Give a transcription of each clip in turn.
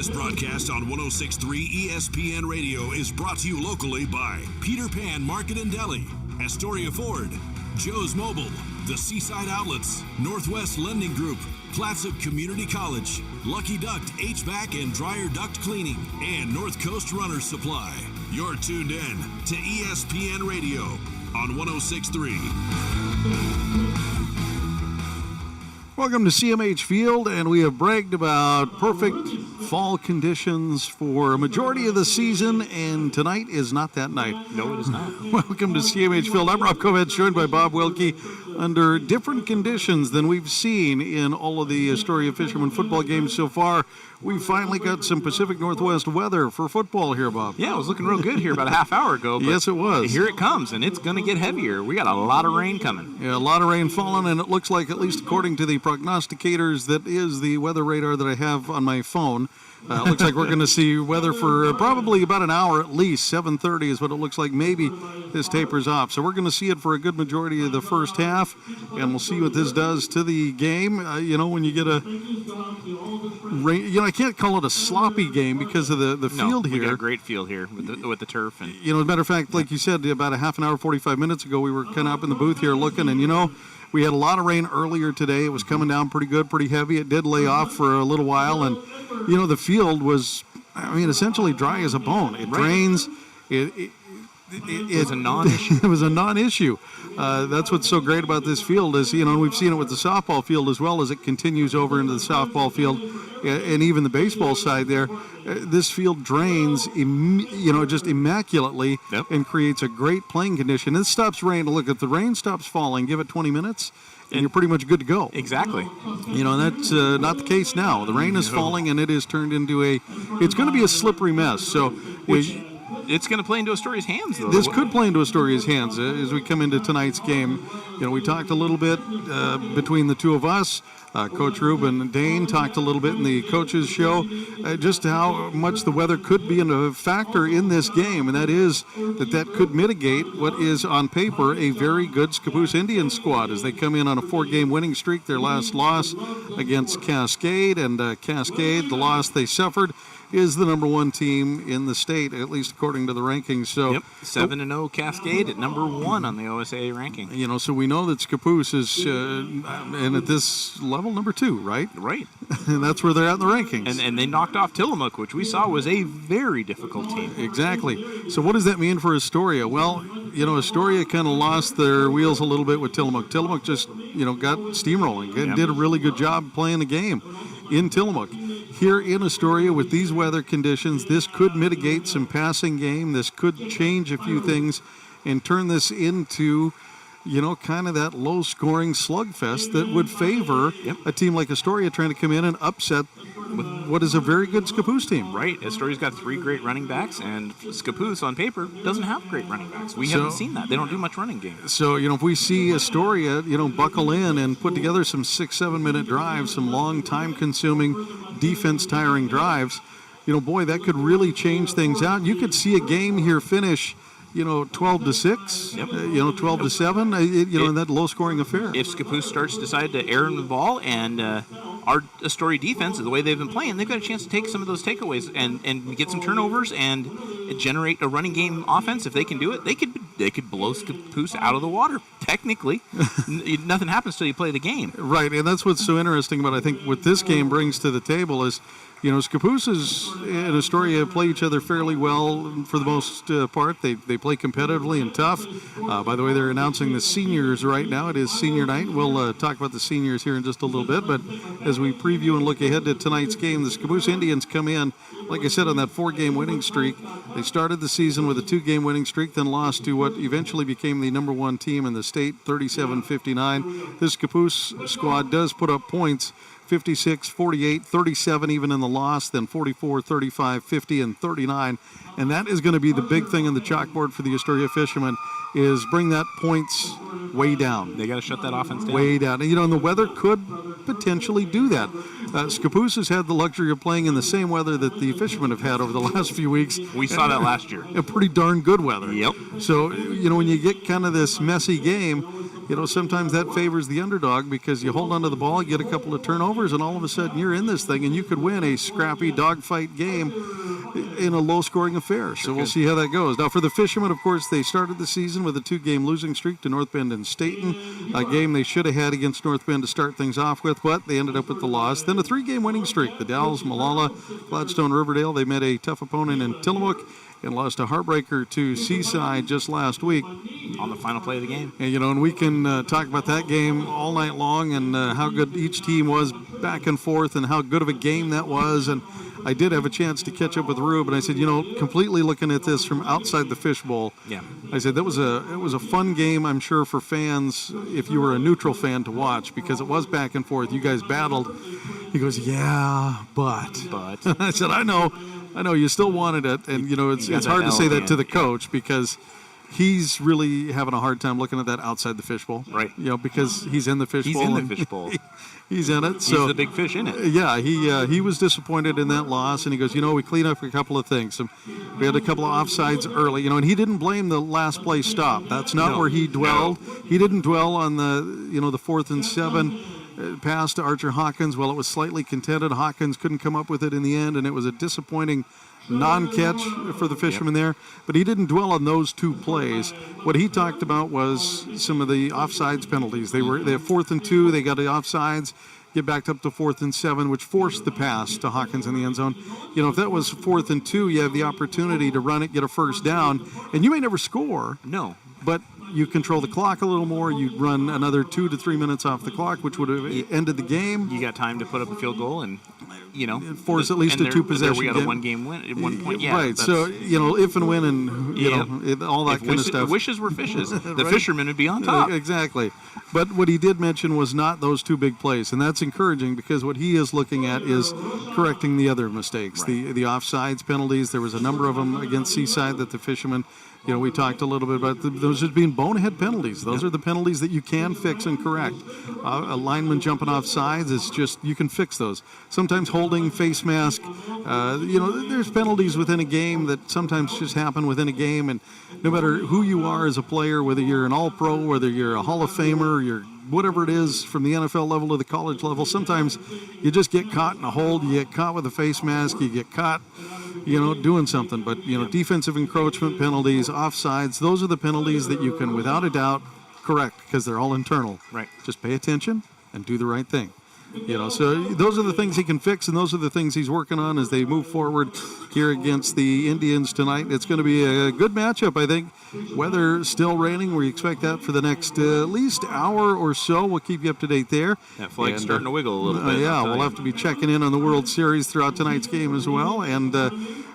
This broadcast on 106.3 ESPN Radio is brought to you locally by Peter Pan Market and Deli, Astoria Ford, Joe's Mobile, the Seaside Outlets, Northwest Lending Group, Classic Community College, Lucky Duct HVAC and Dryer Duct Cleaning, and North Coast Runner Supply. You're tuned in to ESPN Radio on 106.3. Welcome to CMH Field, and we have bragged about perfect fall conditions for a majority of the season, and tonight is not that night. No, it is not. Welcome to CMH Field. I'm Rob Kovach, joined by Bob Wilkie. Under different conditions than we've seen in all of the Astoria Fishermen football games so far, we finally got some Pacific Northwest weather for football here, Bob. Yeah, it was looking real good here about a half hour ago. But yes, it was. Here it comes, and it's going to get heavier. We got a lot of rain coming. Yeah, a lot of rain falling, and it looks like, at least according to the prognosticators, that is the weather radar that I have on my phone. Looks like we're going to see weather for probably about an hour at least. 7:30 is what it looks like. Maybe this tapers off. So we're going to see it for a good majority of the first half, and we'll see what this does to the game. When you get a rain, I can't call it a sloppy game because of the field here. We got a great field here with the turf. And as a matter of fact, like you said, about a half an hour, 45 minutes ago, we were kind of up in the booth here looking, and we had a lot of rain earlier today. It was coming down pretty good, pretty heavy. It did lay off for a little while, and the field was, essentially dry as a bone. It drains. It was a non-issue. It was a non-issue. That's what's so great about this field is, and we've seen it with the softball field as well as it continues over into the softball field and even the baseball side there. This field drains, just immaculately and creates a great playing condition. This stops rain. Look, if the rain stops falling, give it 20 minutes, and you're pretty much good to go. Exactly. And that's not the case now. The rain is falling, and it is turned into it's going to be a slippery mess. So, it's going to play into Astoria's hands, though. This could play into Astoria's hands as we come into tonight's game. We talked a little bit between the two of us. Coach Ruben and Dane talked a little bit in the coaches' show just how much the weather could be a factor in this game, and that is that could mitigate what is on paper a very good Scappoose Indians squad as they come in on a 4-game winning streak. Their last loss against Cascade, and Cascade, the loss they suffered, is the number one team in the state, at least according to the rankings. So 7-0 Cascade at number 1 on the OSA ranking. So we know that Scappoose is, and at this level, number 2, right? Right. And that's where they're at in the rankings. And they knocked off Tillamook, which we saw was a very difficult team. Exactly. So what does that mean for Astoria? Well, Astoria kind of lost their wheels a little bit with Tillamook. Tillamook just, got steamrolling and did a really good job playing the game in Tillamook. Here in Astoria, with these weather conditions, this could mitigate some passing game. This could change a few things and turn this into, kind of that low-scoring slugfest that would favor a team like Astoria trying to come in and upset what is a very good Scappoose team. Right. Astoria's got 3 great running backs, and Scappoose, on paper, doesn't have great running backs. We haven't seen that. They don't do much running game. So, if we see Astoria, buckle in and put together some 6-7 minute drives, some long, time-consuming, defense-tiring drives, boy, that could really change things out. You could see a game here finish 12-6, 12-7, in that low-scoring affair. If Scappoose starts to decide to air the ball, and our Astoria defense, the way they've been playing, they've got a chance to take some of those takeaways and get some turnovers and generate a running game offense. If they can do it, they could blow Scappoose out of the water. Technically, nothing happens till you play the game. Right, and that's what's so interesting about, I think, what this game brings to the table is, Scappoose and Astoria play each other fairly well for the most part. They play competitively and tough. By the way, they're announcing the seniors right now. It is senior night. We'll talk about the seniors here in just a little bit. But as we preview and look ahead to tonight's game, the Scappoose Indians come in, like I said, on that 4-game winning streak. They started the season with a 2-game winning streak, then lost to what eventually became the number 1 team in the state, 37-59. This Scappoose squad does put up points. 56, 48, 37 even in the loss, then 44, 35, 50, and 39. And that is going to be the big thing on the chalkboard for the Astoria Fishermen is bring that points way down. They got to shut that offense down. Way down. And, and the weather could potentially do that. Scappoose has had the luxury of playing in the same weather that the Fishermen have had over the last few weeks. We saw that last year. A pretty darn good weather. Yep. So, when you get kind of this messy game, sometimes that favors the underdog because you hold onto the ball, get a couple of turnovers, and all of a sudden you're in this thing, and you could win a scrappy dogfight game in a low-scoring affair. So we'll see how that goes. Now, for the Fishermen, of course, they started the season with a 2-game losing streak to North Bend and Stayton, a game they should have had against North Bend to start things off with, but they ended up with the loss. Then a 3-game winning streak. The Dalles, Malala, Gladstone, Riverdale, they met a tough opponent in Tillamook and lost a heartbreaker to Seaside just last week. On the final play of the game. And we can talk about that game all night long and how good each team was back and forth and how good of a game that was. And I did have a chance to catch up with Rube, and I said, completely looking at this from outside the fishbowl, I said it was a fun game, I'm sure, for fans, if you were a neutral fan, to watch, because it was back and forth. You guys battled. He goes, yeah, but. I said, I know, you still wanted it, and, it's hard to say that to the coach because he's really having a hard time looking at that outside the fishbowl. Right. Because he's in the fishbowl. He's in the fishbowl. He's in it. So he's the big fish in it. Yeah, he was disappointed in that loss, and he goes, we cleaned up a couple of things. We had a couple of offsides early, and he didn't blame the last play stop. That's not where he dwelled. No. He didn't dwell on the 4th and 7 pass to Archer Hawkins. Well, it was slightly contested. Hawkins couldn't come up with it in the end, and it was a disappointing non-catch for the Fishermen there, but he didn't dwell on those 2 plays. What he talked about was some of the offsides penalties. They have 4th and 2, they got the offsides, get back up to 4th and 7, which forced the pass to Hawkins in the end zone. If that was 4th and 2, you have the opportunity to run it, get a first down, and you may never score. No. But you control the clock a little more. You'd run another 2 to 3 minutes off the clock, which would have ended the game. You got time to put up a field goal and, force at least a 2-possession we got game. A 1-game win at 1 point. Yeah, right. So, if and when and, all that kind of stuff. If wishes were fishes, the right? Fishermen would be on top. Exactly. But what he did mention was not those 2 big plays, and that's encouraging because what he is looking at is correcting the other mistakes. Right. The offsides penalties, there was a number of them against Seaside that the Fishermen, we talked a little bit about those as being bonehead penalties. Those are the penalties that you can fix and correct. A lineman jumping off sides is just, you can fix those. Sometimes holding, face mask, there's penalties within a game that sometimes just happen within a game, and no matter who you are as a player, whether you're an all-pro, whether you're a Hall of Famer, you're whatever it is from the NFL level to the college level, sometimes you just get caught in a hold, you get caught with a face mask, you get caught doing something. But, defensive encroachment penalties, offsides, those are the penalties that you can, without a doubt, correct because they're all internal. Right. Just pay attention and do the right thing. So those are the things he can fix, and those are the things he's working on as they move forward here against the Indians tonight. It's going to be a good matchup, I think. Weather still raining. We expect that for the next at least hour or so. We'll keep you up to date there. That flag's starting to wiggle a little bit. Yeah, we'll have to be checking in on the World Series throughout tonight's game as well. And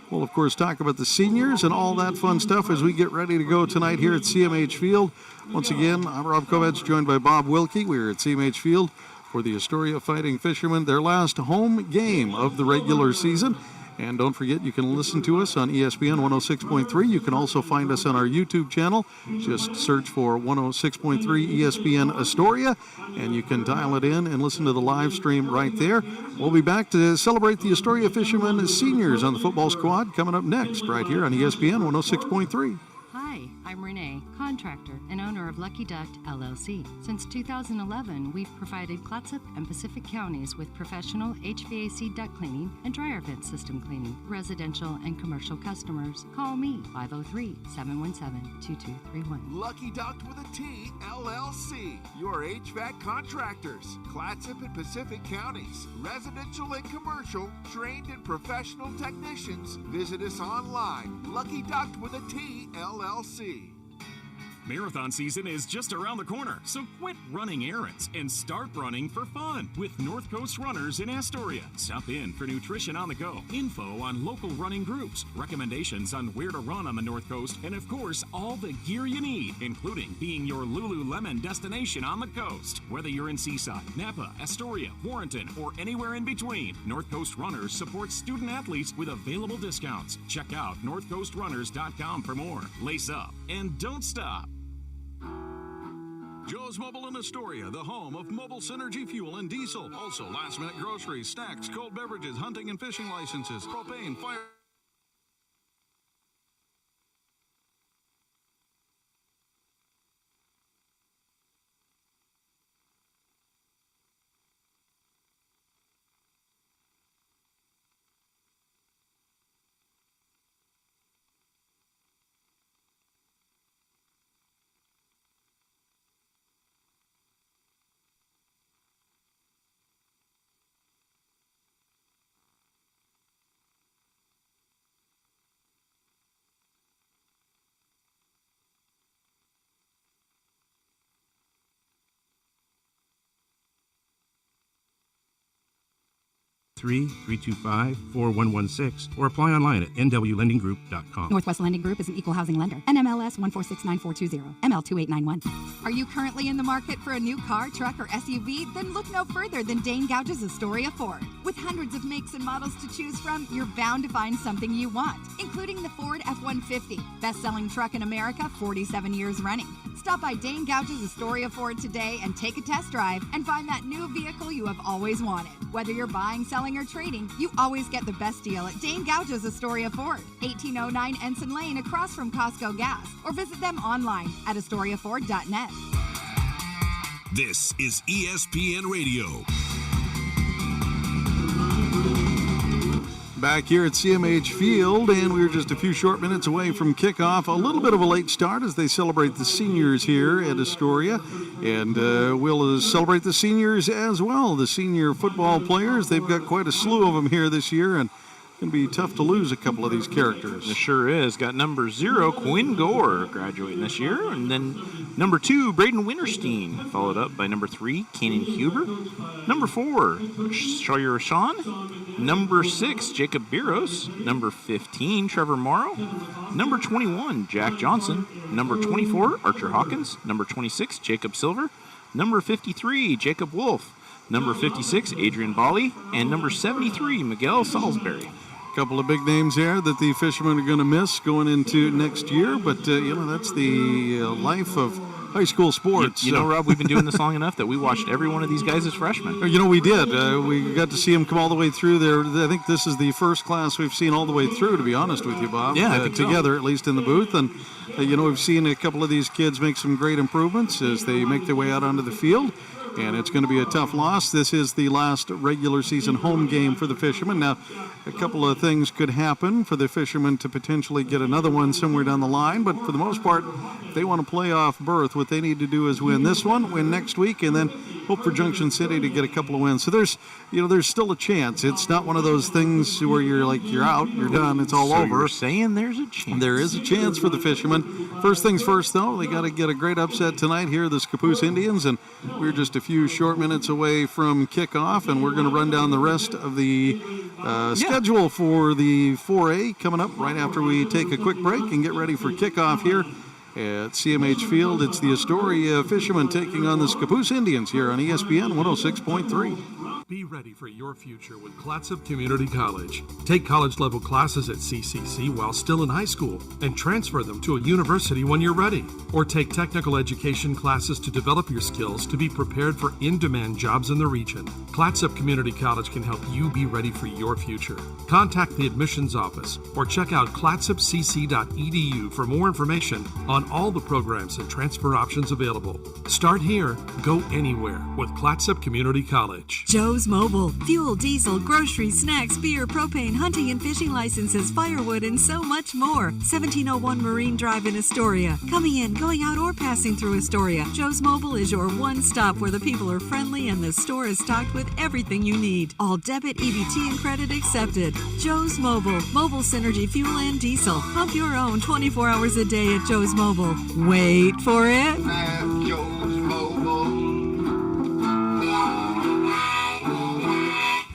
we'll, of course, talk about the seniors and all that fun stuff as we get ready to go tonight here at CMH Field. Once again, I'm Rob Kovacs, joined by Bob Wilkie. We're at CMH Field for the Astoria Fighting Fishermen, their last home game of the regular season. And don't forget, you can listen to us on ESPN 106.3. You can also find us on our YouTube channel. Just search for 106.3 ESPN Astoria, and you can dial it in and listen to the live stream right there. We'll be back to celebrate the Astoria Fishermen seniors on the football squad coming up next right here on ESPN 106.3. Hi, I'm Renee, contractor and owner of Lucky Duck LLC. Since 2011, we've provided Clatsop and Pacific counties with professional HVAC duct cleaning and dryer vent system cleaning, residential and commercial customers. Call me, 503-717-2231. Lucky Duck with a T LLC, your HVAC contractors. Clatsop and Pacific counties, residential and commercial, trained and professional technicians. Visit us online, Lucky Duck with a T LLC. Marathon season is just around the corner, so quit running errands and start running for fun with North Coast Runners in Astoria. Stop in for nutrition on the go, info on local running groups, recommendations on where to run on the North Coast, and of course, all the gear you need, including being your Lululemon destination on the coast. Whether you're in Seaside, Napa, Astoria, Warrenton, or anywhere in between, North Coast Runners supports student athletes with available discounts. Check out northcoastrunners.com for more. Lace up and don't stop. Joe's Mobile in Astoria, the home of Mobile Synergy Fuel and Diesel. Also, last-minute groceries, snacks, cold beverages, hunting and fishing licenses, propane, fire... 503-325-4116 or apply online at nwlendinggroup.com. Northwest Lending Group is an equal housing lender. NMLS 1469420, ML2891. Are you currently in the market for a new car, truck, or SUV? Then look no further than Dane Gouge's Astoria Ford. With hundreds of makes and models to choose from, you're bound to find something you want, including the Ford F-150, best-selling truck in America, 47 years running. Stop by Dane Gouge's Astoria Ford today and take a test drive and find that new vehicle you have always wanted. Whether you're buying, selling, or trading, you always get the best deal at Dane Gouge's Astoria Ford, 1809 Ensign Lane across from Costco Gas, or visit them online at AstoriaFord.net. This is ESPN Radio. Back here at CMH Field, and we're just a few short minutes away from kickoff. A little bit of a late start as they celebrate the seniors here at Astoria, and we'll celebrate the seniors as well, the senior football players. They've got quite a slew of them here this year, and it's going to be tough to lose a couple of these characters. It sure is. Got number 0, Quinn Gore, graduating this year. And then number 2, Braden Winterstein, followed up by number 3, Kanan Huber. Number 4, Sawyer Sean. Number 6, Jacob Biros. Number 15, Trevor Morrow. Number 21, Jack Johnson. Number 24, Archer Hawkins. Number 26, Jacob Silver. Number 53, Jacob Wolf. Number 56, Adrian Bali. And number 73, Miguel Salisbury. Couple of big names there that the Fishermen are going to miss going into next year, but that's the life of high school sports. You know, Rob, we've been doing this long enough that we watched every one of these guys as freshmen. We did. We got to see them come all the way through there. I think this is the first class we've seen all the way through, to be honest with you, Bob. Yeah, I think together, so. At least in the booth. And, we've seen a couple of these kids make some great improvements as they make their way out onto the field. And it's going to be a tough loss. This is the last regular season home game for the Fishermen. Now, a couple of things could happen for the Fishermen to potentially get another one somewhere down the line. But for the most part, if they want a playoff berth, what they need to do is win this one, win next week, and then hope for Junction City to get a couple of wins. So there's still a chance. It's not one of those things where you're out, you're done, it's all over. You're saying there's a chance. There is a chance for the Fishermen. First things first, though, they got to get a great upset tonight here, the Scappoose Indians, and we're just a few short minutes away from kickoff, and we're going to run down the rest of the schedule for the 4A coming up right after we take a quick break and get ready for kickoff here at CMH Field. It's the Astoria Fishermen taking on the Scappoose Indians here on ESPN 106.3. Be ready for your future with Clatsop Community College. Take college-level classes at CCC while still in high school and transfer them to a university when you're ready. Or take technical education classes to develop your skills to be prepared for in-demand jobs in the region. Clatsop Community College can help you be ready for your future. Contact the admissions office or check out clatsopcc.edu for more information on all the programs and transfer options available. Start here, go anywhere with Clatsop Community College. Joe's Mobile. Fuel, diesel, groceries, snacks, beer, propane, hunting and fishing licenses, firewood, and so much more. 1701 Marine Drive in Astoria. Coming in, going out, or passing through Astoria, Joe's Mobile is your one stop where the people are friendly and the store is stocked with everything you need. All debit, EBT, and credit accepted. Joe's Mobile. Mobile Synergy Fuel and Diesel. Pump your own 24 hours a day at Joe's Mobile. Wait for it. Joe's Mobile.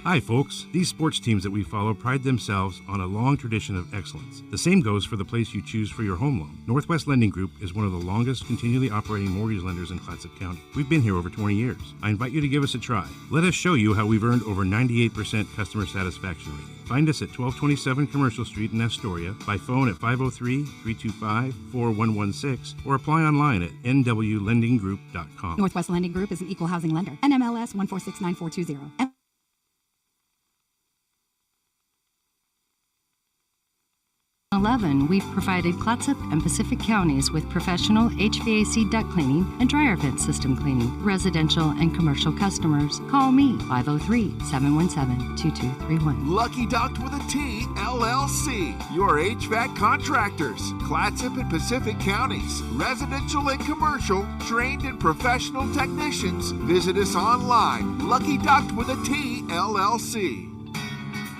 Hi, folks. These sports teams that we follow pride themselves on a long tradition of excellence. The same goes for the place you choose for your home loan. Northwest Lending Group is one of the longest continually operating mortgage lenders in Clatsop County. We've been here over 20 years. I invite you to give us a try. Let us show you how we've earned over 98% customer satisfaction rating. Find us at 1227 Commercial Street in Astoria, by phone at 503-325-4116, or apply online at nwlendinggroup.com. Northwest Lending Group is an equal housing lender. NMLS 1469420. We've provided Clatsop and Pacific counties with professional HVAC duct cleaning and dryer vent system cleaning. Residential and commercial customers, call me 503-717-2231. Lucky Duct with a T, LLC. Your HVAC contractors. Clatsop and Pacific counties. Residential and commercial. Trained and professional technicians. Visit us online. Lucky Duct with a T, LLC.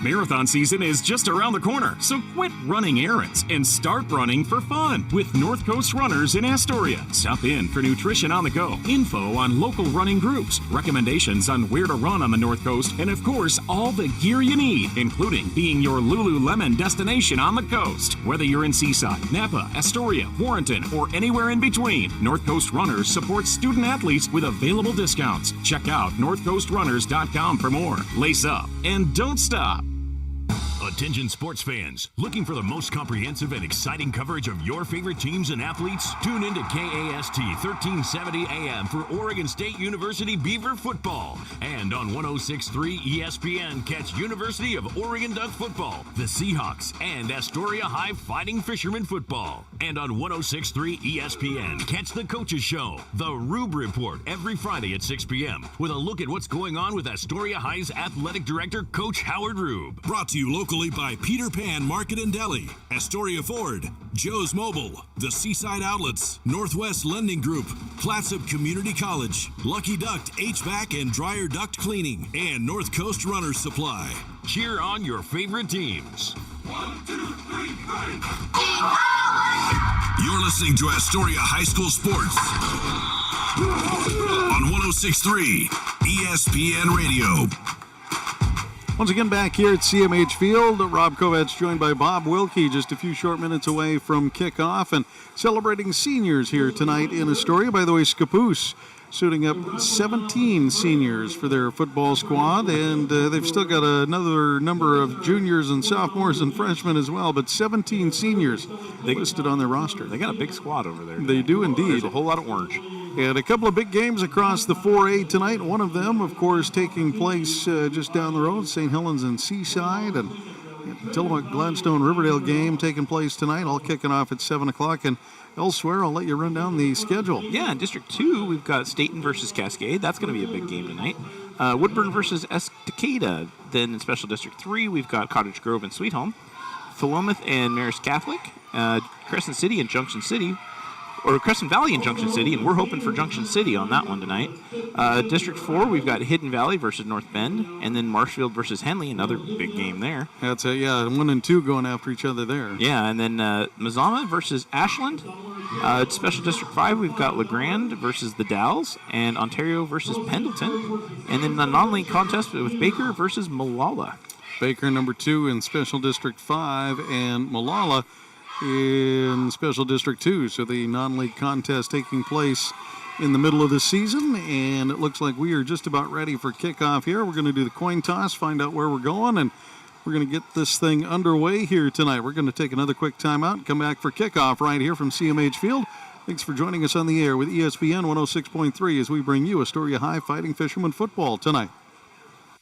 Marathon season is just around the corner, so quit running errands and start running for fun with North Coast Runners in Astoria. Stop in for nutrition on the go, info on local running groups, recommendations on where to run on the North Coast, and of course, all the gear you need, including being your Lululemon destination on the coast. Whether you're in Seaside, Napa, Astoria, Warrenton, or anywhere in between, North Coast Runners supports student athletes with available discounts. Check out northcoastrunners.com for more. Lace up and don't stop. Attention sports fans, looking for the most comprehensive and exciting coverage of your favorite teams and athletes? Tune into KAST 1370 AM for Oregon State University Beaver football. And on 106.3 ESPN, catch University of Oregon Duck football, the Seahawks, and Astoria High Fighting Fishermen football. And on 106.3 ESPN, catch the Coaches Show, the Rube Report, every Friday at 6 p.m. with a look at what's going on with Astoria High's athletic director, Coach Howard Rube. Brought to you locally by Peter Pan Market and Deli, Astoria Ford, Joe's Mobile, the Seaside Outlets, Northwest Lending Group, Clatsop Community College, Lucky Duct HVAC and Dryer Duct Cleaning, and North Coast Runner Supply. Cheer on your favorite teams. 1, 2, 3, 4. You're listening to Astoria High School Sports on 106.3 ESPN Radio. Once again, back here at CMH Field, Rob Kovacs joined by Bob Wilkie, just a few short minutes away from kickoff, and celebrating seniors here tonight in Astoria. By the way, Scappoose suiting up 17 seniors for their football squad, and they've still got another number of juniors and sophomores and freshmen as well, but 17 seniors listed on their roster. They got a big squad over there. They do indeed. There's a whole lot of orange. And a couple of big games across the 4A tonight. One of them, of course, taking place just down the road, St. Helens and Seaside. And Tillamook Gladstone Riverdale game taking place tonight, all kicking off at 7 o'clock. And elsewhere, I'll let you run down the schedule. Yeah, in District 2, we've got Staten versus Cascade. That's going to be a big game tonight. Woodburn versus Estacada. Then in Special District 3, we've got Cottage Grove and Sweet Home. Philomath and Marist Catholic. Crescent City and Junction City. Or Crescent Valley and Junction City, and we're hoping for Junction City on that one tonight. District 4, we've got Hidden Valley versus North Bend, and then Marshfield versus Henley, another big game there. That's it, yeah, 1 and 2 going after each other there. Yeah, and then Mazama versus Ashland. Special District 5, we've got LeGrand versus the Dalles, and Ontario versus Pendleton. And then the non-league contest with Baker versus Molalla. Baker number 2 in Special District 5, and Molalla in Special District 2. So the non-league contest taking place in the middle of the season, and it looks like we are just about ready for kickoff here. We're going to do the coin toss, find out where we're going, and we're going to get this thing underway here tonight. We're going to take another quick timeout and come back for kickoff right here from CMH Field. Thanks for joining us on the air with ESPN 106.3 as we bring you Astoria High Fighting Fishermen football tonight.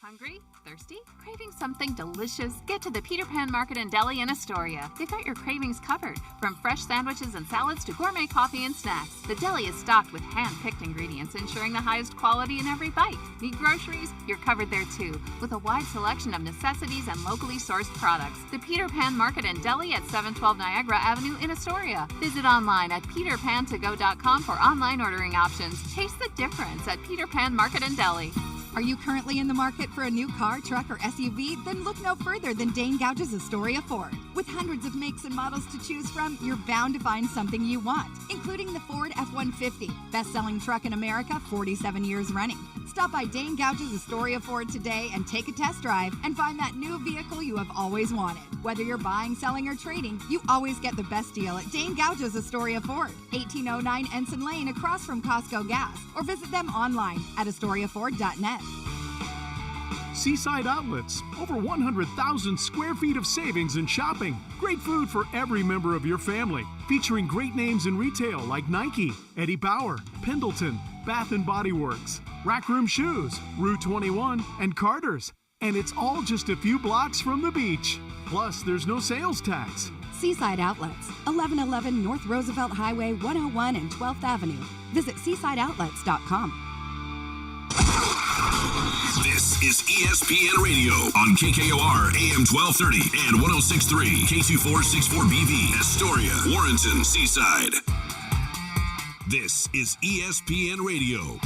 Hungry? Thirsty? Craving something delicious? Get to the Peter Pan Market and Deli in Astoria. They've got your cravings covered, from fresh sandwiches and salads to gourmet coffee and snacks. The deli is stocked with hand-picked ingredients, ensuring the highest quality in every bite. Need groceries? You're covered there too, with a wide selection of necessities and locally sourced products. The Peter Pan Market and Deli at 712 Niagara Avenue in Astoria. Visit online at peterpantogo.com for online ordering options. Taste the difference at Peter Pan Market and Deli. Are you currently in the market for a new car, truck, or SUV? Then look no further than Dane Gouge's Astoria Ford. With hundreds of makes and models to choose from, you're bound to find something you want, including the Ford F-150, best-selling truck in America, 47 years running. Stop by Dane Gouge's Astoria Ford today and take a test drive and find that new vehicle you have always wanted. Whether you're buying, selling, or trading, you always get the best deal at Dane Gouge's Astoria Ford, 1809 Ensign Lane across from Costco Gas, or visit them online at astoriaford.net. Seaside Outlets, over 100,000 square feet of savings and shopping. Great food for every member of your family, featuring great names in retail like Nike, Eddie Bauer, Pendleton, Bath & Body Works, Rack Room Shoes, Rue 21, and Carter's. And it's all just a few blocks from the beach. Plus, there's no sales tax. Seaside Outlets, 1111 North Roosevelt Highway 101 and 12th Avenue. Visit seasideoutlets.com. This is ESPN Radio on KKOR AM 1230 and 106.3 K2464BV, Astoria, Warrenton, Seaside. This is ESPN Radio.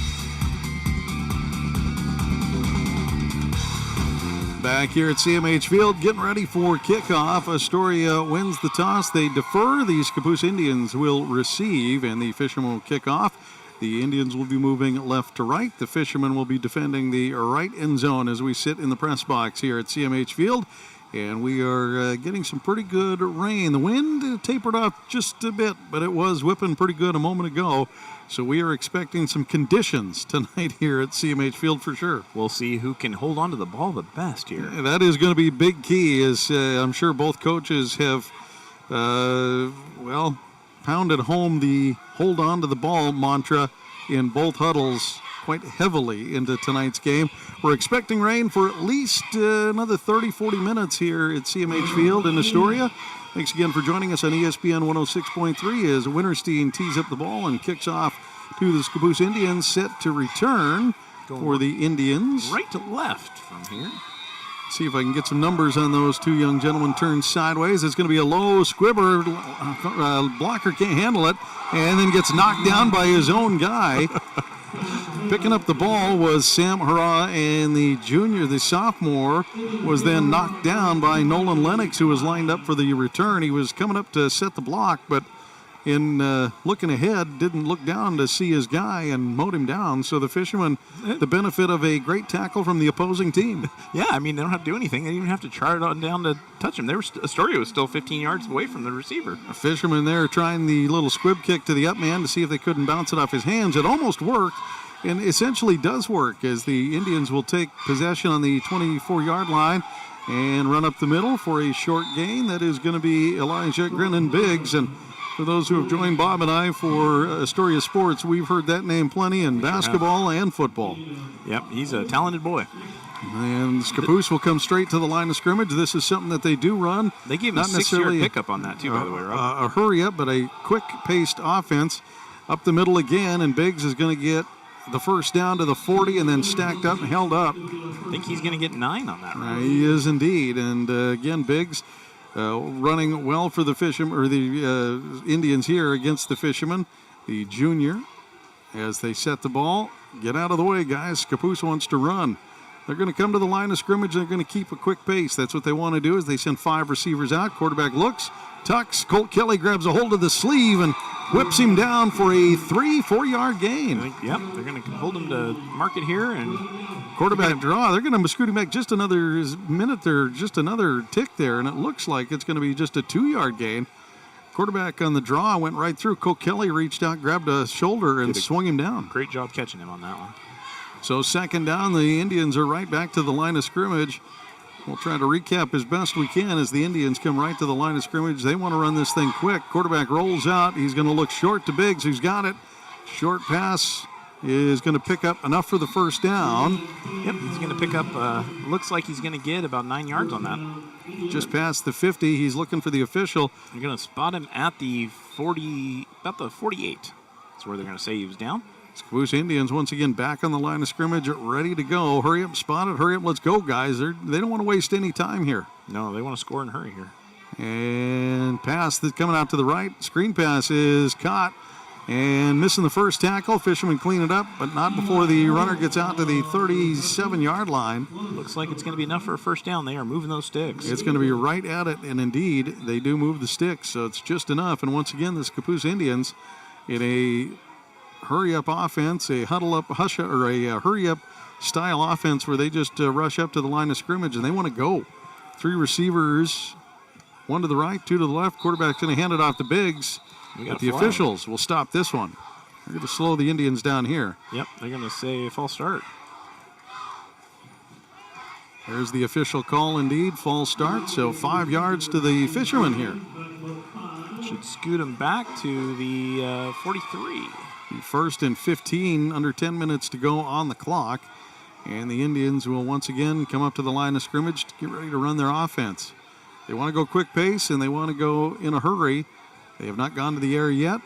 Back here at CMH Field, getting ready for kickoff. Astoria wins the toss. They defer. The Scappoose Indians will receive, and the Fishermen will kick off. The Indians will be moving left to right. The Fishermen will be defending the right end zone as we sit in the press box here at CMH Field. And we are getting some pretty good rain. The wind tapered off just a bit, but it was whipping pretty good a moment ago. So we are expecting some conditions tonight here at CMH Field for sure. We'll see who can hold on to the ball the best here. Yeah, that is going to be big key, as I'm sure both coaches have, pounded home the hold on to the ball mantra in both huddles quite heavily into tonight's game. We're expecting rain for at least another 30-40 minutes here at CMH Field in Astoria. Thanks again for joining us on ESPN 106.3 as Winterstein tees up the ball and kicks off to the Scappoose Indians, set to return for the Indians. Right to left from here. See if I can get some numbers on those two young gentlemen turned sideways. It's going to be a low squibber. Blocker can't handle it and then gets knocked down by his own guy. Picking up the ball was Sam Hurrah, and the sophomore, was then knocked down by Nolan Lennox, who was lined up for the return. He was coming up to set the block, but in looking ahead, didn't look down to see his guy and mowed him down. So the Fishermen, the benefit of a great tackle from the opposing team. Yeah, I mean, they don't have to do anything. They didn't even have to chart it on down to touch him. Astoria was still 15 yards away from the receiver. A Fisherman there trying the little squib kick to the up man to see if they couldn't bounce it off his hands. It almost worked, and essentially does work, as the Indians will take possession on the 24-yard line and run up the middle for a short gain. That is going to be Elijah Grennan-Biggs. And for those who have joined Bob and I for Astoria Sports, we've heard that name plenty in basketball and football. Yep, he's a talented boy. And Scappoose will come straight to the line of scrimmage. This is something that they do run. They gave him a 6-yard pickup on that, too, by the way, Rob. A hurry-up, but a quick-paced offense. Up the middle again, and Biggs is going to get the first down to the 40 and then stacked up and held up. I think he's going to get 9 on that run. He is indeed. And again, Biggs running well for the Fishermen, or the Indians here against the Fishermen. The junior, as they set the ball. Get out of the way, guys. Scappoose wants to run. They're going to come to the line of scrimmage. They're going to keep a quick pace. That's what they want to do, is they send 5 receivers out. Quarterback looks, tucks. Colt Kelly grabs a hold of the sleeve and whips him down for a 3-4-yard gain. Yep, they're going to hold him to mark it here. And quarterback draw. They're going to scoot him back just another minute there, just another tick there, and it looks like it's going to be just a 2-yard gain. Quarterback on the draw went right through. Colt Kelly reached out, grabbed a shoulder, and swung him down. Great job catching him on that one. So second down, the Indians are right back to the line of scrimmage. We'll try to recap as best we can as the Indians come right to the line of scrimmage. They want to run this thing quick. Quarterback rolls out. He's going to look short to Biggs, who's got it. Short pass is going to pick up enough for the first down. Yep, he's going to pick up, looks like he's going to get about 9 yards on that. Just past the 50. He's looking for the official. They're going to spot him at the 40, about the 48. That's where they're going to say he was down. Scappoose Indians once again back on the line of scrimmage, ready to go. Hurry up, spot it, hurry up, let's go, guys. They don't want to waste any time here. No, they want to score and hurry here. And pass that's coming out to the right. Screen pass is caught and missing the first tackle. Fishermen clean it up, but not before the runner gets out to the 37-yard line. Looks like it's going to be enough for a first down. They are moving those sticks. It's going to be right at it, and indeed, they do move the sticks, so it's just enough. And once again, the Scappoose Indians in a hurry-up offense, a huddle-up, or a hurry-up style offense where they just rush up to the line of scrimmage, and they want to go. 3 receivers, 1 to the right, 2 to the left. Quarterback's going to hand it off to Biggs. But the officials will stop this one. They're going to slow the Indians down here. Yep, they're going to say false start. There's the official call, indeed, false start. So 5 yards to the Fishermen here. Should scoot them back to the 43. First and 15, under 10 minutes to go on the clock. And the Indians will once again come up to the line of scrimmage to get ready to run their offense. They want to go quick pace, and they want to go in a hurry. They have not gone to the air yet.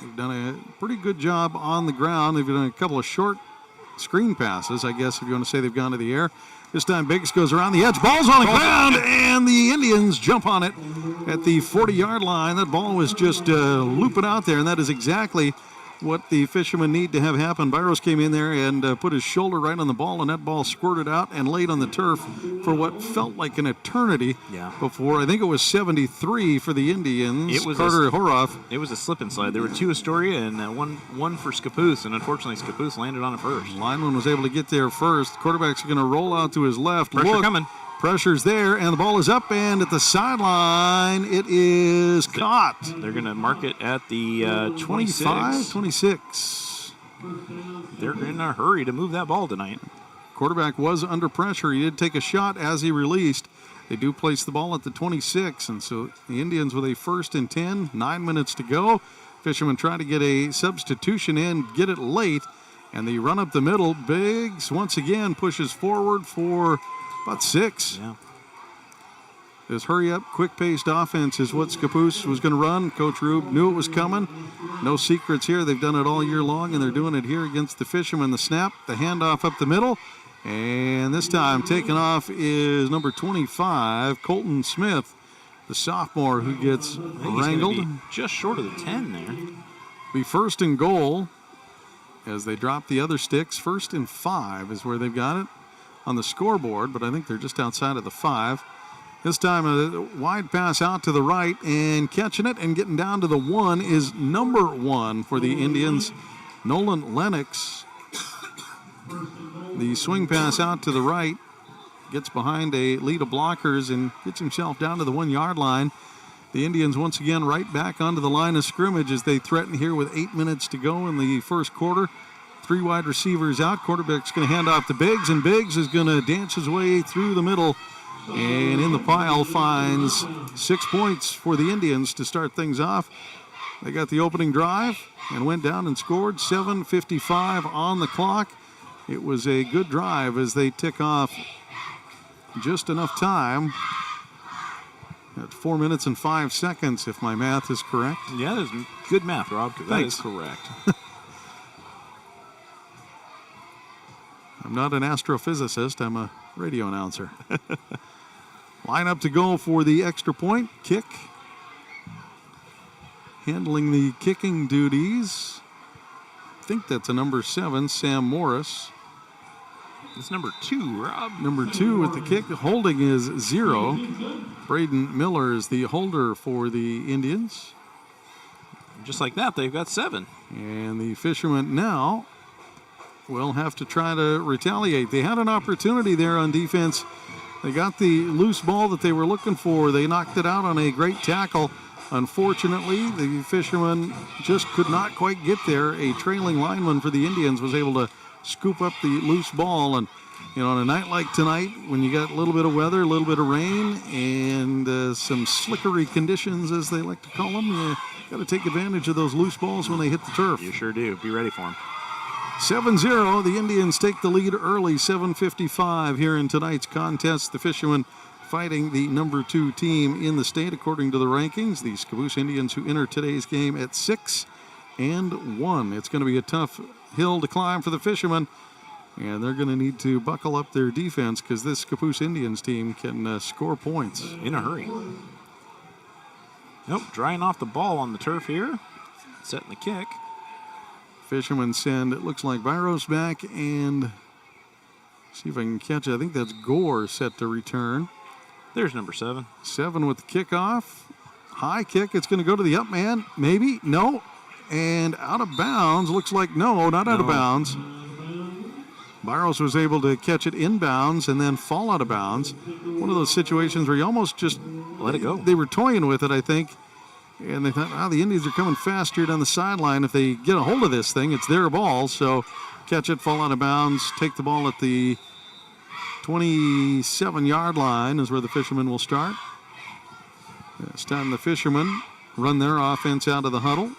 They've done a pretty good job on the ground. They've done a couple of short screen passes, I guess, if you want to say they've gone to the air. This time Biggs goes around the edge. Ball's on the ground, and the Indians jump on it at the 40-yard line. That ball was just looping out there, and that is exactly what the Fishermen need to have happen. Byros came in there and put his shoulder right on the ball, and that ball squirted out and laid on the turf for what felt like an eternity before. I think it was 73 for the Indians. It was Carter Horoff. It was a slip and slide. There were 2 Astoria and one for Scappoose, and unfortunately Scappoose landed on it first. Lineman was able to get there first. Quarterback's going to roll out to his left. Pressure coming. Pressure's there, and the ball is up, and at the sideline, it is caught. They're going to mark it at the 25, 26. They're in a hurry to move that ball tonight. Quarterback was under pressure. He did take a shot as he released. They do place the ball at the 26, and so the Indians with a 1st and 10, 9 minutes to go. Fishermen trying to get a substitution in, get it late, and they run up the middle. Biggs once again pushes forward for about 6. Yeah. This hurry-up, quick-paced offense is what Scappoose was going to run. Coach Rube knew it was coming. No secrets here. They've done it all year long, and they're doing it here against the Fishermen. The snap, the handoff up the middle, and this time taken off is number 25, Colton Smith, the sophomore who gets wrangled. Be just short of the 10 there. Be 1st and goal as they drop the other sticks. 1st and 5 is where they've got it on the scoreboard, but I think they're just outside of the 5. This time a wide pass out to the right, and catching it and getting down to the 1 is number 1 for the Indians, Nolan Lennox. The swing pass out to the right, gets behind a lead of blockers and gets himself down to the 1-yard line. The Indians once again right back onto the line of scrimmage as they threaten here with 8 minutes to go in the first quarter. 3 wide receivers out. Quarterback's going to hand off to Biggs, and Biggs is going to dance his way through the middle, and in the pile finds 6 points for the Indians to start things off. They got the opening drive and went down and scored. 7:55 on the clock. It was a good drive as they tick off just enough time at 4 minutes and 5 seconds, if my math is correct. Yeah, that's good math, Rob. That is correct. I'm not an astrophysicist. I'm a radio announcer. Line up to go for the extra point. Kick. Handling the kicking duties. I think that's a number 7, Sam Morris. It's number 2, Rob. Number 2 with the kick. Holding is 0. Braden Miller is the holder for the Indians. Just like that, they've got 7. And the Fishermen now will have to try to retaliate. They had an opportunity there on defense. They got the loose ball that they were looking for. They knocked it out on a great tackle. Unfortunately, the Fishermen just could not quite get there. A trailing lineman for the Indians was able to scoop up the loose ball. And, on a night like tonight, when you got a little bit of weather, a little bit of rain, and some slickery conditions, as they like to call them, you got to take advantage of those loose balls when they hit the turf. You sure do. Be ready for them. 7-0, the Indians take the lead early, 7:55 here in tonight's contest. The Fishermen fighting the number 2 team in the state according to the rankings. The Scappoose Indians, who enter today's game at 6-1. It's going to be a tough hill to climb for the Fishermen, and they're going to need to buckle up their defense because this Scappoose Indians team can score points. In a hurry. Nope, drying off the ball on the turf here. Setting the kick. Fishermen send, it looks like Byros back, and see if I can catch it. I think that's Gore set to return. There's number 7. 7 with the kickoff. High kick. It's going to go to the up man. Maybe. No. And out of bounds. Looks like no, not out of bounds. Byros was able to catch it inbounds and then fall out of bounds. One of those situations where you almost just let it go. They were toying with it, I think. And they thought, the Indians are coming fast here down the sideline. If they get a hold of this thing, it's their ball. So catch it, fall out of bounds, take the ball at the 27-yard line is where the Fishermen will start. This time the Fishermen run their offense out of the huddle.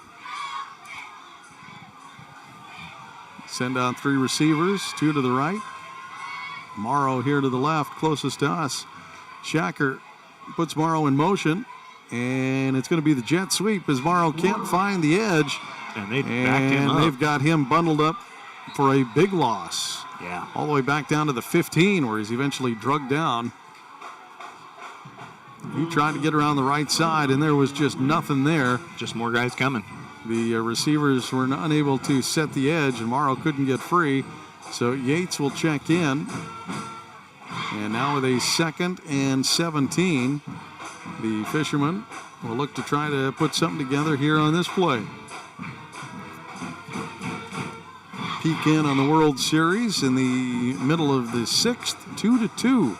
Send out 3 receivers, 2 to the right. Morrow here to the left, closest to us. Shacker puts Morrow in motion. And it's going to be the jet sweep as Morrow can't find the edge. And they backed him up. They've got him bundled up for a big loss. Yeah. All the way back down to the 15 where he's eventually drugged down. He tried to get around the right side, and there was just nothing there. Just more guys coming. The receivers were unable to set the edge, and Morrow couldn't get free. So Yates will check in. And now with a 2nd and 17, the Fishermen will look to try to put something together here on this play. Peek in on the World Series in the middle of the 6th, 2-2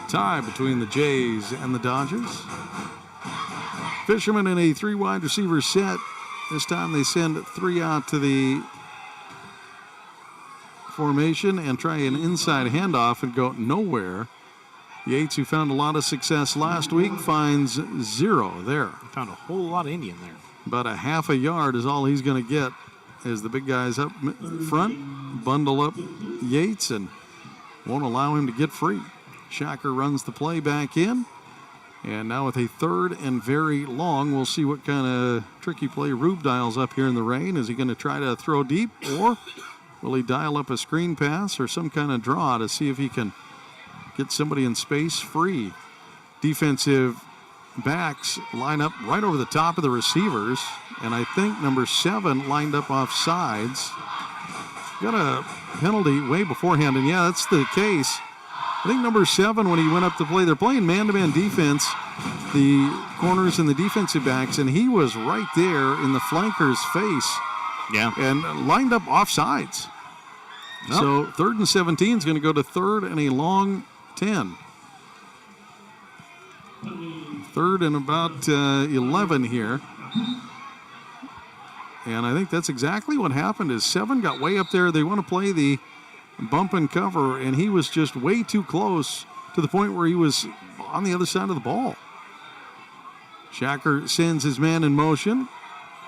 tie between the Jays and the Dodgers. Fishermen in a 3 wide receiver set. This time they send 3 out to the formation and try an inside handoff and go nowhere. Yates, who found a lot of success last week, finds 0 there. He found a whole lot of Indian there. About a half a yard is all he's going to get as the big guys up front bundle up Yates and won't allow him to get free. Shacker runs the play back in. And now with a 3rd and very long, we'll see what kind of tricky play Rube dials up here in the rain. Is he going to try to throw deep, or will he dial up a screen pass or some kind of draw to see if he can get somebody in space free? Defensive backs line up right over the top of the receivers, and I think number 7 lined up off sides. Got a penalty way beforehand, and yeah, that's the case. I think number 7, when he went up to play, they're playing man-to-man defense, the corners and the defensive backs, and he was right there in the flanker's face. Yeah. And lined up off sides. Nope. So 3rd and 17 is going to go to 3rd and a long 10. 3rd and about 11 here. And I think that's exactly what happened is 7 got way up there. They want to play the bump and cover, and he was just way too close to the point where he was on the other side of the ball. Shacker sends his man in motion.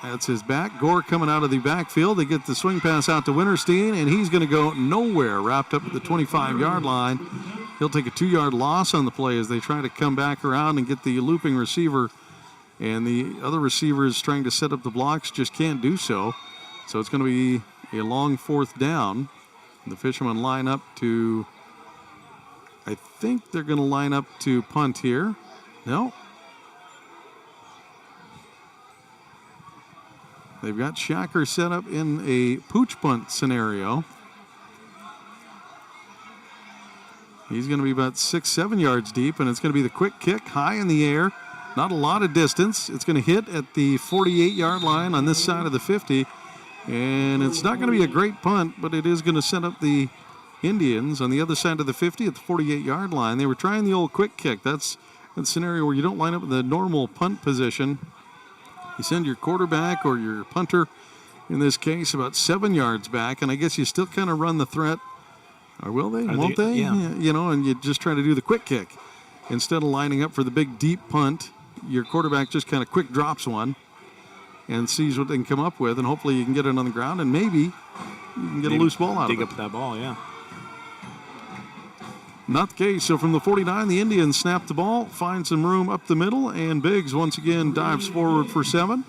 That's his back. Gore coming out of the backfield. They get the swing pass out to Winterstein, and he's going to go nowhere, wrapped up at the 25-yard line. He'll take a 2-yard loss on the play as they try to come back around and get the looping receiver. And the other receivers trying to set up the blocks just can't do so. So it's going to be a long 4th down. The Fishermen line up to, I think they're going to line up to punt here. No. They've got Shacker set up in a pooch punt scenario. He's going to be about 6-7 yards deep, and it's going to be the quick kick high in the air. Not a lot of distance. It's going to hit at the 48-yard line on this side of the 50. And it's not going to be a great punt, but it is going to set up the Indians on the other side of the 50 at the 48-yard line. They were trying the old quick kick. That's a scenario where you don't line up in the normal punt position. You send your quarterback or your punter, in this case, about 7 yards back, and I guess you still kind of run the threat. Or will they? Won't they? Yeah. You know, and you just try to do the quick kick. Instead of lining up for the big deep punt, your quarterback just kind of quick drops one and sees what they can come up with, and hopefully you can get it on the ground, and maybe you can get a loose ball out of it. Dig up that ball, yeah. Not the case. So from the 49, the Indians snap the ball, find some room up the middle, and Biggs once again dives forward for 7.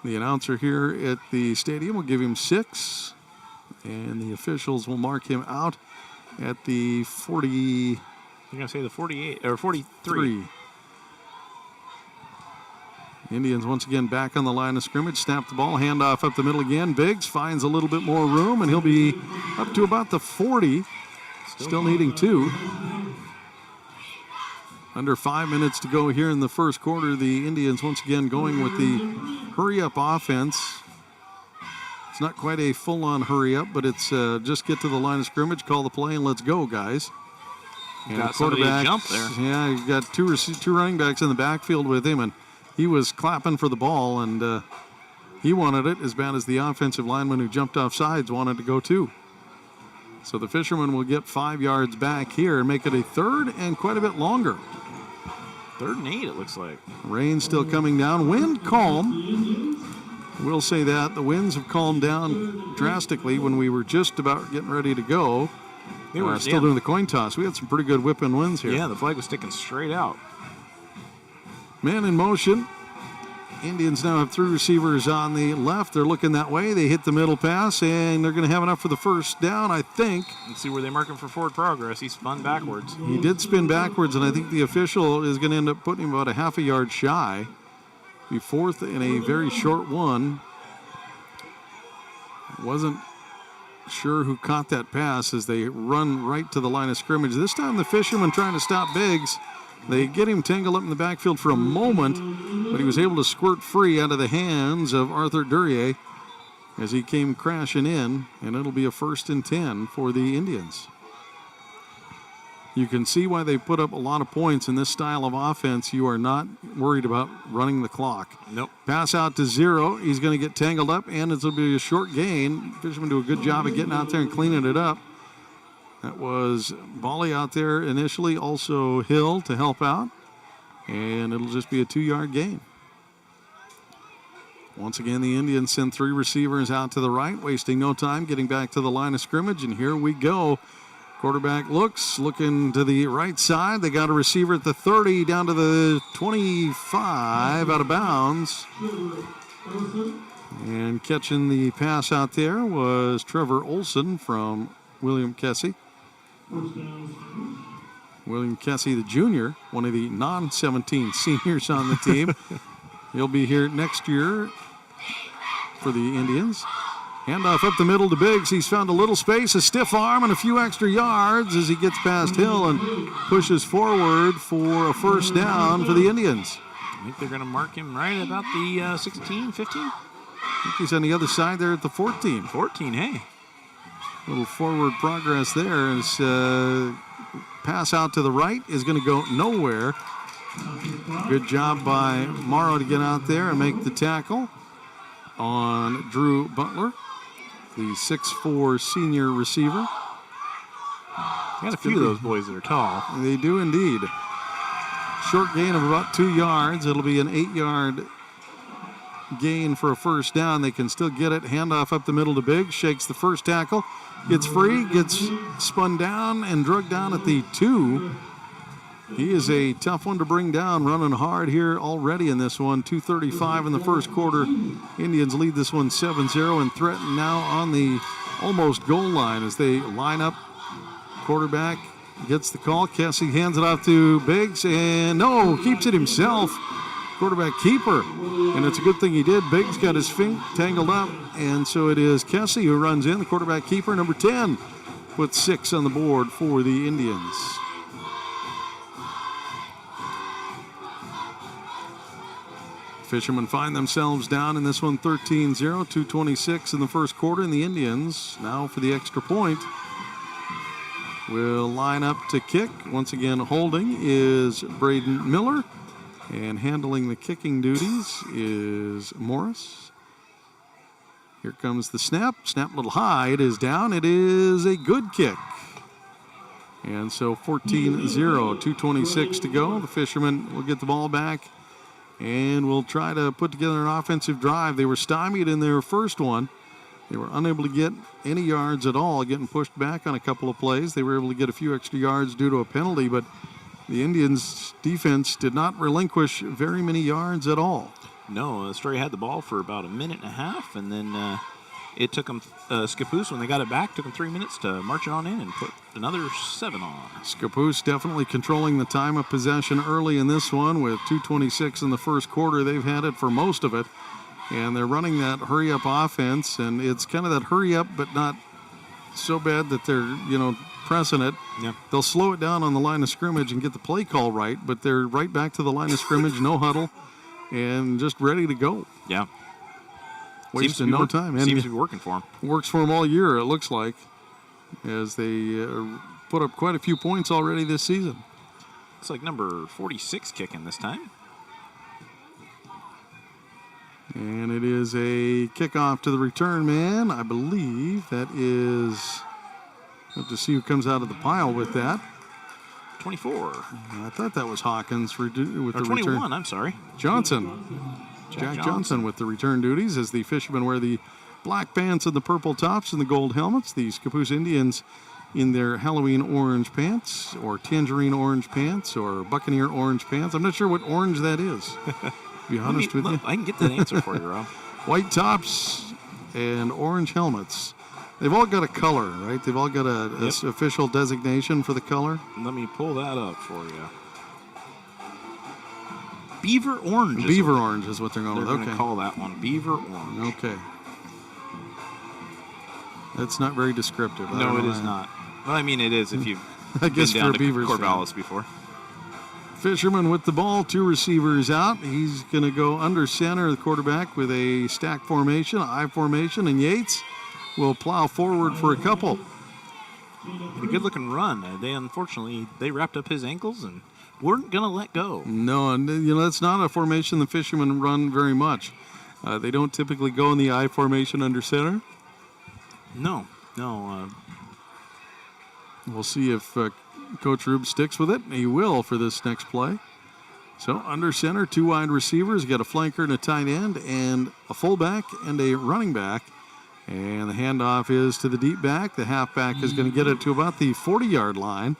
The announcer here at the stadium will give him 6, and the officials will mark him out at the 40. You're going to say the 48 or 43. Indians once again back on the line of scrimmage. Snap the ball, handoff up the middle again. Biggs finds a little bit more room, and he'll be up to about the 40. Still needing 2. Under 5 minutes to go here in the first quarter. The Indians once again going with the hurry-up offense. It's not quite a full-on hurry-up, but it's just get to the line of scrimmage, call the play, and let's go, guys. And got somebody to jump there. Yeah, you got two running backs in the backfield with him, and he was clapping for the ball, and he wanted it as bad as the offensive lineman who jumped off sides wanted to go too. So the Fishermen will get 5 yards back here and make it a 3rd and quite a bit longer. 3rd and 8, it looks like. Rain still coming down. Wind calm. We'll say that. The winds have calmed down drastically when we were just about getting ready to go. They were still doing the coin toss. We had some pretty good whipping winds here. Yeah, the flag was sticking straight out. Man in motion. Indians now have 3 receivers on the left. They're looking that way. They hit the middle pass, and they're going to have enough for the first down, I think. Let's see where they mark him for forward progress. He spun backwards. He did spin backwards, and I think the official is going to end up putting him about a half a yard shy. The fourth and a very short one. Wasn't sure who caught that pass as they run right to the line of scrimmage. This time the Fishermen trying to stop Biggs. They get him tangled up in the backfield for a moment, but he was able to squirt free out of the hands of Arthur Duryea as he came crashing in, and it'll be a 1st and 10 for the Indians. You can see why they put up a lot of points in this style of offense. You are not worried about running the clock. Nope. Pass out to 0. He's going to get tangled up, and it'll be a short gain. Fishermen do a good job of getting out there and cleaning it up. That was Bali out there initially, also Hill to help out, and it'll just be a 2-yard gain. Once again, the Indians send 3 receivers out to the right, wasting no time, getting back to the line of scrimmage, and here we go. Quarterback looking to the right side. They got a receiver at the 30 down to the 25 out of bounds. And catching the pass out there was Trevor Olson from William Kessie. William Kessie, the junior, one of the non-17 seniors on the team. He'll be here next year for the Indians. Handoff up the middle to Biggs. He's found a little space, a stiff arm, and a few extra yards as he gets past Hill and pushes forward for a 1st down for the Indians. I think they're going to mark him right about the 16, 15. I think he's on the other side there at the 14. 14, hey. A little forward progress there as pass out to the right is going to go nowhere. Good job by Morrow to get out there and make the tackle on Drew Butler, the 6'4" senior receiver. Got a few of those boys that are tall. They do indeed. Short gain of about 2 yards. It'll be an 8-yard gain for a 1st down. They can still get it. Handoff up the middle to Biggs. Shakes the first tackle. Gets free. Gets spun down and drugged down at the 2. He is a tough one to bring down, running hard here already in this one. 2:35 in the first quarter. Indians lead this one 7-0 and threaten now on the almost goal line as they line up. Quarterback gets the call. Kessie hands it off to Biggs, and no, keeps it himself. Quarterback keeper, and it's a good thing he did. Biggs got his feet tangled up, and so it is Kessie who runs in. The quarterback keeper, number 10, puts 6 on the board for the Indians. Fishermen find themselves down in this one 13-0, 2:26 in the first quarter, and the Indians now for the extra point will line up to kick. Once again, holding is Braden Miller, and handling the kicking duties is Morris. Here comes the snap. Snap a little high. It is down. It is a good kick. And so 14-0, 2:26 to go. The Fishermen will get the ball back and will try to put together an offensive drive. They were stymied in their first one. They were unable to get any yards at all, getting pushed back on a couple of plays. They were able to get a few extra yards due to a penalty, but the Indians' defense did not relinquish very many yards at all. No, Astoria had the ball for about a minute and a half, and then it took them, Scappoose, when they got it back, took them 3 minutes to march it on in and put another 7 on. Scappoose definitely controlling the time of possession early in this one with 2:26 in the first quarter. They've had it for most of it, and they're running that hurry-up offense, and it's kind of that hurry-up but not so bad that they're, pressing it. Yeah. They'll slow it down on the line of scrimmage and get the play call right, but they're right back to the line of scrimmage, no huddle, and just ready to go. Yeah. Wasting no time. And seems to be working for them. Works for them all year, it looks like, as they put up quite a few points already this season. It's like number 46 kicking this time. And it is a kickoff to the return man. I believe that is... Have to see who comes out of the pile with that. 24. I thought that was Hawkins with the 21, return. I'm sorry. Johnson. Jack Johnson with the return duties as the Fishermen wear the black pants and the purple tops and the gold helmets. The Scappoose Indians in their Halloween orange pants or tangerine orange pants or Buccaneer orange pants. I'm not sure what orange that is, to be honest with you. I can get that answer for you, Rob. White tops and orange helmets. They've all got a color, right? They've all got a official designation for the color. Let me pull that up for you. Beaver Orange. Beaver Orange is what they're going with. They're Okay. going to call that one Beaver Orange. Okay. That's not very descriptive. No, it is not. Well, I mean, it is if you've I guess been down for to Beavers Corvallis before. Fishermen with the ball, 2 receivers out. He's going to go under center, the quarterback, with a stack formation, I formation, and Yates will plow forward for a couple. A good-looking run. Unfortunately, they wrapped up his ankles and weren't going to let go. No, and that's not a formation the Fishermen run very much. They don't typically go in the I formation under center. No. We'll see if Coach Rube sticks with it. He will for this next play. So under center, 2 wide receivers. Got a flanker and a tight end and a fullback and a running back. And the handoff is to the deep back. The halfback is going to get it to about the 40-yard line.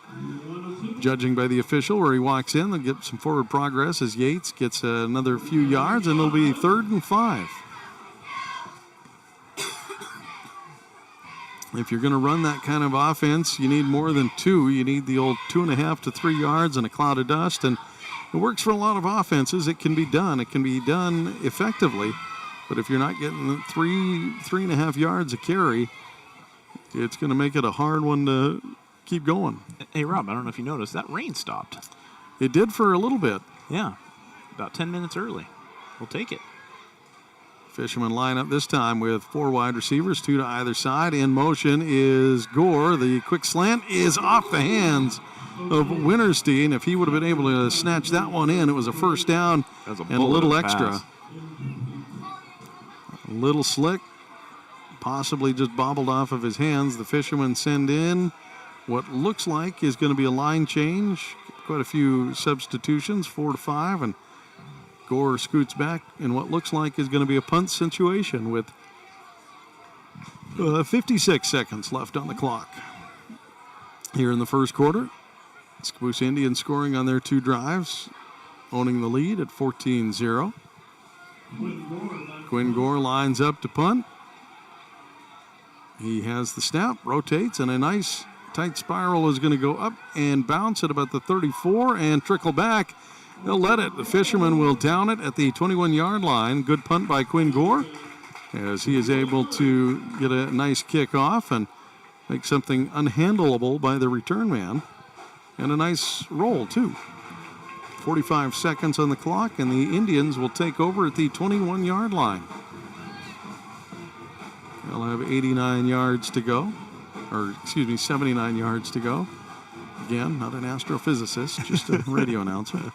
Judging by the official where he walks in, they'll get some forward progress as Yates gets another few yards, and it'll be 3rd and 5. If you're going to run that kind of offense, you need more than 2. You need the old 2.5 to 3 yards and a cloud of dust. And it works for a lot of offenses. It can be done. It can be done effectively. But if you're not getting 3.5 yards a carry, it's going to make it a hard one to keep going. Hey, Rob, I don't know if you noticed, that rain stopped. It did for a little bit. Yeah, about 10 minutes early. We'll take it. Fishermen line up this time with 4 wide receivers, 2 to either side. In motion is Gore. The quick slant is off the hands of Winterstein. If he would have been able to snatch that one in, it was a first down and a little extra. A little slick, possibly just bobbled off of his hands. The Fishermen send in what looks like is going to be a line change. Quite a few substitutions, 4 to 5, and Gore scoots back in what looks like is going to be a punt situation with 56 seconds left on the clock. Here in the first quarter, Scappoose Indians scoring on their 2 drives, owning the lead at 14-0. Quinn Gore lines up to punt. He has the snap, rotates, and a nice tight spiral is going to go up and bounce at about the 34 and trickle back. They'll let it. The Fishermen will down it at the 21-yard line. Good punt by Quinn Gore as he is able to get a nice kick off and make something unhandleable by the return man. And a nice roll, too. 45 seconds on the clock, and the Indians will take over at the 21-yard line. They'll have 89 yards to go, or 79 yards to go. Again, not an astrophysicist, just a radio announcer.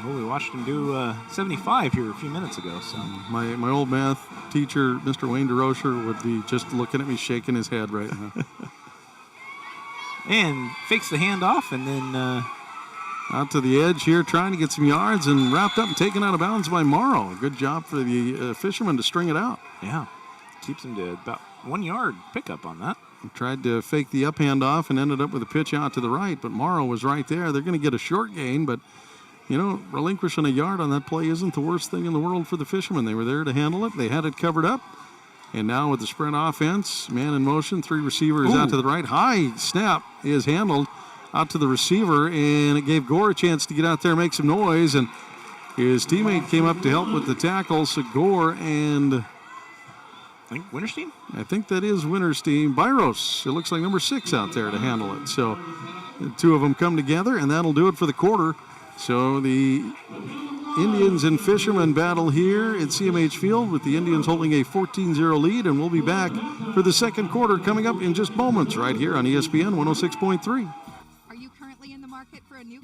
Well, we watched him do 75 here a few minutes ago. So my old math teacher, Mr. Wayne DeRocher, would be just looking at me shaking his head right now. And fakes the handoff, and then out to the edge here, trying to get some yards, and wrapped up and taken out of bounds by Morrow. Good job for the Fishermen to string it out. Yeah, keeps him to about 1 yard pickup on that. He tried to fake the up handoff and ended up with a pitch out to the right, but Morrow was right there. They're going to get a short gain, but relinquishing a yard on that play isn't the worst thing in the world for the Fishermen. They were there to handle it. They had it covered up. And now with the sprint offense, man in motion, 3 receivers out to the right. High snap is handled out to the receiver, and it gave Gore a chance to get out there and make some noise. And his teammate came up to help with the tackle. So Gore and I think Winterstein? I think that is Winterstein. Byros, it looks like number 6 out there to handle it. So the 2 of them come together, and that'll do it for the quarter. So the Indians and Fishermen battle here at CMH Field with the Indians holding a 14-0 lead, and we'll be back for the second quarter coming up in just moments right here on ESPN 106.3. Are you currently in the market for a new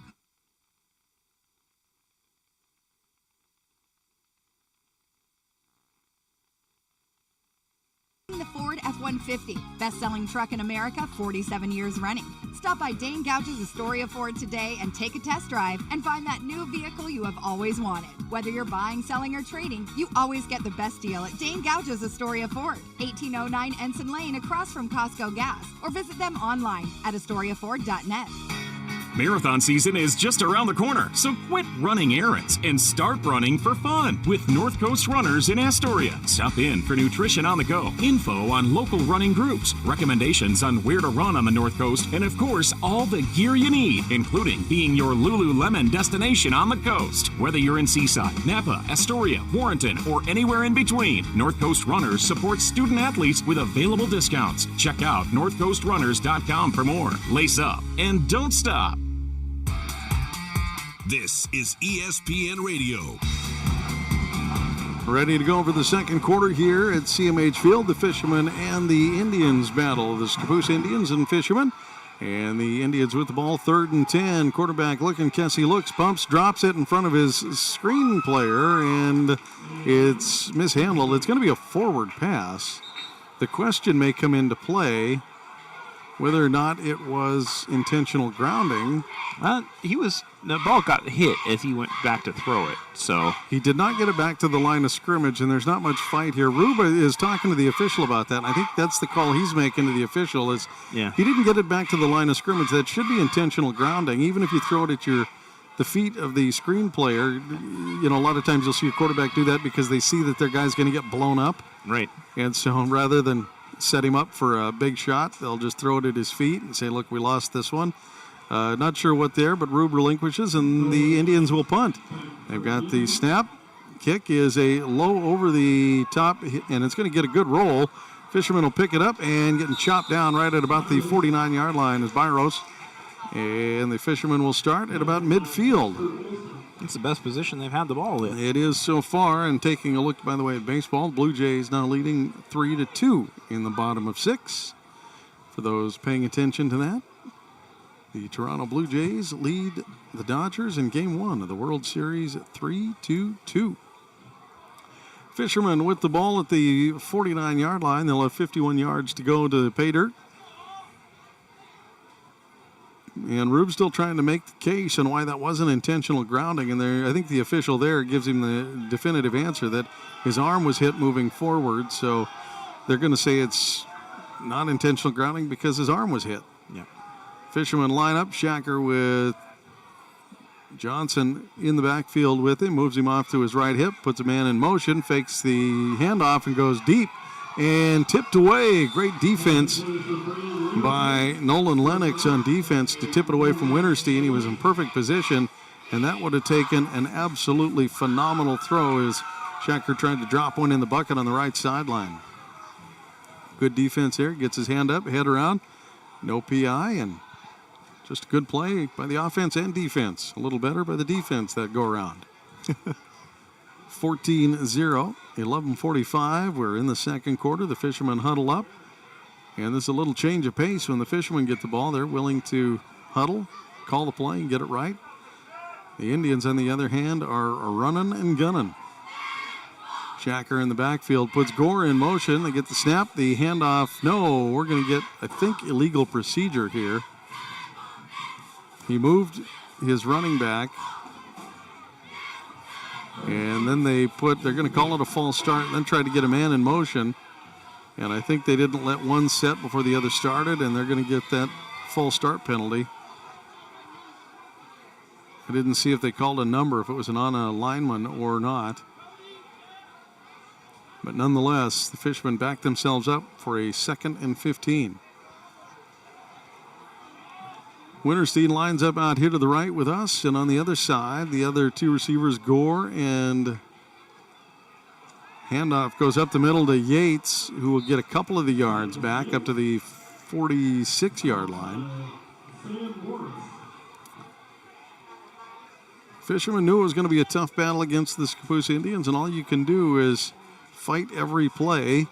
The Ford F-150, best-selling truck in America, 47 years running. Stop by Dane Gouge's Astoria Ford today and take a test drive and find that new vehicle you have always wanted. Whether you're buying, selling, or trading, you always get the best deal at Dane Gouge's Astoria Ford, 1809 Ensign Lane across from Costco Gas, or visit them online at AstoriaFord.net. Marathon season is just around the corner, so quit running errands and start running for fun with North Coast Runners in Astoria. Stop in for nutrition on the go, info on local running groups, recommendations on where to run on the North Coast, and of course, all the gear you need, including being your Lululemon destination on the coast. Whether you're in Seaside, Napa, Astoria, Warrenton, or anywhere in between, North Coast Runners supports student athletes with available discounts. Check out northcoastrunners.com for more. Lace up and don't stop. This is ESPN Radio. Ready to go for the second quarter here at CMH Field. The Fishermen and the Indians battle. The Scappoose Indians and Fishermen. And the Indians with the ball, 3rd and 10. Quarterback looking. Kessie looks, pumps, drops it in front of his screen player, and it's mishandled. It's going to be a forward pass. The question may come into play whether or not it was intentional grounding. The ball got hit as he went back to throw it. So he did not get it back to the line of scrimmage, and there's not much fight here. Ruba is talking to the official about that. And I think that's the call he's making to the official is he didn't get it back to the line of scrimmage. That should be intentional grounding, even if you throw it at the feet of the screen player. You know, a lot of times you'll see a quarterback do that because they see that their guy's going to get blown up. Right. And so rather than set him up for a big shot, they'll just throw it at his feet and say, look, we lost this one. Not sure what there, but Rube relinquishes, and the Indians will punt. They've got the snap. Kick is a low over the top, and it's going to get a good roll. Fisherman will pick it up and getting chopped down right at about the 49-yard line is Byros. And the Fishermen will start at about midfield. It's the best position they've had the ball in. It is so far, and taking a look, by the way, at baseball, Blue Jays now leading 3-2 in the bottom of 6. For those paying attention to that, the Toronto Blue Jays lead the Dodgers in Game 1 of the World Series at 3-2. Fishermen with the ball at the 49-yard line. They'll have 51 yards to go to pay dirt. And Rube's still trying to make the case on why that wasn't intentional grounding. And I think the official there gives him the definitive answer that his arm was hit moving forward. So they're going to say it's not intentional grounding because his arm was hit. Yeah. Fishermen line up. Shacker with Johnson in the backfield with him. Moves him off to his right hip. Puts a man in motion. Fakes the handoff and goes deep. And tipped away. Great defense by Nolan Lennox on defense to tip it away from Winterstein. He was in perfect position, and that would have taken an absolutely phenomenal throw as Shacker tried to drop one in the bucket on the right sideline. Good defense there. Gets his hand up, head around. No PI, and just a good play by the offense and defense. A little better by the defense that go around. 14-0, 11:45. We're in the second quarter. The Fishermen huddle up. And there's a little change of pace when the Fishermen get the ball. They're willing to huddle, call the play, and get it right. The Indians, on the other hand, are running and gunning. Shacker in the backfield puts Gore in motion. They get the snap, the handoff. No, we're going to get, I think, illegal procedure here. He moved his running back. And then they're going to call it a false start and then try to get a man in motion. And I think they didn't let one set before the other started, and they're going to get that false start penalty. I didn't see if they called a number, if it was on a lineman or not. But nonetheless, the Fishermen backed themselves up for a 2nd and 15. Winterstein lines up out here to the right with us, and on the other side, the other two receivers, Gore and handoff goes up the middle to Yates, who will get a couple of the yards back up to the 46-yard line. Fishermen knew it was going to be a tough battle against the Scappoose Indians, and all you can do is fight every play,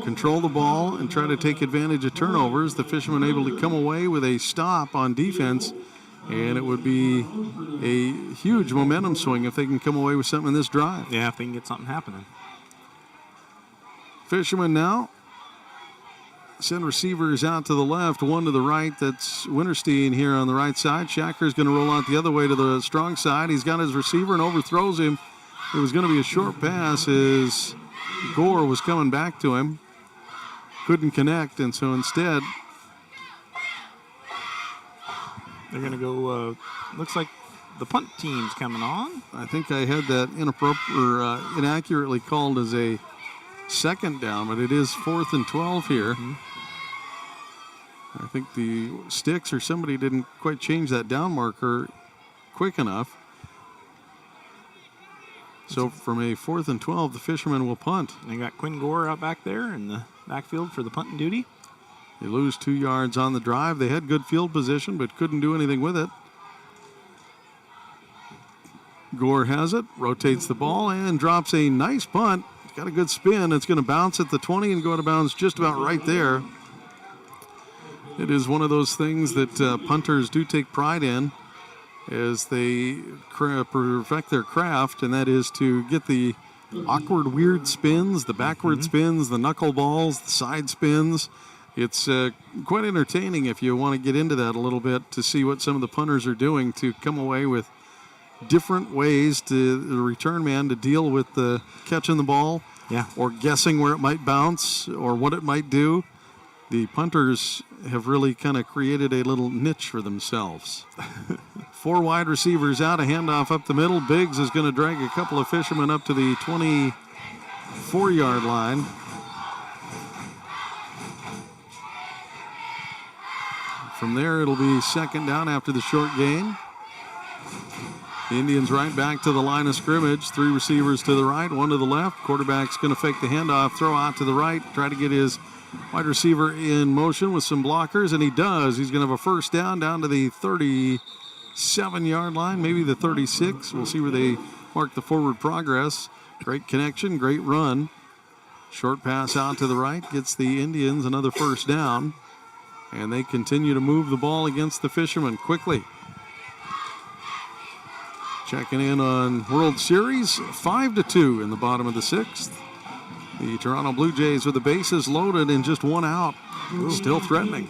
control the ball, and try to take advantage of turnovers. The Fishermen able to come away with a stop on defense, and it would be a huge momentum swing if they can come away with something in this drive. Yeah, if they can get something happening. Fishermen now send receivers out to the left, one to the right. That's Winterstein here on the right side. Shacker's going to roll out the other way to the strong side. He's got his receiver and overthrows him. It was going to be a short pass as Gore was coming back to him. Couldn't connect, and so instead They're going to go, looks like the punt team's coming on. I think I had that inaccurately called as a second down, but it is 4th and 12 here. I think the sticks or somebody didn't quite change that down marker quick enough. So from a 4th and 12, the Fishermen will punt. They got Quinn Gore out back there in the backfield for the punting duty. They lose 2 yards on the drive. They had good field position, but couldn't do anything with it. Gore has it, rotates the ball, and drops a nice punt. It's got a good spin. It's going to bounce at the 20 and go out of bounds just about right there. It is one of those things that punters do take pride in as they perfect their craft, and that is to get the awkward, weird spins, the backward spins, the knuckleballs, the side spins. It's quite entertaining if you want to get into that a little bit to see what some of the punters are doing to come away with different ways to the return man to deal with the catching the ball or guessing where it might bounce or what it might do. The punters have really kind of created a little niche for themselves. 4 wide receivers out, a handoff up the middle. Biggs is going to drag a couple of Fishermen up to the 24-yard line. From there, it'll be second down after the short gain. The Indians right back to the line of scrimmage. 3 receivers to the right, 1 to the left. Quarterback's going to fake the handoff, throw out to the right, try to get his wide receiver in motion with some blockers, and he does. He's going to have a first down to the 37-yard line, maybe the 36. We'll see where they mark the forward progress. Great connection, great run. Short pass out to the right gets the Indians another first down, and they continue to move the ball against the Fishermen quickly. Checking in on World Series, 5-2 in the bottom of the 6th. The Toronto Blue Jays with the bases loaded and just 1 out. Still threatening.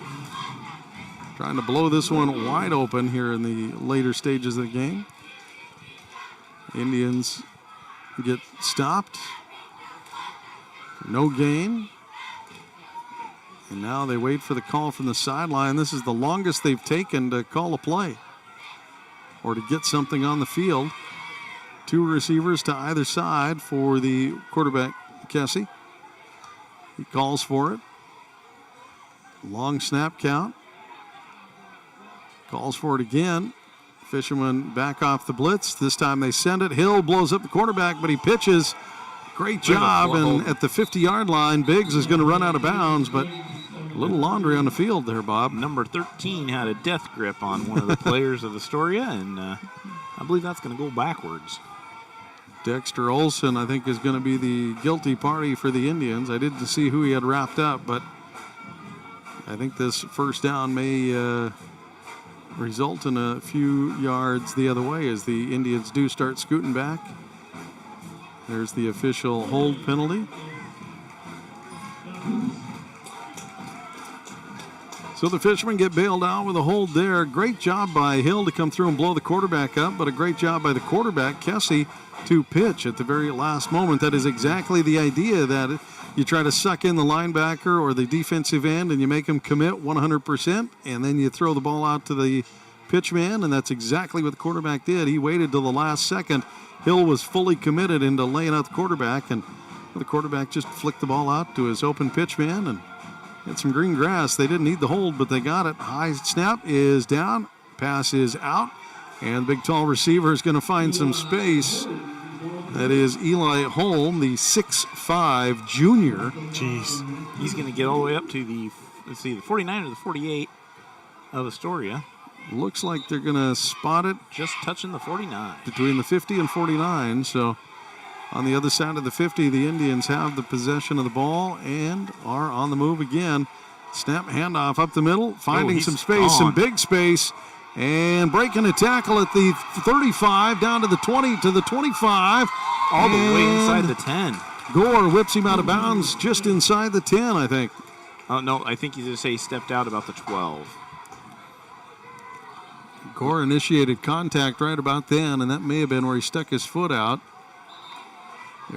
Trying to blow this one wide open here in the later stages of the game. Indians get stopped. No gain. And now they wait for the call from the sideline. This is the longest they've taken to call a play or to get something on the field. 2 receivers to either side for the quarterback, Kessie. He calls for it. Long snap count. Calls for it again. Fishermen back off the blitz. This time they send it. Hill blows up the quarterback, but he pitches. Great job. And at the 50-yard line, Biggs is going to run out of bounds, but a little laundry on the field there, Bob. Number 13 had a death grip on one of the players of Astoria, and I believe that's going to go backwards. Dexter Olson, I think, is going to be the guilty party for the Indians. I didn't see who he had wrapped up, but I think this first down may result in a few yards the other way as the Indians do start scooting back. There's the official hold penalty. So the Fishermen get bailed out with a hold there. Great job by Hill to come through and blow the quarterback up, but a great job by the quarterback, Kessie, to pitch at the very last moment. That is exactly the idea, that you try to suck in the linebacker or the defensive end and you make them commit 100%, and then you throw the ball out to the pitch man, and that's exactly what the quarterback did. He waited till the last second. Hill was fully committed into laying out the quarterback, and the quarterback just flicked the ball out to his open pitch man and get some green grass. They didn't need the hold, but they got it. High snap is down. Pass is out. And the big, tall receiver is going to find some space. That is Eli Holm, the 6'5 junior. Jeez. He's going to get all the way up to the, the 49 or the 48 of Astoria. Looks like they're going to spot it. Just touching the 49. Between the 50 and 49. So on the other side of the 50, the Indians have the possession of the ball and are on the move again. Snap handoff up the middle, finding some space, some big space, and breaking a tackle at the 35, down to the 20, to the 25. All the way inside the 10. Gore whips him out of bounds just inside the 10, I think. Oh, no, I think he's going to say he stepped out about the 12. Gore initiated contact right about then, and that may have been where he stuck his foot out.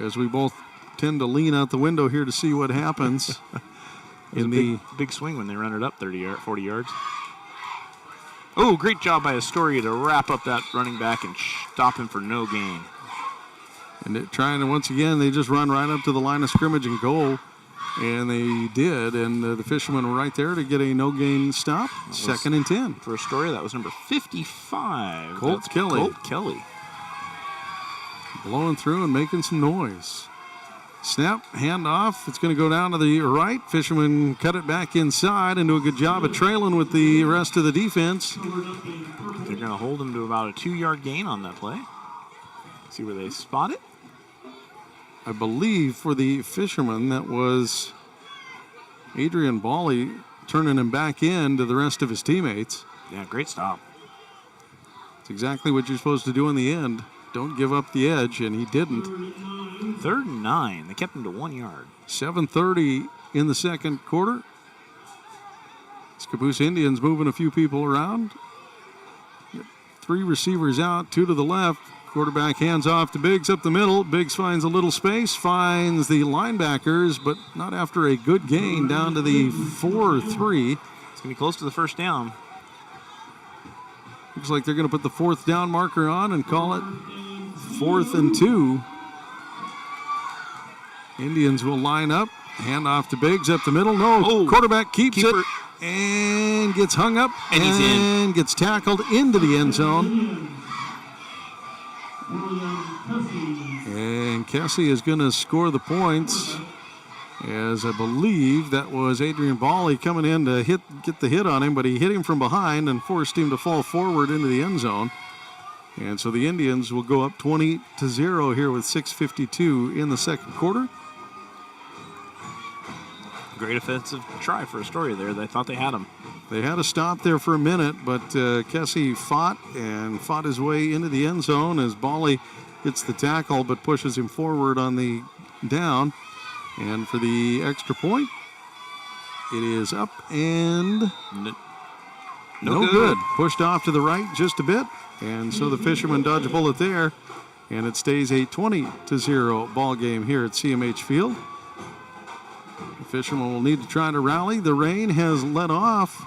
As we both tend to lean out the window here to see what happens. In the big swing when they run it up 40 yards. Oh, great job by Astoria to wrap up that running back and stop him for no gain. And trying to, once again, they just run right up to the line of scrimmage and goal. And they did, and the Fishermen were right there to get a no-gain stop. 2nd and 10. For Astoria, that was number 55. Colt Kelly. Colt Kelly. Blowing through and making some noise. Snap, handoff. It's going to go down to the right. Fishermen cut it back inside and do a good job of trailing with the rest of the defense. They're going to hold him to about a 2-yard gain on that play. See where they spot it. I believe for the Fishermen, that was Adrian Bawley turning him back in to the rest of his teammates. Yeah, great stop. It's exactly what you're supposed to do in the end. Don't give up the edge, and he didn't. 3rd and 9. They kept him to 1 yard. 7:30 in the second quarter. Scappoose Indians moving a few people around. 3 receivers out, 2 to the left. Quarterback hands off to Biggs up the middle. Biggs finds a little space, finds the linebackers, but not after a good gain down to the 4-3. It's going to be close to the first down. Looks like they're going to put the 4th down marker on and call it 4th and 2. Indians will line up. Hand off to Biggs up the middle. No, quarterback keeps it and gets hung up and he's in. Gets tackled into the end zone. And Kessie is going to score the points, as I believe that was Adrian Bawley coming in to get the hit on him, but he hit him from behind and forced him to fall forward into the end zone. And so the Indians will go up 20-0 here with 6:52 in the second quarter. Great offensive try for Astoria there. They thought they had him. They had a stop there for a minute, but Kessie fought his way into the end zone as Bawley gets the tackle but pushes him forward on the down. And for the extra point, it is up and no good. Pushed off to the right just a bit, and so the Fishermen dodge a bullet there, and it stays a 20-0 ball game here at CMH Field. The Fishermen will need to try to rally. The rain has let off,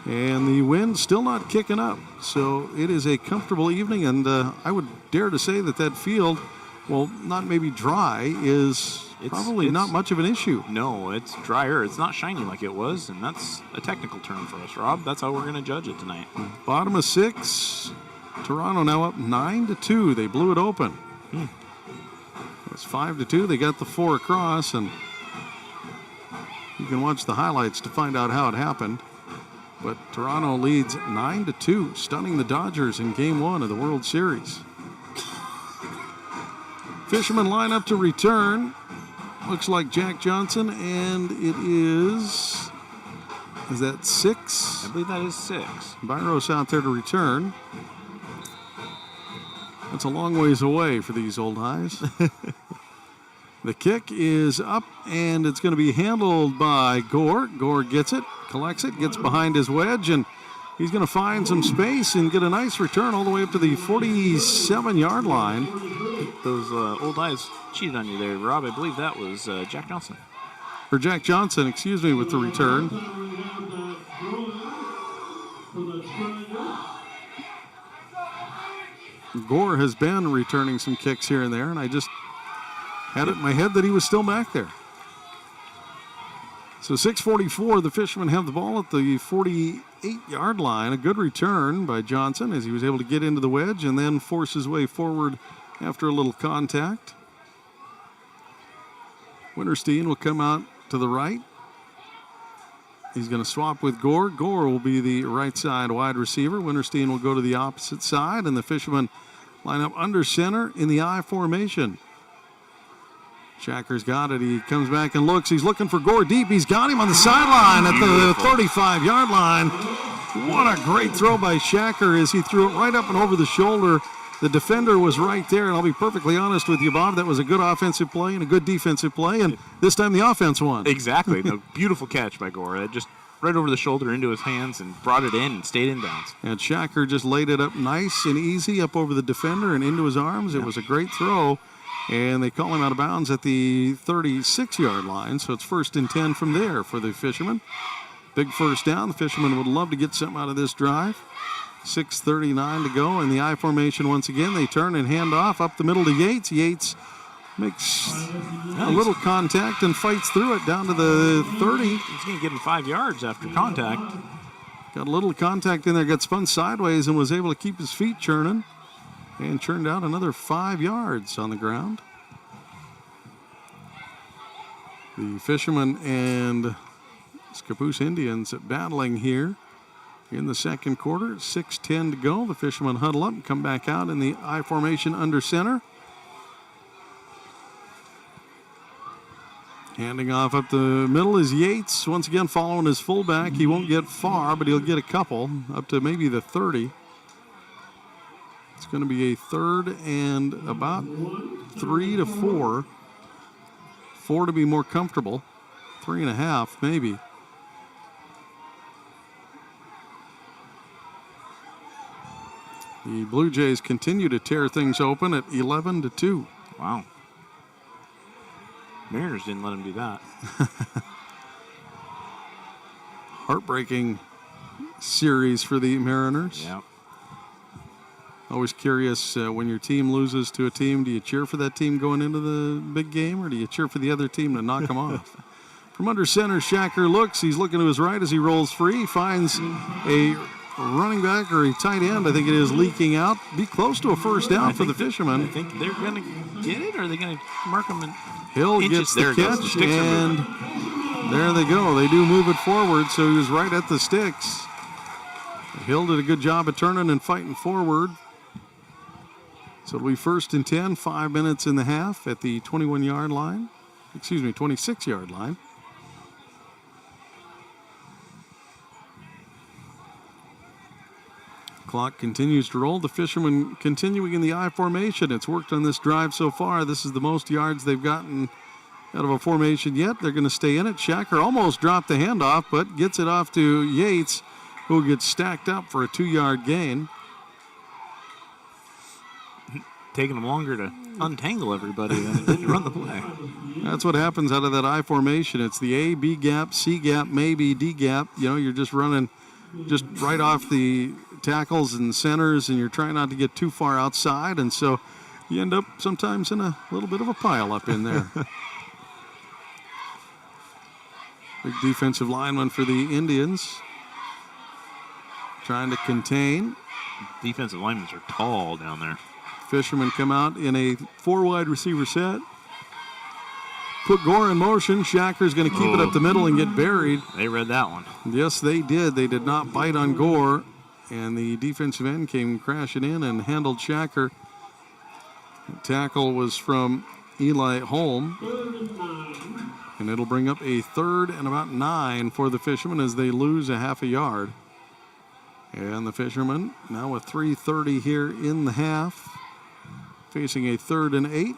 and the wind's still not kicking up. So it is a comfortable evening, and I would dare to say that field, well, not maybe dry, is probably not much of an issue. No, it's drier. It's not shiny like it was, and that's a technical term for us, Rob. That's how we're going to judge it tonight. Bottom of 6. Toronto now up 9-2. They blew it open. It's 5-2. They got the 4 across, and you can watch the highlights to find out how it happened. But Toronto leads 9-2, stunning the Dodgers in Game 1 of the World Series. Fishermen line up to return. Looks like Jack Johnson, and it is that 6? I believe that is 6. Byros out there to return. That's a long ways away for these old eyes. The kick is up, and it's going to be handled by Gore. Gore gets it, collects it, gets behind his wedge, and he's going to find some space and get a nice return all the way up to the 47-yard line. Those old eyes cheated on you there, Rob. I believe that was Jack Johnson. Or Jack Johnson, excuse me, with the return. Gore has been returning some kicks here and there, and I just had it in my head that he was still back there. So 6:44, the Fishermen have the ball at the 48-yard line. A good return by Johnson as he was able to get into the wedge and then force his way forward after a little contact. Winterstein will come out to the right. He's going to swap with Gore. Gore will be the right side wide receiver. Winterstein will go to the opposite side, and the Fishermen line up under center in the I formation. Shacker's got it. He comes back and looks. He's looking for Gore deep. He's got him on the sideline at the 35-yard line. What a great throw by Shacker as he threw it right up and over the shoulder. The defender was right there, and I'll be perfectly honest with you, Bob. That was a good offensive play and a good defensive play, and this time the offense won. Exactly. A beautiful catch by Gore. It just right over the shoulder into his hands and brought it in and stayed in bounds. And Shacker just laid it up nice and easy up over the defender and into his arms. It was a great throw. And they call him out of bounds at the 36-yard line, so it's 1st and 10 from there for the Fishermen. Big first down. The Fishermen would love to get something out of this drive. 6:39 to go in the I formation once again. They turn and hand off up the middle to Yates. Yates makes a little contact and fights through it down to the 30. He's going to give him 5 yards after contact. Got a little contact in there, got spun sideways and was able to keep his feet churning and churned out another 5 yards on the ground. The Fishermen and Scappoose Indians battling here in the second quarter. 6:10 to go. The Fishermen huddle up and come back out in the I formation under center. Handing off up the middle is Yates. Once again following his fullback. He won't get far, but he'll get a couple up to maybe the 30. It's going to be a 3rd and about 3 to 4. 4 to be more comfortable. 3.5 maybe. The Blue Jays continue to tear things open at 11-2. Wow. Mariners didn't let him do that. Heartbreaking series for the Mariners. Yeah. Always curious when your team loses to a team, do you cheer for that team going into the big game or do you cheer for the other team to knock them off? From under center, Shacker looks. He's looking to his right as he rolls free. He finds a running back or a tight end, I think it is, leaking out. Be close to a first down for the Fishermen. I think they're going to get it, or are they going to mark them in Hill inches? gets the catch, and there they go. They do move it forward, so he was right at the sticks. Hill did a good job of turning and fighting forward. So it'll be 1st and 10, 5 minutes in the half at the 21-yard line. 26-yard line. Clock continues to roll. The Fishermen continuing in the I formation. It's worked on this drive so far. This is the most yards they've gotten out of a formation yet. They're going to stay in it. Shacker almost dropped the handoff, but gets it off to Yates, who gets stacked up for a 2-yard gain. Taking them longer to untangle everybody than it did to run the play. That's what happens out of that I formation. It's the A, B gap, C gap, maybe D gap. You know, you're just running just right off the tackles and centers, and you're trying not to get too far outside, and so you end up sometimes in a little bit of a pile up in there. Big defensive lineman for the Indians. Trying to contain. Defensive linemen are tall down there. Fishermen come out in a 4-wide receiver set. Put Gore in motion. Shacker's going to keep it up the middle and get buried. They read that one. Yes, they did. They did not bite on Gore. And the defensive end came crashing in and handled Shacker. The tackle was from Eli Holm. And it'll bring up a 3rd and about 9 for the Fishermen as they lose a half a yard. And the Fishermen now with 3:30 here in the half. Facing a 3rd and 8.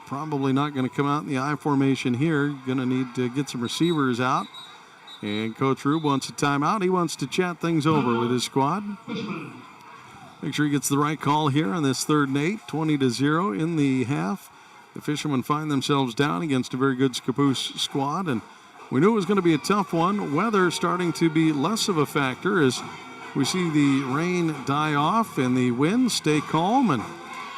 Probably not going to come out in the I formation here. Going to need to get some receivers out. And Coach Rube wants a timeout. He wants to chat things over with his squad. Make sure he gets the right call here on this 3rd and 8. 20-0 in the half. The Fishermen find themselves down against a very good Scappoose squad. And we knew it was going to be a tough one. Weather starting to be less of a factor as we see the rain die off and the winds stay calm. And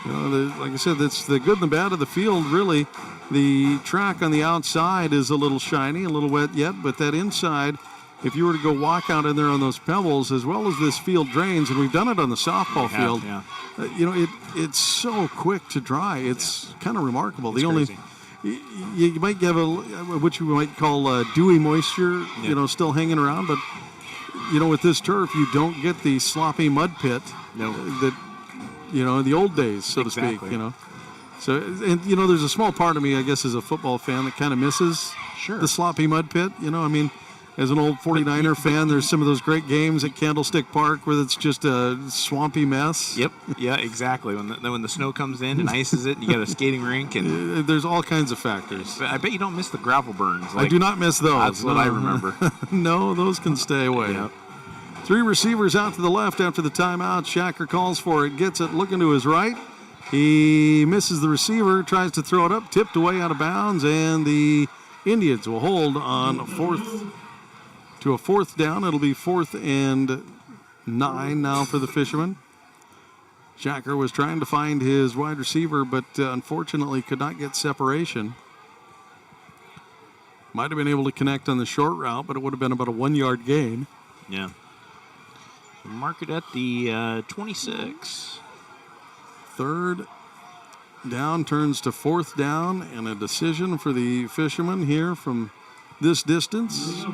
you know, like I said, that's the good and the bad of the field, really. The track on the outside is a little shiny, a little wet yet, but that inside, if you were to go walk out in there on those pebbles, as well as this field drains, and we've done it on the softball field, you know, it's so quick to dry. It's kind of remarkable. It's crazy. You might have what you might call dewy moisture, you know, still hanging around, but, you know, with this turf, you don't get the sloppy mud pit that, you know, in the old days, so to speak, you know. So, and, you know, there's a small part of me, I guess, as a football fan that kind of misses the sloppy mud pit. You know, I mean, as an old 49er fan, there's some of those great games at Candlestick Park where it's just a swampy mess. Yep. Yeah, exactly. When the snow comes in and ices it, and you got a skating rink. And there's all kinds of factors. I bet you don't miss the gravel burns. I do not miss those. That's what I remember. No, those can stay away. Yep. 3 receivers out to the left after the timeout. Shacker calls for it, gets it, looking to his right. He misses the receiver, tries to throw it up, tipped away out of bounds, and the Indians will hold on 4th to a 4th down. It'll be 4th and 9 now for the Fishermen. Shacker was trying to find his wide receiver, but unfortunately could not get separation. Might have been able to connect on the short route, but it would have been about a 1-yard gain. Yeah. Mark it at the 26. 3rd down turns to 4th down, and a decision for the Fishermen here from this distance.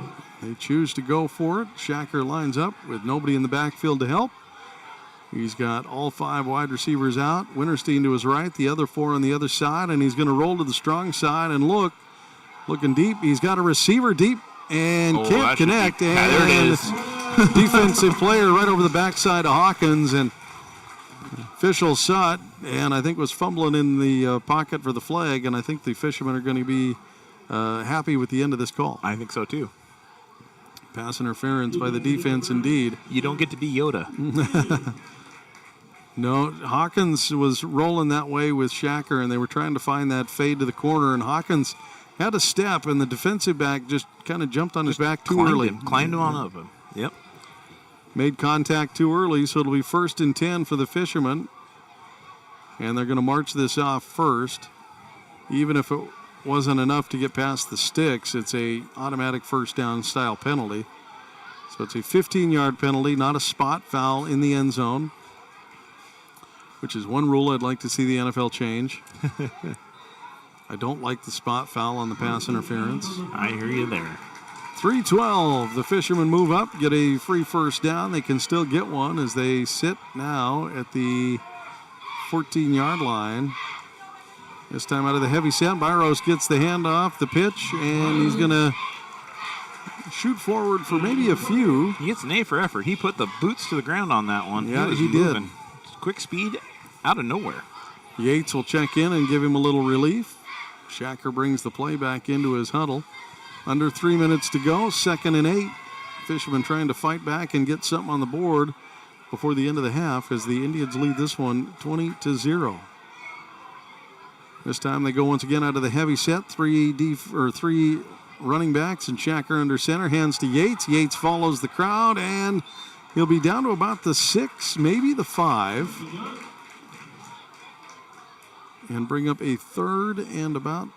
They choose to go for it. Shacker lines up with nobody in the backfield to help. He's got all 5 wide receivers out. Winterstein to his right, the other 4 on the other side, and he's going to roll to the strong side and looking deep. He's got a receiver deep and can't connect. And there it is. Defensive player right over the backside of Hawkins, and officials saw it, and I think was fumbling in the pocket for the flag, and I think the Fishermen are going to be happy with the end of this call. I think so too. Pass interference by the defense indeed. You don't get to be Yoda. No, Hawkins was rolling that way with Shacker, and they were trying to find that fade to the corner, and Hawkins had a step, and the defensive back just kind of jumped on his back too early. Climbed him on up him. Yep. Made contact too early, so it'll be 1st and 10 for the Fishermen. And they're going to march this off first. Even if it wasn't enough to get past the sticks, it's a automatic 1st down style penalty. So it's a 15-yard penalty, not a spot foul in the end zone, which is one rule I'd like to see the NFL change. I don't like the spot foul on the pass interference. I hear you there. 3:12. The Fishermen move up, get a free 1st down. They can still get one as they sit now at the 14-yard line. This time out of the heavy set, Byros gets the handoff, the pitch, and he's going to shoot forward for maybe a few. He gets an A for effort. He put the boots to the ground on that one. Yeah, he did. Quick speed out of nowhere. Yates will check in and give him a little relief. Shacker brings the play back into his huddle. Under 3 minutes to go, 2nd and 8. Fishermen trying to fight back and get something on the board before the end of the half as the Indians lead this one 20-0. This time they go once again out of the heavy set. 3 running backs and Shacker under center. Hands to Yates. Yates follows the crowd, and he'll be down to about the 6, maybe the 5. And bring up a 3rd and about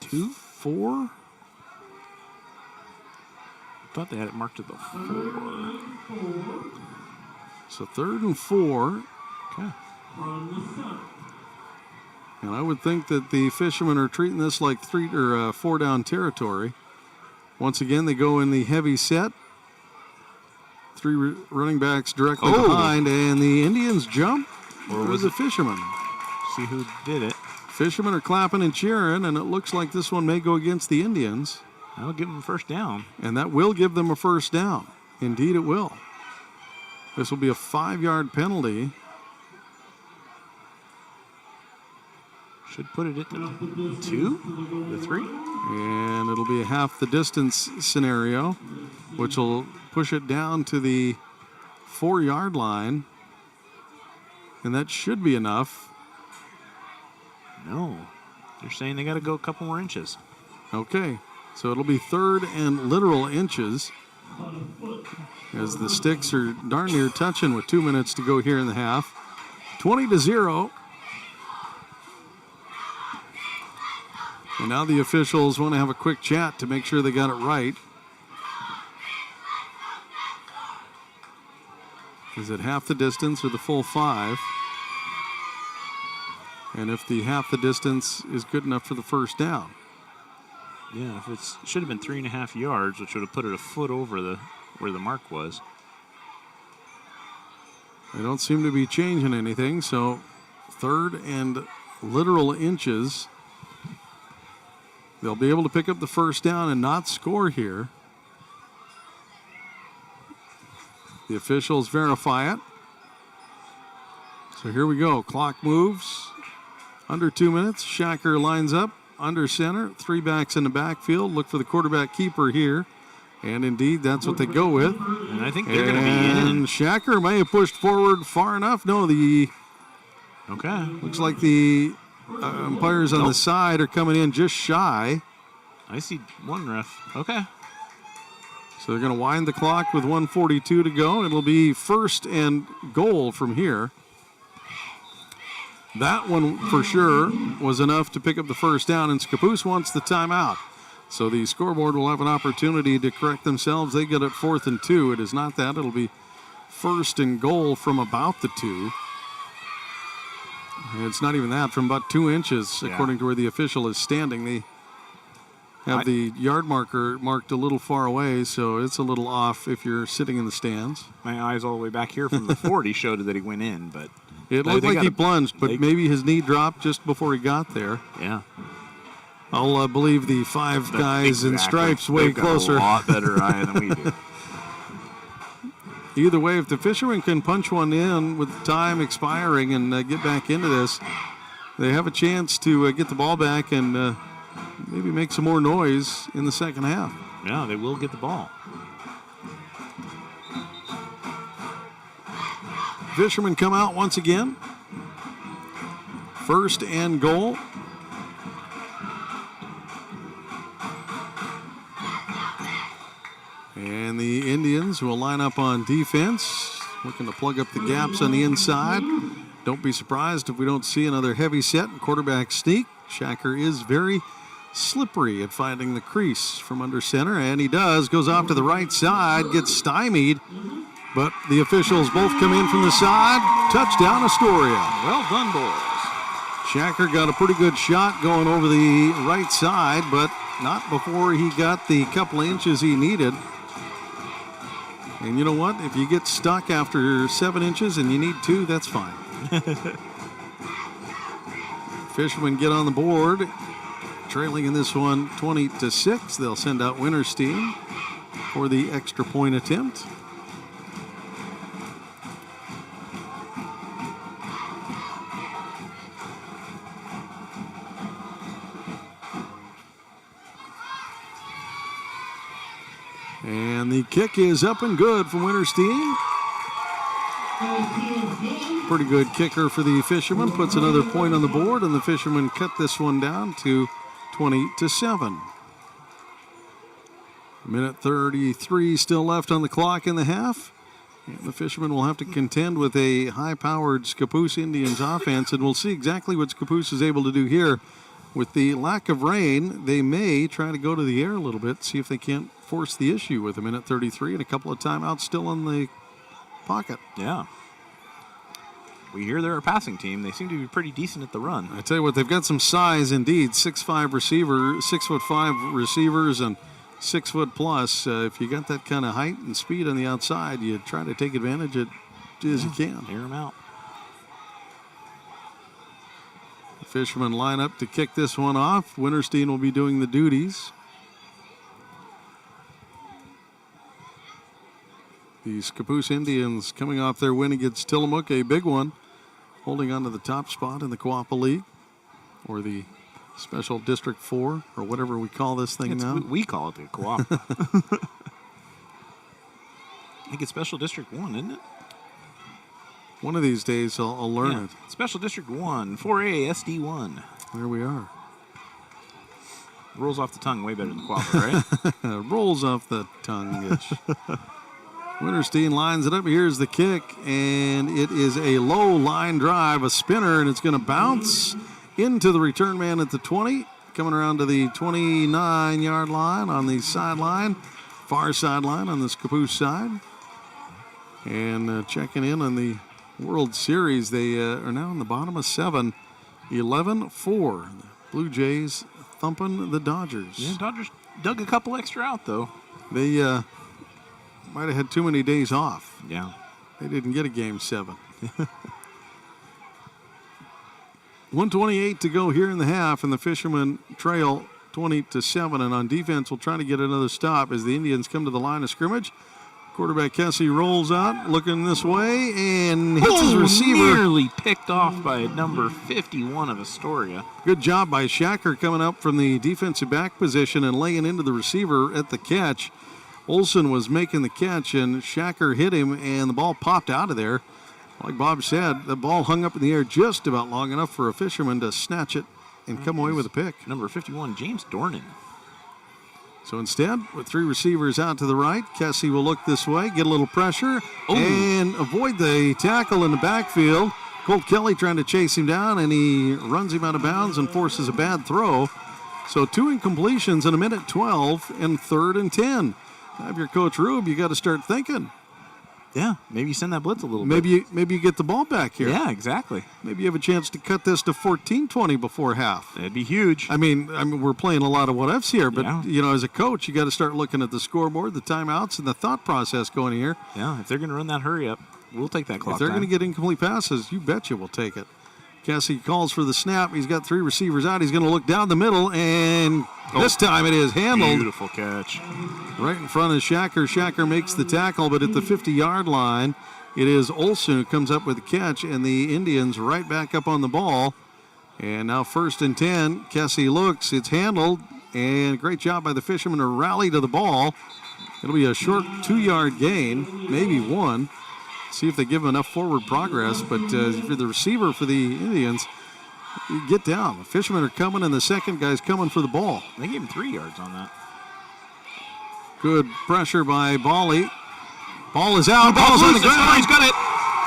4. I thought they had it marked at the 4. So 3rd and 4. Okay. And I would think that the Fishermen are treating this like 4 down territory. Once again, they go in the heavy set. 3 running backs directly behind, and the Indians jump. Or was it Fishermen? See who did it. Fishermen are clapping and cheering, and it looks like this one may go against the Indians. That'll give them a 1st down. And that will give them a 1st down. Indeed, it will. This will be a 5-yard penalty. Should put it at the 2, the 3. And it'll be a half the distance scenario, which will push it down to the 4-yard line. And that should be enough. No. They're saying they got to go a couple more inches. Okay. So it'll be 3rd and literal inches as the sticks are darn near touching with 2 minutes to go here in the half. 20-0. And now the officials want to have a quick chat to make sure they got it right. Is it half the distance or the full 5? And if the half the distance is good enough for the 1st down. Yeah, if it should have been 3.5 yards, which would have put it a foot over where the mark was. They don't seem to be changing anything, so 3rd and literal inches. They'll be able to pick up the 1st down and not score here. The officials verify it. So here we go. Clock moves. Under 2 minutes. Shacker lines up under center. 3 backs in the backfield. Look for the quarterback keeper here. And indeed, that's what they go with. And I think they're going to be in. And Shacker may have pushed forward far enough. No, okay. Looks like the umpires on the side are coming in just shy. I see one ref. Okay. So So they're going to wind the clock with 1:42 to go. It'll be 1st and goal from here. That one for sure was enough to pick up the first down, and Scappoose wants the timeout. So the scoreboard will have an opportunity to correct themselves. They get it 4th and 2. It is not that. It'll be 1st and goal from about the 2. And it's not even that, from about 2 inches, according to where the official is standing. They have the yard marker marked a little far away, so it's a little off if you're sitting in the stands. My eyes all the way back here from the 40 showed that he went in, but it looked like he plunged, but maybe his knee dropped just before he got there. Yeah. I'll believe the 5 guys in stripes way closer. A lot better eye than we do. Either way, if the Fishermen can punch one in with time expiring and get back into this, they have a chance to get the ball back and maybe make some more noise in the second half. Yeah, they will get the ball. Fishermen come out once again. 1st and goal. And the Indians will line up on defense, looking to plug up the gaps on the inside. Don't be surprised if we don't see another heavy set and quarterback sneak. Shacker is very slippery at finding the crease from under center, and he does. Goes off to the right side, gets stymied, but the officials both come in from the side. Touchdown, Astoria. Well done, boys. Shacker got a pretty good shot going over the right side, but not before he got the couple of inches he needed. And you know what? If you get stuck after 7 inches and you need 2, that's fine. Fishermen get on the board, trailing in this one 20-6. They'll send out Winterstein for the extra point attempt. And the kick is up and good from Winterstein. Pretty good kicker for the Fishermen. Puts another point on the board, and the Fishermen cut this one down to 20-7. Minute 33 still left on the clock in the half. And the Fishermen will have to contend with a high-powered Scappoose Indians offense, and we'll see exactly what Scappoose is able to do here. With the lack of rain, they may try to go to the air a little bit, see if they can't force the issue with a minute 33 and a couple of timeouts still in the pocket. Yeah. We hear they're a passing team. They seem to be pretty decent at the run. I tell you what, they've got some size indeed. 6'5" receiver, 6'5" receivers, and 6 foot plus. If you got that kind of height and speed on the outside, you try to take advantage of it as you can. Air them out. The Fishermen line up to kick this one off. Winterstein will be doing the duties. The Scappoose Indians coming off their win against Tillamook, a big one, holding on to the top spot in the Quappa League, or the Special District 4, or whatever we call this thing now. We call it the Quappa. I think it's Special District 1, isn't it? One of these days I'll learn it. Special District 1, 4A, SD1. There we are. Rolls off the tongue way better than Quappa, right? Rolls off the tongue-ish. Winterstein lines it up. Here's the kick, and it is a low line drive, a spinner, and it's going to bounce into the return man at the 20, coming around to the 29-yard line on the sideline, far sideline on the Scappoose side. And checking in on the World Series, they are now in the bottom of 7, 11-4. The Blue Jays thumping the Dodgers. Yeah, Dodgers dug a couple extra out, though. They might have had too many days off. Yeah. They didn't get a game 7. 1:28 to go here in the half, and the Fishermen trail 20-7. And on defense, we'll try to get another stop as the Indians come to the line of scrimmage. Quarterback Kessie rolls out, looking this way, and hits his receiver. Nearly picked off by number 51 of Astoria. Good job by Shacker coming up from the defensive back position and laying into the receiver at the catch. Olson was making the catch, and Shacker hit him, and the ball popped out of there. Like Bob said, the ball hung up in the air just about long enough for a Fisherman to snatch it and come away with a pick. Number 51, James Dornan. So instead, with 3 receivers out to the right, Kessie will look this way, get a little pressure, and avoid the tackle in the backfield. Colt Kelly trying to chase him down, and he runs him out of bounds and forces a bad throw. So 2 incompletions in a minute 12 and 3rd and 10. Have your Coach Rube, you got to start thinking. Yeah, maybe you send that blitz a little bit. Maybe you get the ball back here. Yeah, exactly. Maybe you have a chance to cut this to 14-20 before half. That'd be huge. I mean, we're playing a lot of what ifs here, but as a coach, you got to start looking at the scoreboard, the timeouts, and the thought process going here. Yeah, if they're going to run that hurry up, we'll take that clock. If they're going to get incomplete passes, you bet you we'll take it. Kessie calls for the snap. He's got 3 receivers out. He's going to look down the middle, and this time it is handled. Beautiful catch. Right in front of Shacker. Shacker makes the tackle, but at the 50-yard line, it is Olsen who comes up with the catch, and the Indians right back up on the ball. And now 1st and 10. Kessie looks. It's handled, and great job by the Fishermen to rally to the ball. It'll be a short 2-yard gain, maybe 1. See if they give him enough forward progress, but for the receiver for the Indians, you get down. The Fishermen are coming, and the second guy's coming for the ball. They gave him 3 yards on that. Good pressure by Bally. Ball is out. Ball's on the ground. He's got it.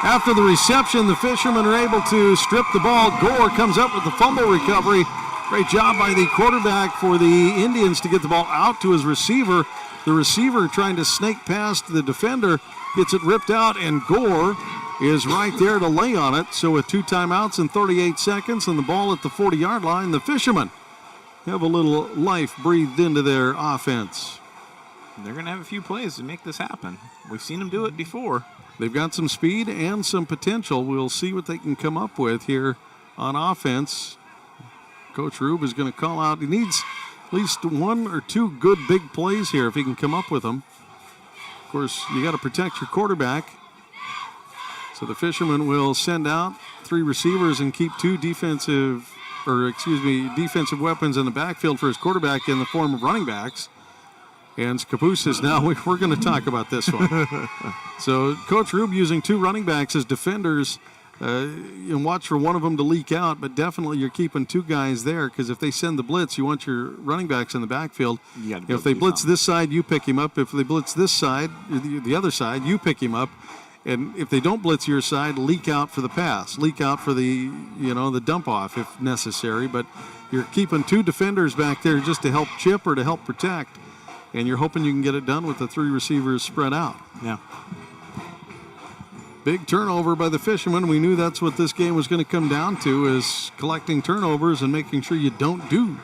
After the reception, the Fishermen are able to strip the ball. Gore comes up with the fumble recovery. Great job by the quarterback for the Indians to get the ball out to his receiver. The receiver trying to snake past the defender, gets it ripped out, and Gore is right there to lay on it. So with 2 timeouts and 38 seconds and the ball at the 40-yard line, the Fishermen have a little life breathed into their offense. They're going to have a few plays to make this happen. We've seen them do it before. They've got some speed and some potential. We'll see what they can come up with here on offense. Coach Rube is going to call out. He needs at least 1 or 2 good big plays here if he can come up with them. Of course, you got to protect your quarterback. So the Fishermen will send out 3 receivers and keep 2 defensive weapons in the backfield for his quarterback in the form of running backs. And Scappoose is now, we're going to talk about this one. So Coach Rube using 2 running backs as defenders. You watch for one of them to leak out, but definitely you're keeping 2 guys there because if they send the blitz, you want your running backs in the backfield. If they blitz this side, you pick him up. If they blitz this side, the other side, you pick him up. And if they don't blitz your side, leak out for the pass, leak out for the dump off if necessary. But you're keeping 2 defenders back there just to help chip or to help protect. And you're hoping you can get it done with the 3 receivers spread out. Yeah. Big turnover by the Fishermen. We knew that's what this game was going to come down to, is collecting turnovers and making sure you don't do.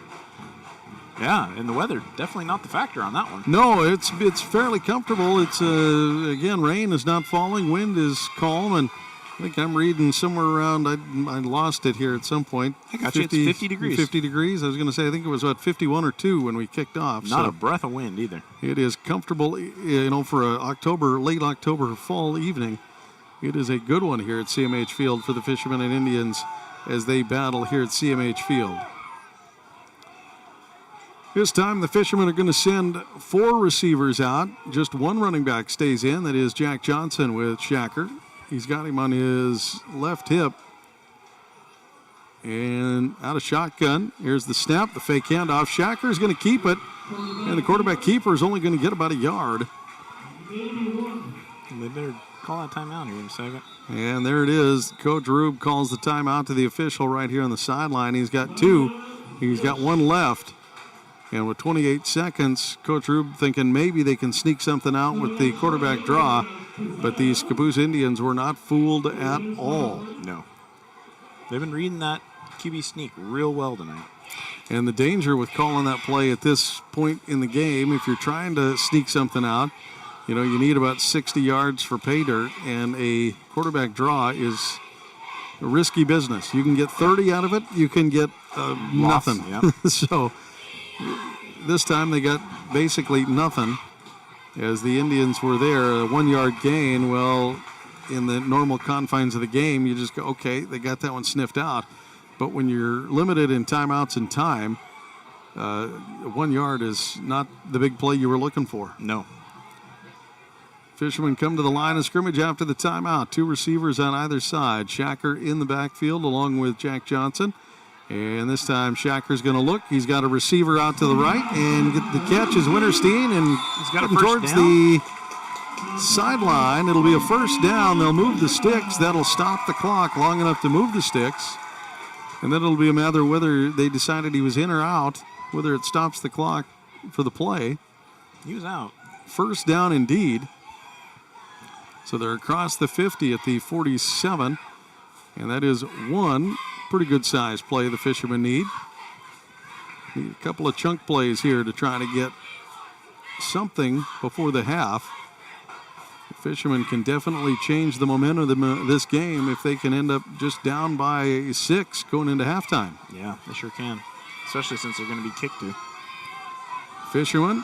Yeah, and the weather, definitely not the factor on that one. No, it's fairly comfortable. It's, again, rain is not falling. Wind is calm, and I think I'm reading somewhere around, I lost it here at some point. I got you, it's 50 degrees. 50 degrees. I was going to say, I think it was, 51 or 2 when we kicked off. Not a breath of wind either. It is comfortable, for a late October fall evening. It is a good one here at CMH Field for the Fishermen and Indians as they battle here at CMH Field. This time the Fishermen are going to send 4 receivers out. Just 1 running back stays in. That is Jack Johnson with Shacker. He's got him on his left hip. And out of shotgun. Here's the snap, the fake handoff. Shacker is going to keep it. And the quarterback keeper is only going to get about a yard. They better call that timeout here in a second. And there it is. Coach Rube calls the timeout to the official right here on the sideline. He's got 2. He's got 1 left. And with 28 seconds, Coach Rube thinking maybe they can sneak something out with the quarterback draw. But the Scappoose Indians were not fooled at all. No. They've been reading that QB sneak real well tonight. And the danger with calling that play at this point in the game, if you're trying to sneak something out, you need about 60 yards for pay dirt, and a quarterback draw is a risky business. You can get 30 out of it, you can get nothing. Yep. So this time they got basically nothing as the Indians were there. A 1-yard gain. Well, in the normal confines of the game, you just go, okay, they got that one sniffed out. But when you're limited in timeouts and time, 1 yard is not the big play you were looking for. No. Fishermen come to the line of scrimmage after the timeout. 2 receivers on either side. Shacker in the backfield along with Jack Johnson. And this time Shacker's going to look. He's got a receiver out to the right, and get the catch is Winterstein, and he's got him towards the sideline. It'll be a first down. They'll move the sticks. That'll stop the clock long enough to move the sticks. And then it'll be a matter of whether they decided he was in or out, whether it stops the clock for the play. He was out. First down indeed. So they're across the 50 at the 47. And that is one pretty good size play the Fishermen need. Need a couple of chunk plays here to try to get something before the half. The Fishermen can definitely change the momentum of this game if they can end up just down by 6 going into halftime. Yeah, they sure can, especially since they're going to be kicked to. Fishermen,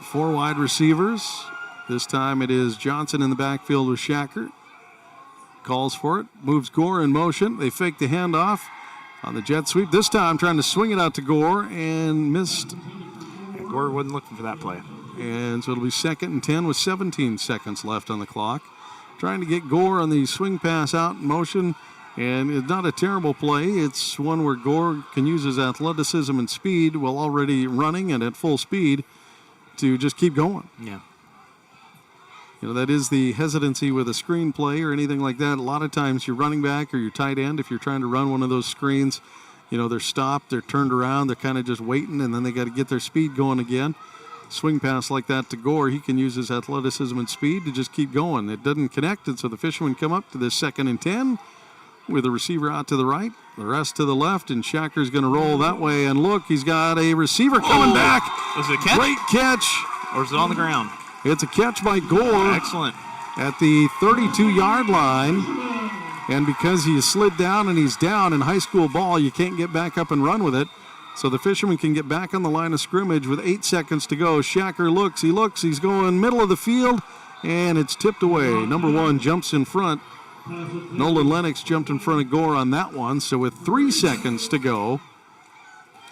4 wide receivers. This time it is Johnson in the backfield with Shacker. Calls for it, moves Gore in motion. They fake the handoff on the jet sweep. This time trying to swing it out to Gore and missed. Yeah, Gore wasn't looking for that play. And so it'll be 2nd and 10 with 17 seconds left on the clock. Trying to get Gore on the swing pass out in motion. And it's not a terrible play. It's one where Gore can use his athleticism and speed while already running and at full speed to just keep going. Yeah. You know, that is the hesitancy with a screen play or anything like that. A lot of times your running back or your tight end, if you're trying to run one of those screens, you know, they're stopped, they're turned around, they're kind of just waiting, and then they got to get their speed going again. Swing pass like that to Gore, he can use his athleticism and speed to just keep going. It doesn't connect, and so the Fishermen come up to this 2nd and 10 with a receiver out to the right, the rest to the left, and Shacker's going to roll that way. And look, he's got a receiver coming back. Was it a catch? Great catch. Or is it on the ground? It's a catch by Gore. Excellent. At the 32-yard line. And because he slid down and he's down in high school ball, you can't get back up and run with it. So the Fishermen can get back on the line of scrimmage with 8 seconds to go. Shacker looks, he's going middle of the field, and it's tipped away. Number 1 jumps in front. Nolan Lennox jumped in front of Gore on that one. So with 3 seconds to go,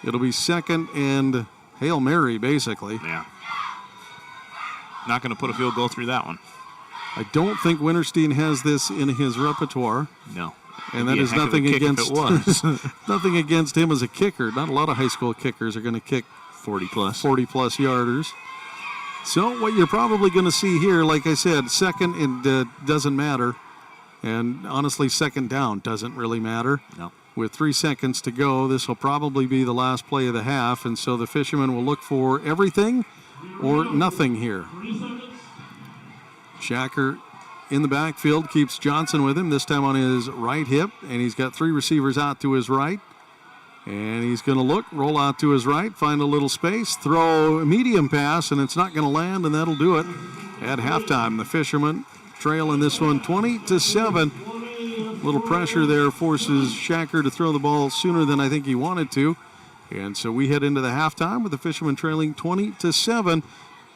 it'll be 2nd and Hail Mary, basically. Yeah. Not going to put a field goal through that one. I don't think Winterstein has this in his repertoire. No. And that is nothing against nothing against him as a kicker. Not a lot of high school kickers are going to kick 40-plus yarders. So what you're probably going to see here, like I said, 2nd, it doesn't matter. And honestly, 2nd down doesn't really matter. No. With 3 seconds to go, this will probably be the last play of the half. And so the Fishermen will look for everything or nothing here. Shacker in the backfield keeps Johnson with him, this time on his right hip, and he's got 3 receivers out to his right. And he's going to look, roll out to his right, find a little space, throw a medium pass, and it's not going to land, and that'll do it at halftime. The Fishermen trail in this one 20-7. Little pressure there forces Shacker to throw the ball sooner than I think he wanted to. And so we head into the halftime with the Fishermen trailing 20-7.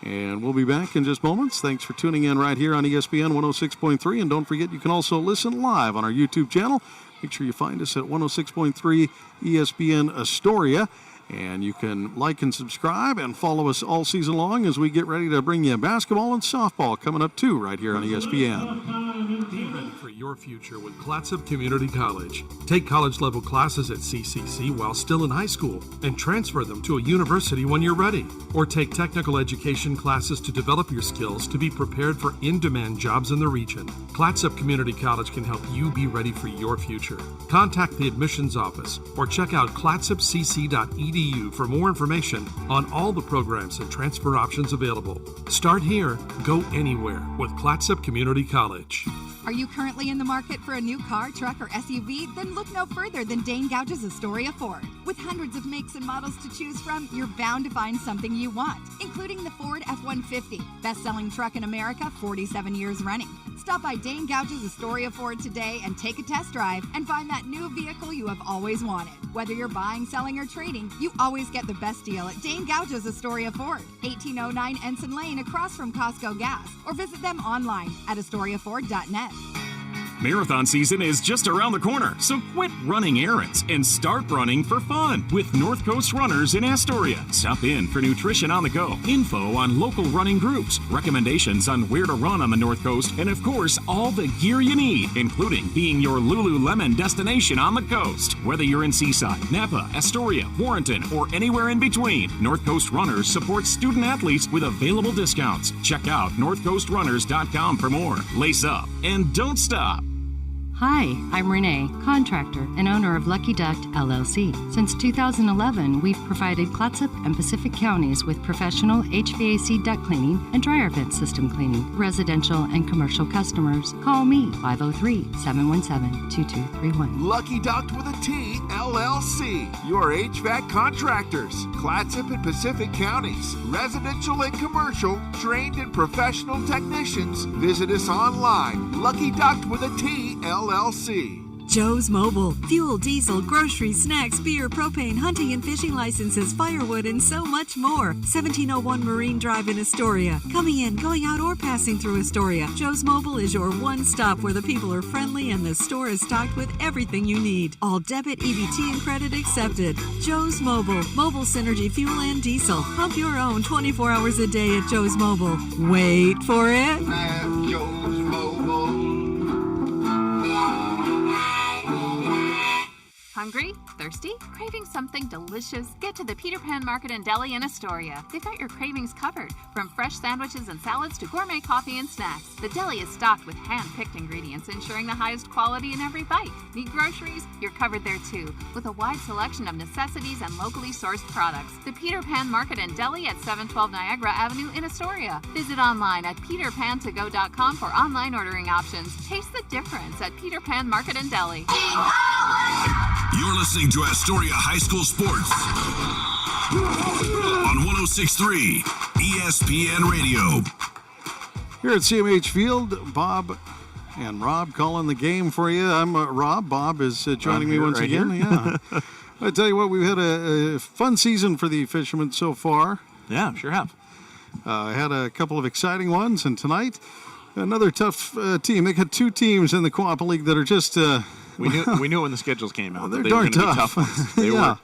And we'll be back in just moments. Thanks for tuning in right here on ESPN 106.3. And don't forget, you can also listen live on our YouTube channel. Make sure you find us at 106.3 ESPN Astoria. And you can like and subscribe and follow us all season long as we get ready to bring you basketball and softball coming up too right here on ESPN. Be ready for your future with Clatsop Community College. Take college-level classes at CCC while still in high school and transfer them to a university when you're ready. Or take technical education classes to develop your skills to be prepared for in-demand jobs in the region. Clatsop Community College can help you be ready for your future. Contact the admissions office or check out clatsopcc.edu for more information on all the programs and transfer options available. Start here, go anywhere with Clatsop Community College. Are you currently in the market for a new car, truck, or SUV? Then look no further than Dane Gouge's Astoria Ford. With hundreds of makes and models to choose from, you're bound to find something you want, including the Ford F-150, best-selling truck in America, 47 years running. Stop by Dane Gouge's Astoria Ford today and take a test drive and find that new vehicle you have always wanted. Whether you're buying, selling, or trading, you always get the best deal at Dane Gouge's Astoria Ford, 1809 Ensign Lane across from Costco Gas, or visit them online at AstoriaFord.net. Marathon season is just around the corner, so quit running errands and start running for fun with North Coast Runners in Astoria. Stop in for nutrition on the go, info on local running groups, recommendations on where to run on the North Coast, and of course, all the gear you need, including being your Lululemon destination on the coast. Whether you're in Seaside, Napa, Astoria, Warrenton, or anywhere in between, North Coast Runners supports student athletes with available discounts. Check out northcoastrunners.com for more. Lace up and don't stop. Hi, I'm Renee, contractor and owner of Lucky Duck LLC. Since 2011, we've provided Clatsop and Pacific counties with professional HVAC duct cleaning and dryer vent system cleaning, residential and commercial customers. Call me, 503-717-2231. Lucky Duck with a T, LLC. Your HVAC contractors. Clatsop and Pacific counties. Residential and commercial. Trained and professional technicians. Visit us online. Lucky Duck with a T, LLC. Joe's Mobile. Fuel, diesel, groceries, snacks, beer, propane, hunting and fishing licenses, firewood, and so much more. 1701 Marine Drive in Astoria. Coming in, going out, or passing through Astoria. Joe's Mobile is your one stop where the people are friendly and the store is stocked with everything you need. All debit, EBT, and credit accepted. Joe's Mobile. Mobile Synergy Fuel and Diesel. Pump your own 24 hours a day at Joe's Mobile. Wait for it. Joe's Mobile. Hungry? Thirsty? Craving something delicious? Get to the Peter Pan Market and Deli in Astoria. They've got your cravings covered, from fresh sandwiches and salads to gourmet coffee and snacks. The deli is stocked with hand-picked ingredients, ensuring the highest quality in every bite. Need groceries? You're covered there too, with a wide selection of necessities and locally sourced products. The Peter Pan Market and Deli at 712 Niagara Avenue in Astoria. Visit online at peterpantogo.com for online ordering options. Taste the difference at Peter Pan Market and Deli. You're listening to Astoria High School Sports on 106.3 ESPN Radio. Here at CMH Field, Bob and Rob calling the game for you. I'm Rob. Bob is joining me once again. Yeah. I tell you what, we've had a fun season for the Fishermen so far. Yeah, sure have. Had a couple of exciting ones, and tonight, another tough team. They got two teams in the Co-op League that are just... We knew when the schedules came out. They're they darn were gonna tough. Be tough ones. They were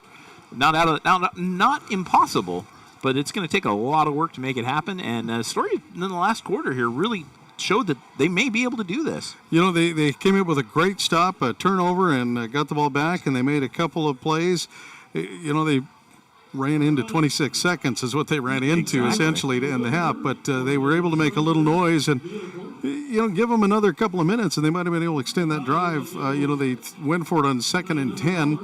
not impossible, but it's going to take a lot of work to make it happen. And Astoria in the last quarter here really showed that they may be able to do this. You know, they came up with a great stop, a turnover, and got the ball back, and they made a couple of plays. You know, they ran into 26 seconds is what they ran into essentially to end the half, but they were able to make a little noise and, you know, give them another couple of minutes and they might have been able to extend that drive. You know, they went for it on 2nd and 10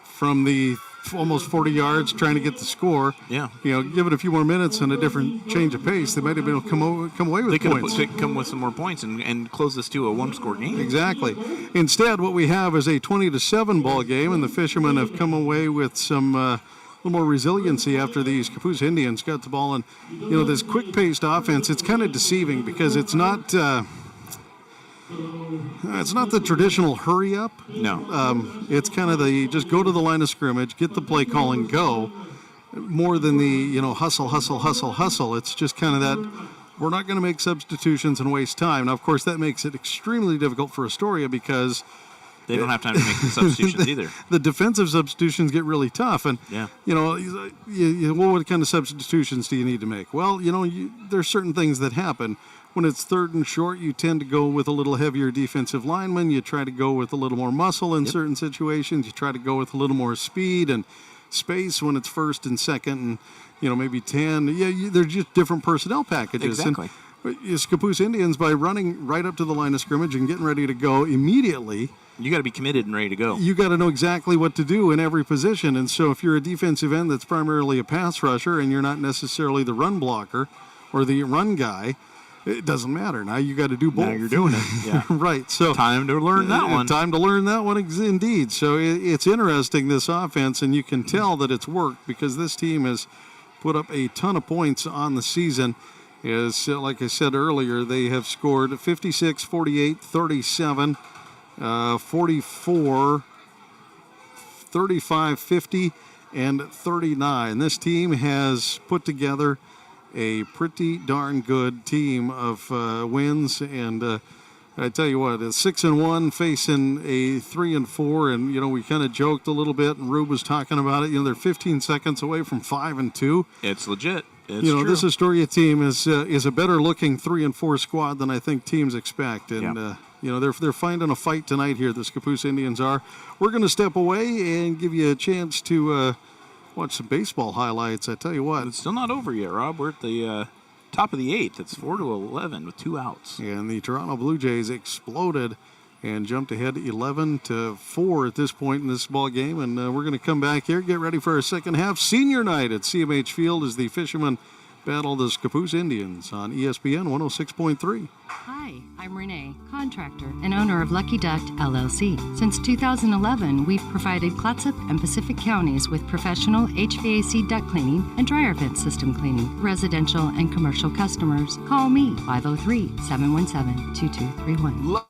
from the almost 40 yards trying to get the score. Yeah. You know, give it a few more minutes and a different change of pace, they might have been able to come away with points. They could come with some more points and close this to a one-score game. Exactly. Instead, what we have is a 20-7 ball game, and the Fishermen have come away with some a little more resiliency after the Scappoose Indians got the ball. And, you know, this quick-paced offense, it's kind of deceiving because it's not the traditional hurry up. No. It's kind of the just go to the line of scrimmage, get the play call, and go. More than the, you know, hustle. It's just kind of that we're not going to make substitutions and waste time. Now, of course, that makes it extremely difficult for Astoria because they don't have time to make the substitutions either. The defensive substitutions get really tough. And, you know, well, what kind of substitutions do you need to make? Well, you know, there's certain things that happen. When it's 3rd and short, you tend to go with a little heavier defensive lineman. You try to go with a little more muscle in certain situations. You try to go with a little more speed and space when it's 1st and 2nd and, you know, maybe 10. Yeah, they're just different personnel packages. Exactly. And Scappoose Indians, by running right up to the line of scrimmage and getting ready to go immediately, you got to be committed and ready to go. You got to know exactly what to do in every position. And so if you're a defensive end that's primarily a pass rusher and you're not necessarily the run blocker or the run guy, it doesn't matter. Now you got to do both. Now you're doing it. Yeah. Right. So time to learn that one. Time to learn that one, indeed. So it's interesting, this offense, and you can tell that it's worked because this team has put up a ton of points on the season. Is like I said earlier, they have scored 56, 48, 37, 44, 35, 50, and 39. This team has put together a pretty darn good team of wins, and I tell you what, a 6-1 facing a 3-4, and we kind of joked a little bit, and Rube was talking about it. They're 15 seconds away from 5-2. It's legit. It's true. This Astoria team is a better looking 3-4 squad than I think teams expect, and they're finding a fight tonight here. The Scappoose Indians are. We're going to step away and give you a chance to watch some baseball highlights. I tell you what, it's still not over yet, Rob. We're at the top of the 8th. It's 4-11 with 2 outs. And the Toronto Blue Jays exploded and jumped ahead 11-4 at this point in this ball game. And we're going to come back here, get ready for our second half. Senior night at CMH Field as the Fishermen battle the Scappoose Indians on ESPN 106.3. Hi, I'm Renee, contractor and owner of Lucky Duck LLC. Since 2011, we've provided Clatsop and Pacific counties with professional HVAC duct cleaning and dryer vent system cleaning, residential and commercial customers. Call me, 503-717-2231.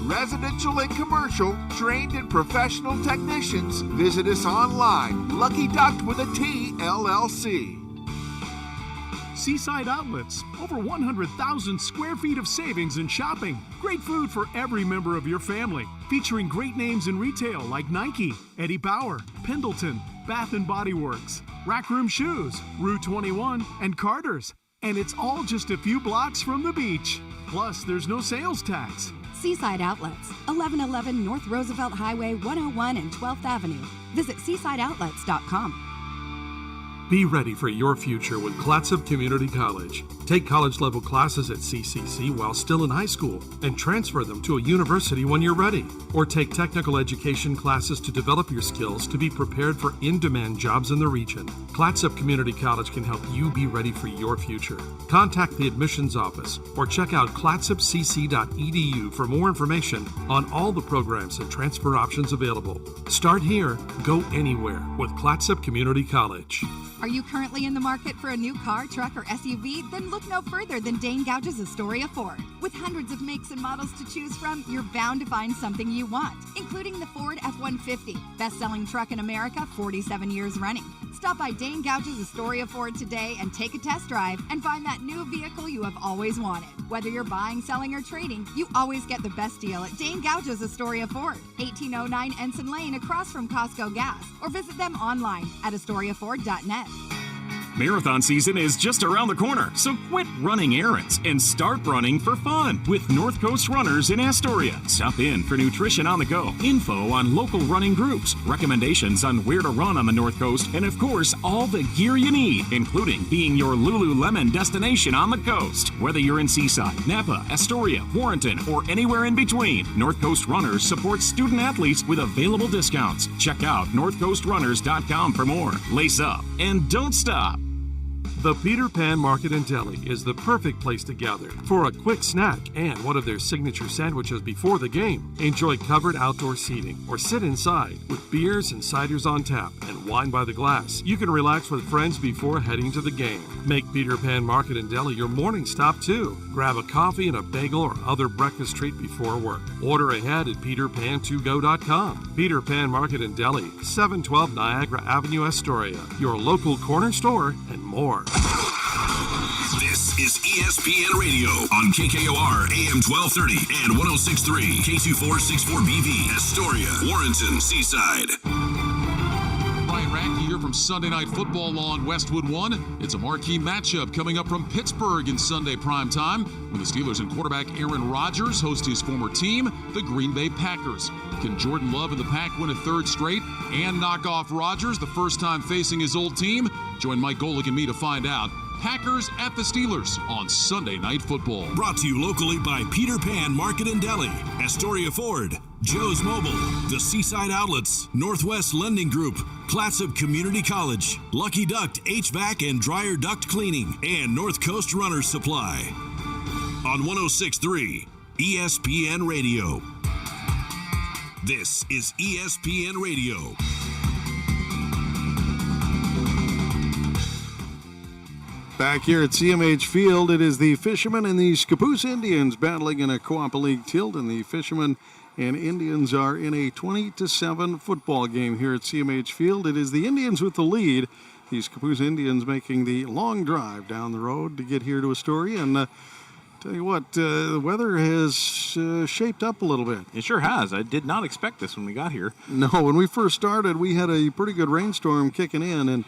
Residential and commercial, trained and professional technicians. Visit us online. Lucky Duck with a T, LLC. Seaside Outlets, over 100,000 square feet of savings and shopping. Great food for every member of your family. Featuring great names in retail like Nike, Eddie Bauer, Pendleton, Bath & Body Works, Rack Room Shoes, Rue 21, and Carter's. And it's all just a few blocks from the beach. Plus, there's no sales tax. Seaside Outlets, 1111 North Roosevelt Highway 101 and 12th Avenue. Visit seasideoutlets.com. Be ready for your future with Clatsop Community College. Take college-level classes at CCC while still in high school and transfer them to a university when you're ready. Or take technical education classes to develop your skills to be prepared for in-demand jobs in the region. Clatsop Community College can help you be ready for your future. Contact the admissions office or check out clatsopcc.edu for more information on all the programs and transfer options available. Start here, go anywhere with Clatsop Community College. Are you currently in the market for a new car, truck, or SUV? Then look no further than Dane Gouge's Astoria Ford. With hundreds of makes and models to choose from, you're bound to find something you want, including the Ford F-150, best-selling truck in America, 47 years running. Stop by Dane Gouge's Astoria Ford today and take a test drive and find that new vehicle you have always wanted. Whether you're buying, selling, or trading, you always get the best deal at Dane Gouge's Astoria Ford, 1809 Ensign Lane across from Costco Gas, or visit them online at AstoriaFord.net. Marathon season is just around the corner, so quit running errands and start running for fun with North Coast Runners in Astoria. Stop in for nutrition on the go, info on local running groups, recommendations on where to run on the North Coast, and of course, all the gear you need, including being your Lululemon destination on the coast. Whether you're in Seaside, Napa, Astoria, Warrenton, or anywhere in between, North Coast Runners supports student athletes with available discounts. Check out northcoastrunners.com for more. Lace up and don't stop. The Peter Pan Market and Deli is the perfect place to gather for a quick snack and one of their signature sandwiches before the game. Enjoy covered outdoor seating or sit inside with beers and ciders on tap and wine by the glass. You can relax with friends before heading to the game. Make Peter Pan Market and Deli your morning stop too. Grab a coffee and a bagel or other breakfast treat before work. Order ahead at peterpan2go.com. Peter Pan Market and Deli, 712 Niagara Avenue, Astoria. Your local corner store and more. This is ESPN Radio on KKOR AM 1230 and 106.3 K2464BV, Astoria, Warrenton, Seaside. Brian Radke here from Sunday Night Football on Westwood One. It's a marquee matchup coming up from Pittsburgh in Sunday primetime when the Steelers and quarterback Aaron Rodgers host his former team, the Green Bay Packers. Can Jordan Love and the Pack win a third straight and knock off Rodgers the first time facing his old team? Join Mike Golick and me to find out. Packers at the Steelers on Sunday Night Football. Brought to you locally by Peter Pan Market and Deli, Astoria Ford, Joe's Mobile, the Seaside Outlets, Northwest Lending Group, Clatsop Community College, Lucky Duck HVAC and Dryer Duct Cleaning, and North Coast Runner Supply. On 106.3 ESPN Radio. This is ESPN Radio. Back here at CMH Field, it is the Fishermen and the Scappoose Indians battling in a Co-op League tilt, and the Fishermen and Indians are in a 20-7 football game here at CMH Field. It is the Indians with the lead. the Scappoose Indians making the long drive down the road to get here to Astoria. And tell you what, the weather has shaped up a little bit. It sure has. I did not expect this when we got here. No, when we first started, we had a pretty good rainstorm kicking in, and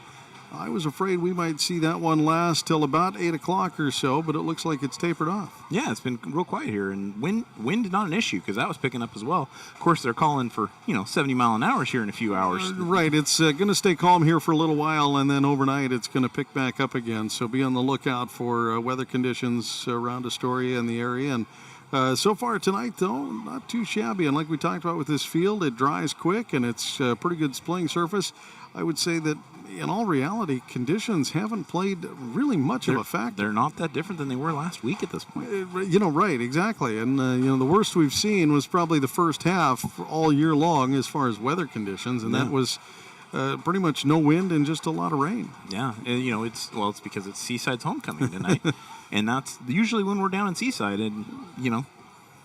I was afraid we might see that one last till about 8 o'clock or so, but it looks like it's tapered off. Yeah, it's been real quiet here, and wind not an issue because that was picking up as well. Of course, they're calling for 70 mile an hour here in a few hours. Right, it's going to stay calm here for a little while, and then overnight it's going to pick back up again. So be on the lookout for weather conditions around Astoria and the area. And so far tonight, though, not too shabby. And like we talked about with this field, it dries quick, and it's a pretty good playing surface. I would say that in all reality, conditions haven't played really much of a factor. They're not that different than they were last week at this point. Right, exactly. And, the worst we've seen was probably the first half all year long as far as weather conditions, and that was pretty much no wind and just a lot of rain. Yeah, it's because it's Seaside's homecoming tonight, and that's usually when we're down in Seaside, and,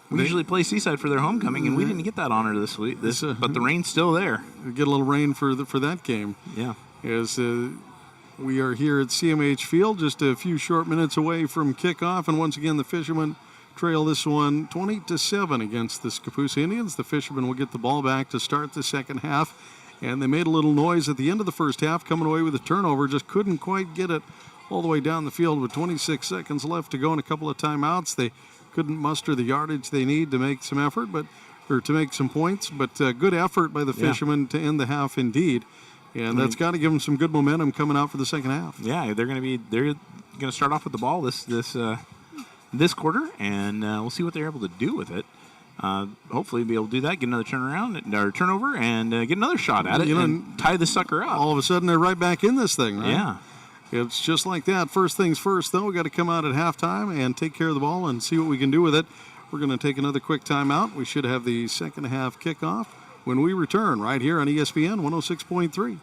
we usually play Seaside for their homecoming, and we didn't get that honor this week. But the rain's still there. We get a little rain for that game. Yeah. As we are here at CMH Field, just a few short minutes away from kickoff, and once again the Fishermen trail this one 20-7 against the Scappoose Indians. The Fishermen will get the ball back to start the second half, and they made a little noise at the end of the first half, coming away with a turnover. Just couldn't quite get it all the way down the field with 26 seconds left to go and a couple of timeouts. They couldn't muster the yardage they need to make some effort, or to make some points. But good effort by the Fishermen to end the half, indeed. And that's got to give them some good momentum coming out for the second half. Yeah, they're going to start off with the ball this quarter, and we'll see what they're able to do with it. Hopefully, be able to do that, get another turnover, and get another shot at it, and tie the sucker up. All of a sudden, they're right back in this thing, right? Yeah. It's just like that. First things first, though, we got to come out at halftime and take care of the ball and see what we can do with it. We're going to take another quick timeout. We should have the second half kickoff when we return right here on ESPN 106.3.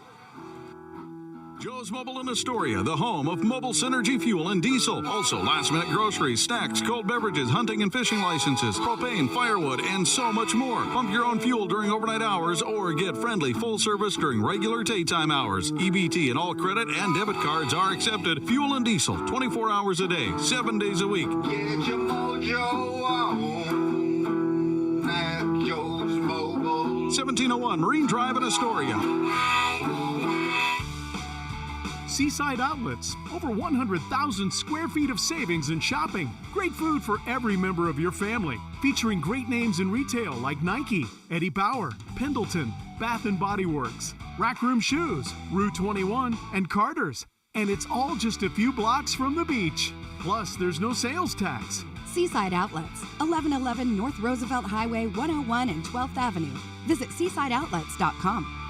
Joe's Mobile in Astoria, the home of mobile synergy fuel and diesel. Also, last-minute groceries, snacks, cold beverages, hunting and fishing licenses, propane, firewood, and so much more. Pump your own fuel during overnight hours or get friendly full service during regular daytime hours. EBT and all credit and debit cards are accepted. Fuel and diesel, 24 hours a day, 7 days a week. Get your mojo on at Joe's Mobile. 1701 Marine Drive in Astoria. Seaside Outlets, over 100,000 square feet of savings and shopping. Great food for every member of your family. Featuring great names in retail like Nike, Eddie Bauer, Pendleton, Bath & Body Works, Rack Room Shoes, Rue 21, and Carter's. And it's all just a few blocks from the beach. Plus, there's no sales tax. Seaside Outlets, 1111 North Roosevelt Highway 101 and 12th Avenue. Visit seasideoutlets.com.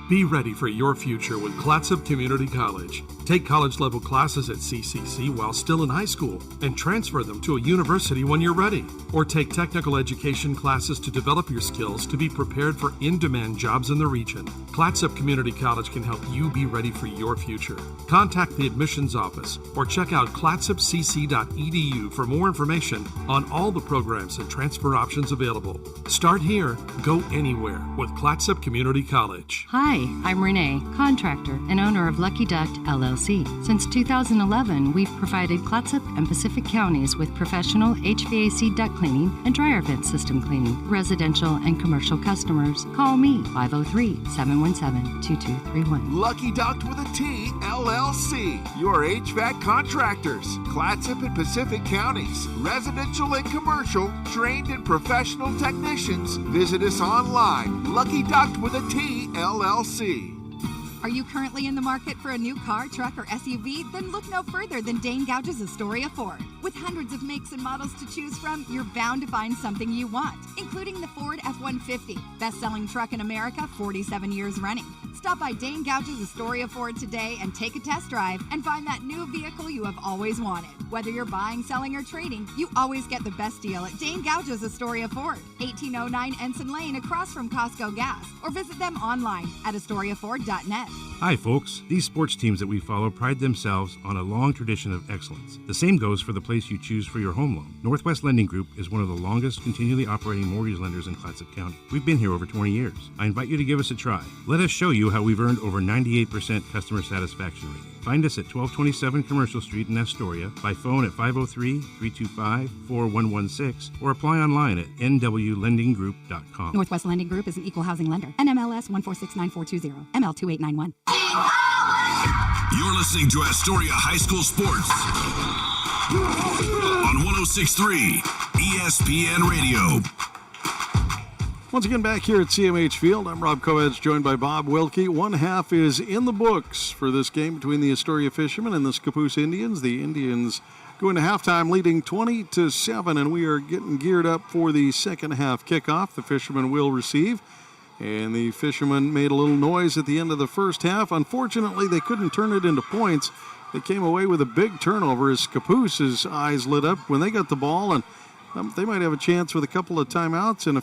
Be ready for your future with Clatsop Community College. Take college-level classes at CCC while still in high school and transfer them to a university when you're ready. Or take technical education classes to develop your skills to be prepared for in-demand jobs in the region. Clatsop Community College can help you be ready for your future. Contact the admissions office or check out clatsopcc.edu for more information on all the programs and transfer options available. Start here, go anywhere with Clatsop Community College. Hi, I'm Renee, contractor and owner of Lucky Duck LLC. Since 2011, we've provided Clatsop and Pacific counties with professional HVAC duct cleaning and dryer vent system cleaning. Residential and commercial customers, call me 503-717-2231. Lucky Duct with a T, LLC. Your HVAC contractors. Clatsop and Pacific counties. Residential and commercial. Trained and professional technicians. Visit us online. Lucky Duct with a T, LLC. Are you currently in the market for a new car, truck, or SUV? Then look no further than Dane Gouge's Astoria Ford. With hundreds of makes and models to choose from, you're bound to find something you want, including the Ford F-150, best-selling truck in America, 47 years running. Stop by Dane Gouge's Astoria Ford today and take a test drive and find that new vehicle you have always wanted. Whether you're buying, selling, or trading, you always get the best deal at Dane Gouge's Astoria Ford, 1809 Ensign Lane across from Costco Gas, or visit them online at AstoriaFord.net. Hi, folks. These sports teams that we follow pride themselves on a long tradition of excellence. The same goes for the place you choose for your home loan. Northwest Lending Group is one of the longest continually operating mortgage lenders in Clatsop County. We've been here over 20 years. I invite you to give us a try. Let us show you you how we've earned over 98% customer satisfaction rating. Find us at 1227 Commercial Street in Astoria, by phone at 503-325-4116, or apply online at nwlendinggroup.com. Northwest Lending Group is an equal housing lender. NMLS 1469420, ML2891. You're listening to Astoria High School Sports on 106.3 ESPN Radio. Once again, back here at CMH Field, I'm Rob Kovacs, joined by Bob Wilkie. One half is in the books for this game between the Astoria Fishermen and the Scappoose Indians. The Indians go into halftime leading 20-7, and we are getting geared up for the second half kickoff. The Fishermen will receive, and the Fishermen made a little noise at the end of the first half. Unfortunately, they couldn't turn it into points. They came away with a big turnover as Scappoose's eyes lit up when they got the ball, and they might have a chance with a couple of timeouts and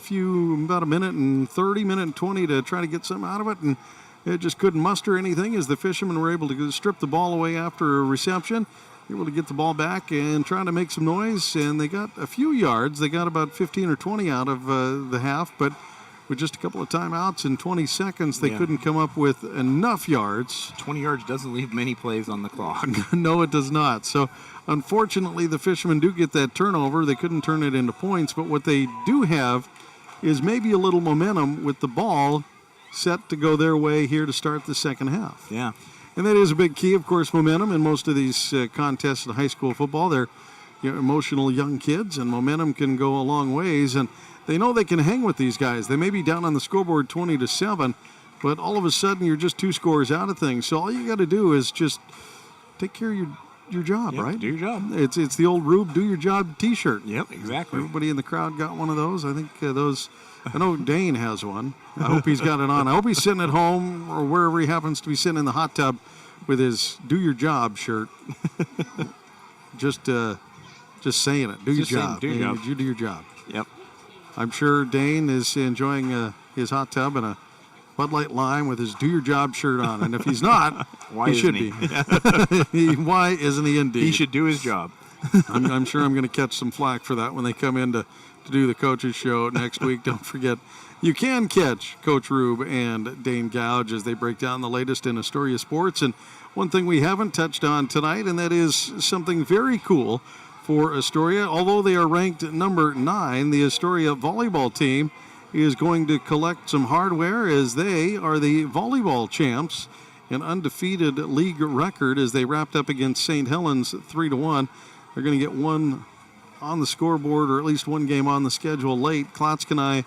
about a minute and 30, minute and 20 to try to get something out of it, and it just couldn't muster anything as the Fishermen were able to strip the ball away after a reception, able to get the ball back and trying to make some noise, and they got a few yards. They got about 15 or 20 out of the half, but with just a couple of timeouts in 20 seconds, they couldn't come up with enough yards. 20 yards doesn't leave many plays on the clock. No, it does not. So, unfortunately, the Fishermen do get that turnover. They couldn't turn it into points, but what they do have is maybe a little momentum with the ball set to go their way here to start the second half. Yeah. And that is a big key, of course, momentum in most of these contests in high school football. They're emotional young kids, and momentum can go a long ways, and they know they can hang with these guys. They may be down on the scoreboard 20-7, but all of a sudden you're just 2 scores out of things. So all you got to do is just take care of your job, right? Do your job. It's the old Rube do your job T-shirt. Yep, exactly. Everybody in the crowd got one of those. I think I know Dane has one. I hope he's got it on. I hope he's sitting at home or wherever he happens to be sitting in the hot tub with his do your job shirt. Just saying it. Do your job. Do your job. You do your job. Yep. I'm sure Dane is enjoying his hot tub and a Bud Light Lime with his do your job shirt on. And if he's not, Why he should be. Why isn't he indeed? He should do his job. I'm sure I'm going to catch some flack for that when they come in to do the coaches show next week. Don't forget, you can catch Coach Rube and Dane Gouge as they break down the latest in Astoria sports. And one thing we haven't touched on tonight, and that is something very cool for Astoria. Although they are ranked number 9, the Astoria volleyball team is going to collect some hardware as they are the volleyball champs, an undefeated league record as they wrapped up against St. Helens 3-1. They're going to get one on the scoreboard, or at least one game on the schedule late. Klotz-Kenai,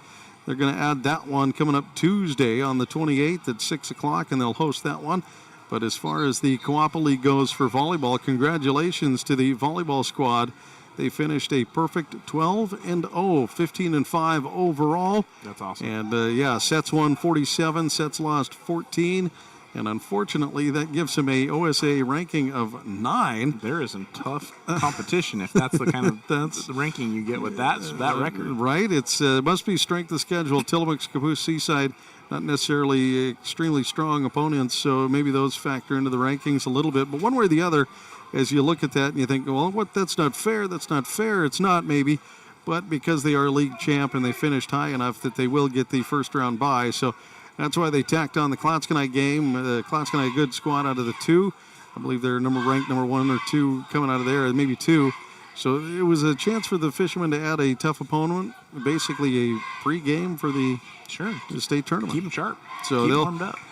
they're going to add that one coming up Tuesday on the 28th at 6 o'clock, and they'll host that one. But as far as the Coapa League goes for volleyball, congratulations to the volleyball squad. They finished a perfect 12-0, 15-5 overall. That's awesome. And sets won 47, sets lost 14. And unfortunately, that gives him a OSA ranking of 9. There is some tough competition if that's the kind of that's the ranking you get with that record. Right. It's must be strength of schedule. Tillamook, Scappoose, Seaside, not necessarily extremely strong opponents, so maybe those factor into the rankings a little bit. But one way or the other, as you look at that and you think, well, that's not fair. That's not fair. It's not, maybe. But because they are league champ and they finished high enough that they will get the first round bye. So that's why they tacked on the Klotz-Kenai game. Klotz-Kenai, a good squad out of the 2. I believe they're ranked number 1 or 2 coming out of there, maybe 2. So it was a chance for the Fishermen to add a tough opponent, basically a pre-game for the state tournament. Keep them sharp. So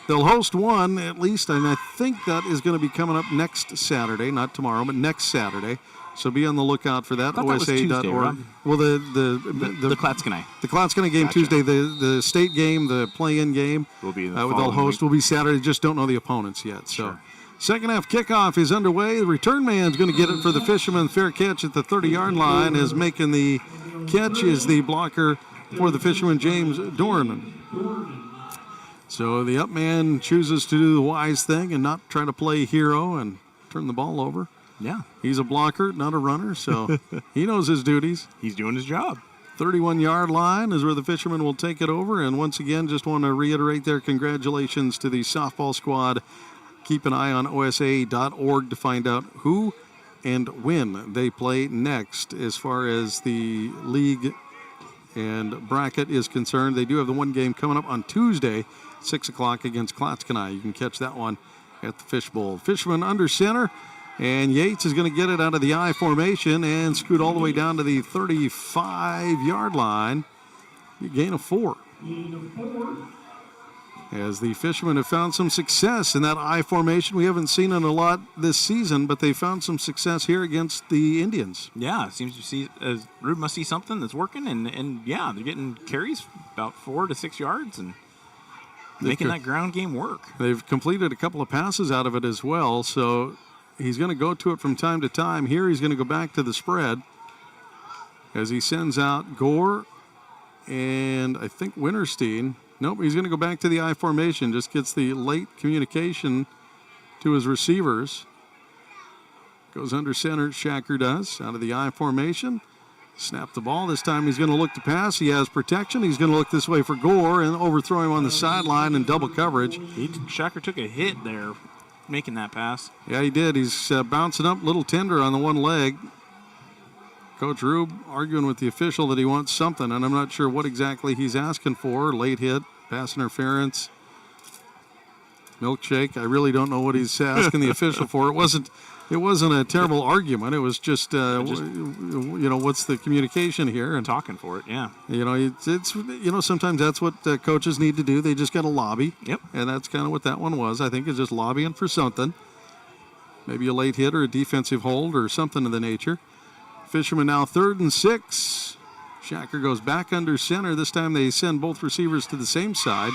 they'll host one at least, and I think that is going to be coming up next Saturday, not tomorrow, but next Saturday. So be on the lookout for that. OSA.org. Well, the Klotz-Kenai. The Klotz-Kenai game Tuesday. The state game, the play-in game, will be they'll host will be Saturday. Just don't know the opponents yet. So. Second half kickoff is underway. The return man's going to get it for the Fishermen. Fair catch at the 30-yard line. Is making the catch is the blocker for the Fishermen, James Dornan. So the up man chooses to do the wise thing and not try to play hero and turn the ball over. Yeah. He's a blocker, not a runner, so he knows his duties. He's doing his job. 31-yard line is where the Fishermen will take it over. And once again, just want to reiterate their congratulations to the softball squad. Keep an eye on OSA.org to find out who and when they play next as far as the league and bracket is concerned. They do have the one game coming up on Tuesday, 6 o'clock against Klatskanai. You can catch that one at the Fishbowl. Fishermen under center, and Yates is going to get it out of the I formation and scoot all the way down to the 35-yard line. Gain of 4. As the Fishermen have found some success in that I formation. We haven't seen it a lot this season, but they found some success here against the Indians. Yeah, it seems to see, Rude must see something that's working, and yeah, they're getting carries about 4 to 6 yards and making that ground game work. They've completed a couple of passes out of it as well, so he's going to go to it from time to time. Here he's going to go back to the spread as he sends out Gore and I think Winterstein. Nope, he's going to go back to the I formation. Just gets the late communication to his receivers. Goes under center, Shacker does, out of the I formation. Snap the ball. This time he's going to look to pass. He has protection. He's going to look this way for Gore and overthrow him on the sideline in double coverage. Shacker took a hit there making that pass. Yeah, he did. He's bouncing up a little tender on the one leg. Coach Rube arguing with the official that he wants something, and I'm not sure what exactly he's asking for. Late hit, pass interference, milkshake. I really don't know what he's asking the official for. It wasn't a terrible argument. It was just what's the communication here? And talking for it, yeah. It's sometimes that's what coaches need to do. They just got to lobby. Yep. And that's kind of what that one was. I think it's just lobbying for something. Maybe a late hit or a defensive hold or something of the nature. Fishermen now 3rd and 6. Shacker goes back under center. This time they send both receivers to the same side.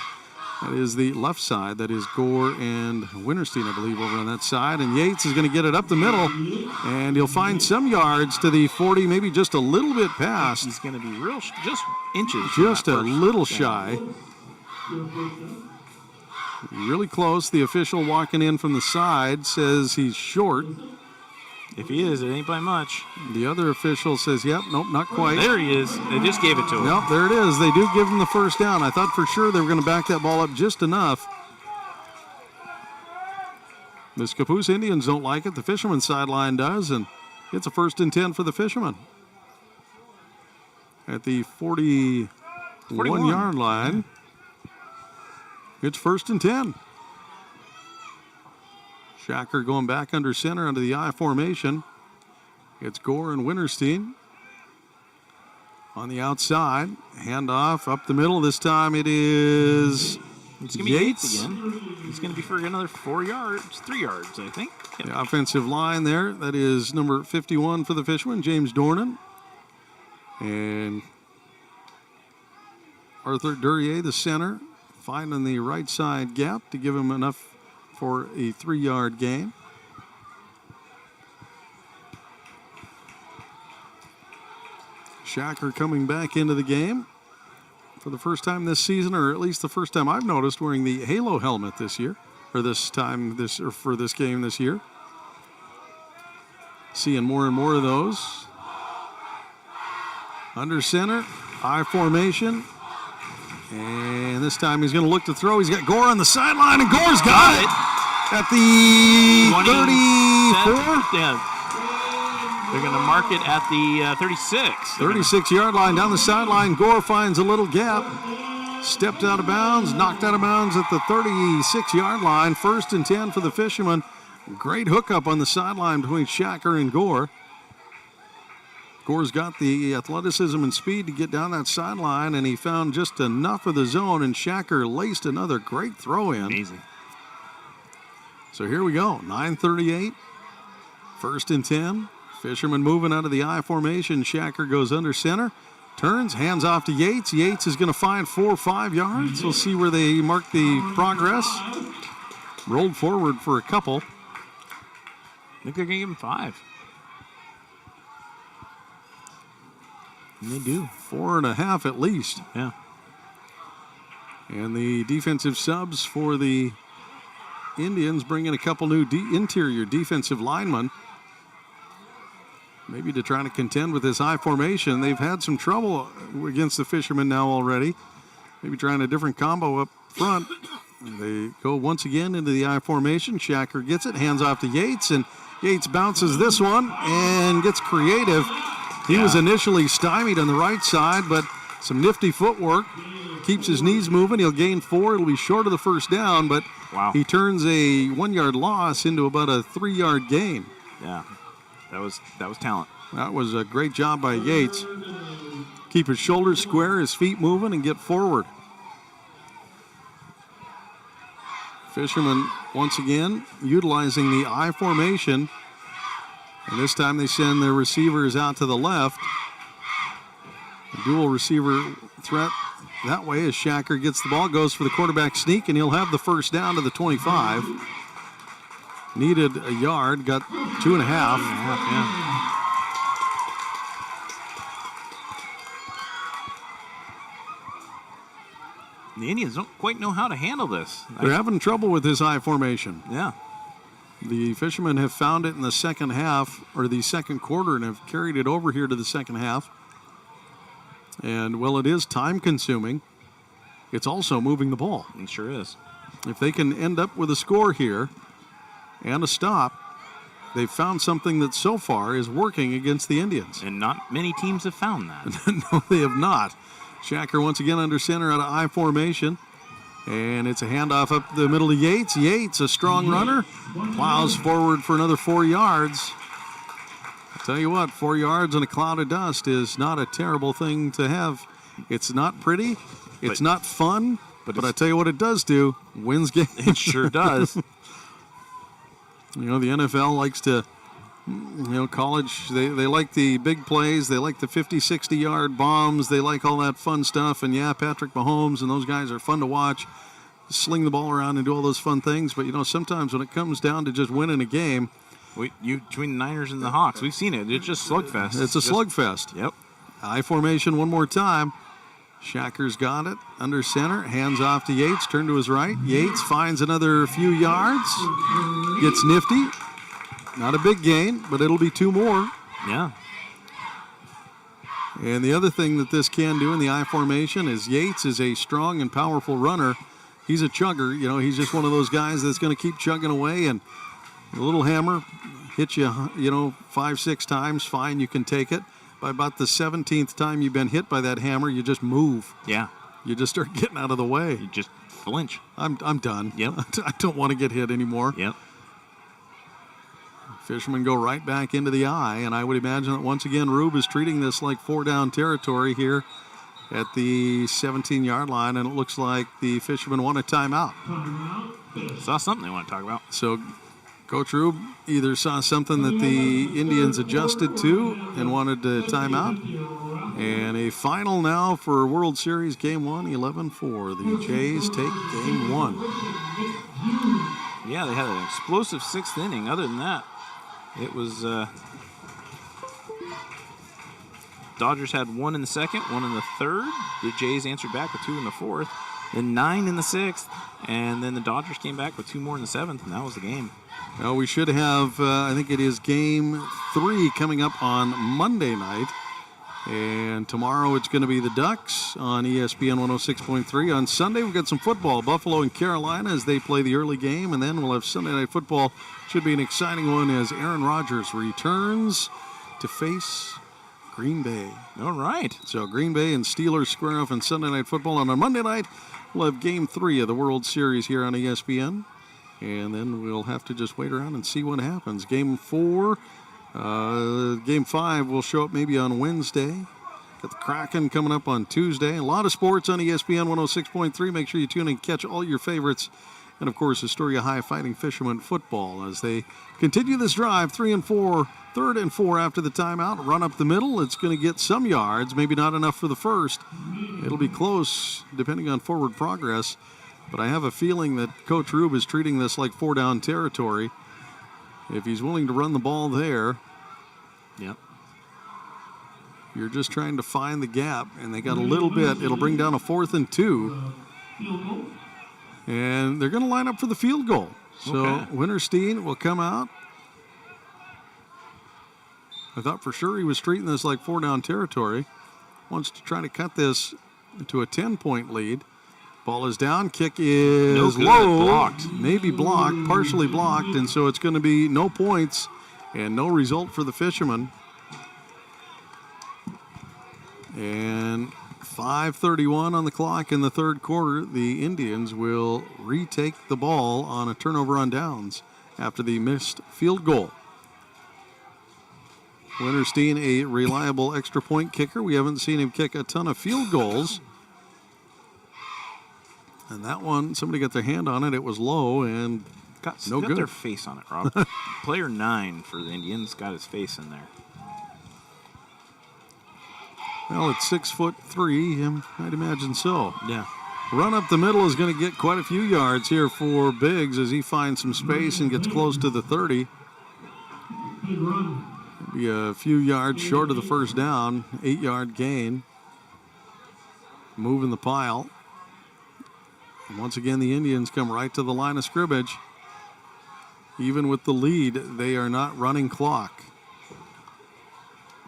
That is the left side. That is Gore and Winterstein, I believe, over on that side. And Yates is going to get it up the middle, and he'll find some yards to the 40, maybe just a little bit past. He's going to be just inches. Just a little shy. Really close. The official walking in from the side says he's short. If he is, it ain't by much. The other official says, yep, nope, not quite. There he is. They just gave it to him. Nope, there it is. They do give him the first down. I thought for sure they were going to back that ball up just enough. The Scappoose Indians don't like it. The Fishermen sideline does, and it's a 1st and 10 for the Fishermen. At the 41-yard line, it's 1st and 10. Shacker going back under center under the I formation. It's Gore and Winterstein. On the outside, handoff up the middle. This time it is It's going to be Yates again. He's going to be for another 4 yards, 3 yards, I think. Yep. The offensive line there, that is number 51 for the Fishermen, James Dornan. And Arthur Durier, the center, finding the right side gap to give him enough for a 3-yard gain. Shacker coming back into the game for the first time this season, or at least the first time I've noticed, wearing the Halo helmet this year, or for this game this year. Seeing more and more of those. Under center, I formation. And this time he's going to look to throw. He's got Gore on the sideline, and Gore's got it at the 34. Yeah. They're going to mark it at the 36. 36-yard line down the sideline. Gore finds a little gap. Stepped out of bounds, knocked out of bounds at the 36-yard line. 1st and 10 for the Fishermen. Great hookup on the sideline between Shacker and Gore. Gore's got the athleticism and speed to get down that sideline, and he found just enough of the zone, and Shacker laced another great throw in. Amazing. So here we go, 9:38, 1st and 10. Fishermen moving out of the I formation. Shacker goes under center, turns, hands off to Yates. Yates is going to find 4 or 5 yards. We'll see where they mark the progress. Rolled forward for a couple. I think they're going to give him 5. And they do. 4.5 at least. Yeah. And the defensive subs for the Indians bring in a couple new interior defensive linemen. Maybe to try to contend with this high formation. They've had some trouble against the Fishermen now already. Maybe trying a different combo up front. They go once again into the I formation. Shacker gets it, hands off to Yates, and Yates bounces this one and gets creative. He was initially stymied on the right side, but Some nifty footwork. Keeps his knees moving. He'll gain 4. It'll be short of the first down, but he turns a 1-yard loss into about a 3-yard gain. Yeah, that was talent. That was a great job by Yates. Keep his shoulders square, his feet moving, and get forward. Fishermen, once again, utilizing the I formation. And this time they send their receivers out to the left. A dual receiver threat that way as Shacker gets the ball, goes for the quarterback sneak, and he'll have the first down to the 25. Needed a yard, got 2.5. Yeah. The Indians don't quite know how to handle this. They're having trouble with this I formation. Yeah. The Fishermen have found it in the second half, or the second quarter, and have carried it over here to the second half. And, well, it is time-consuming. It's also moving the ball. It sure is. If they can end up with a score here and a stop, they've found something that so far is working against the Indians. And not many teams have found that. No, they have not. Shacker once again under center out of I formation. And it's a handoff up the middle to Yates. Yates, a strong runner, plows forward for another 4 yards. I'll tell you what, 4 yards in a cloud of dust is not a terrible thing to have. It's not pretty. It's not fun. But I tell you what it does do, wins games. It sure does. You know, the NFL likes to, college, they like the big plays. They like the 50, 60-yard bombs. They like all that fun stuff. And, yeah, Patrick Mahomes and those guys are fun to watch, sling the ball around and do all those fun things. But, sometimes when it comes down to just winning a game. Between the Niners and the Hawks, we've seen it. It's just slugfest. It's a slugfest. Yep. I formation one more time. Shacker's got it under center. Hands off to Yates. Turn to his right. Yates finds another few yards. Gets nifty. Not a big gain, but it'll be 2 more. Yeah. And the other thing that this can do in the I formation is Yates is a strong and powerful runner. He's a chugger. He's just one of those guys that's going to keep chugging away. And a little hammer hits you, 5-6 times. Fine, you can take it. By about the 17th time you've been hit by that hammer, you just move. Yeah. You just start getting out of the way. You just flinch. I'm done. Yep. I don't want to get hit anymore. Yep. Fishermen go right back into the eye, and I would imagine that once again Rube is treating this like 4-down territory here at the 17-yard line, and it looks like the Fishermen want a timeout. Saw something they want to talk about. So Coach Rube either saw something that the Indians adjusted to and wanted to timeout. And a final now for World Series Game 1, 11-4. The Jays take Game 1. Yeah, they had an explosive 6th inning. Other than that, it was Dodgers had 1 in the 2nd, 1 in the 3rd. The Jays answered back with 2 in the 4th, then 9 in the 6th, and then the Dodgers came back with 2 more in the 7th, and that was the game. Well, we should have, I think it is Game 3 coming up on Monday night. And tomorrow it's going to be the Ducks on ESPN 106.3. On Sunday we've got some football. Buffalo and Carolina as they play the early game. And then we'll have Sunday Night Football. Should be an exciting one as Aaron Rodgers returns to face Green Bay. All right. So Green Bay and Steelers square off in Sunday Night Football. And on Monday night we'll have Game 3 of the World Series here on ESPN. And then we'll have to just wait around and see what happens. Game 4. Game 5 will show up maybe on Wednesday. Got the Kraken coming up on Tuesday. A lot of sports on ESPN 106.3. Make sure you tune in and catch all your favorites. And, of course, Astoria High Fighting Fishermen football as they continue this drive. 3 and 4, 3rd and 4 after the timeout. Run up the middle. It's going to get some yards, maybe not enough for the first. It'll be close depending on forward progress. But I have a feeling that Coach Rube is treating this like 4-down territory. If he's willing to run the ball there, yep. You're just trying to find the gap, and they got a little bit. It'll bring down a 4th and 2. And they're going to line up for the field goal. So Winterstein will come out. I thought for sure he was treating this like 4-down territory. Wants to try to cut this to a 10-point lead. Ball is down. Kick is low. Blocked. Maybe blocked, partially blocked, and so it's going to be no points and no result for the Fishermen. And 5:31 on the clock in the third quarter. The Indians will retake the ball on a turnover on downs after the missed field goal. Winterstein, a reliable extra point kicker. We haven't seen him kick a ton of field goals. And that one, somebody got their hand on it. It was low and got no good. Their face on it, Rob. Player 9 for the Indians got his face in there. Well, it's 6'3". I'd imagine so. Yeah. Run up the middle is going to get quite a few yards here for Biggs as he finds some space and gets close to the 30. Be a few yards short of the first down, 8-yard gain. Moving the pile. And once again, the Indians come right to the line of scrimmage. Even with the lead, they are not running clock.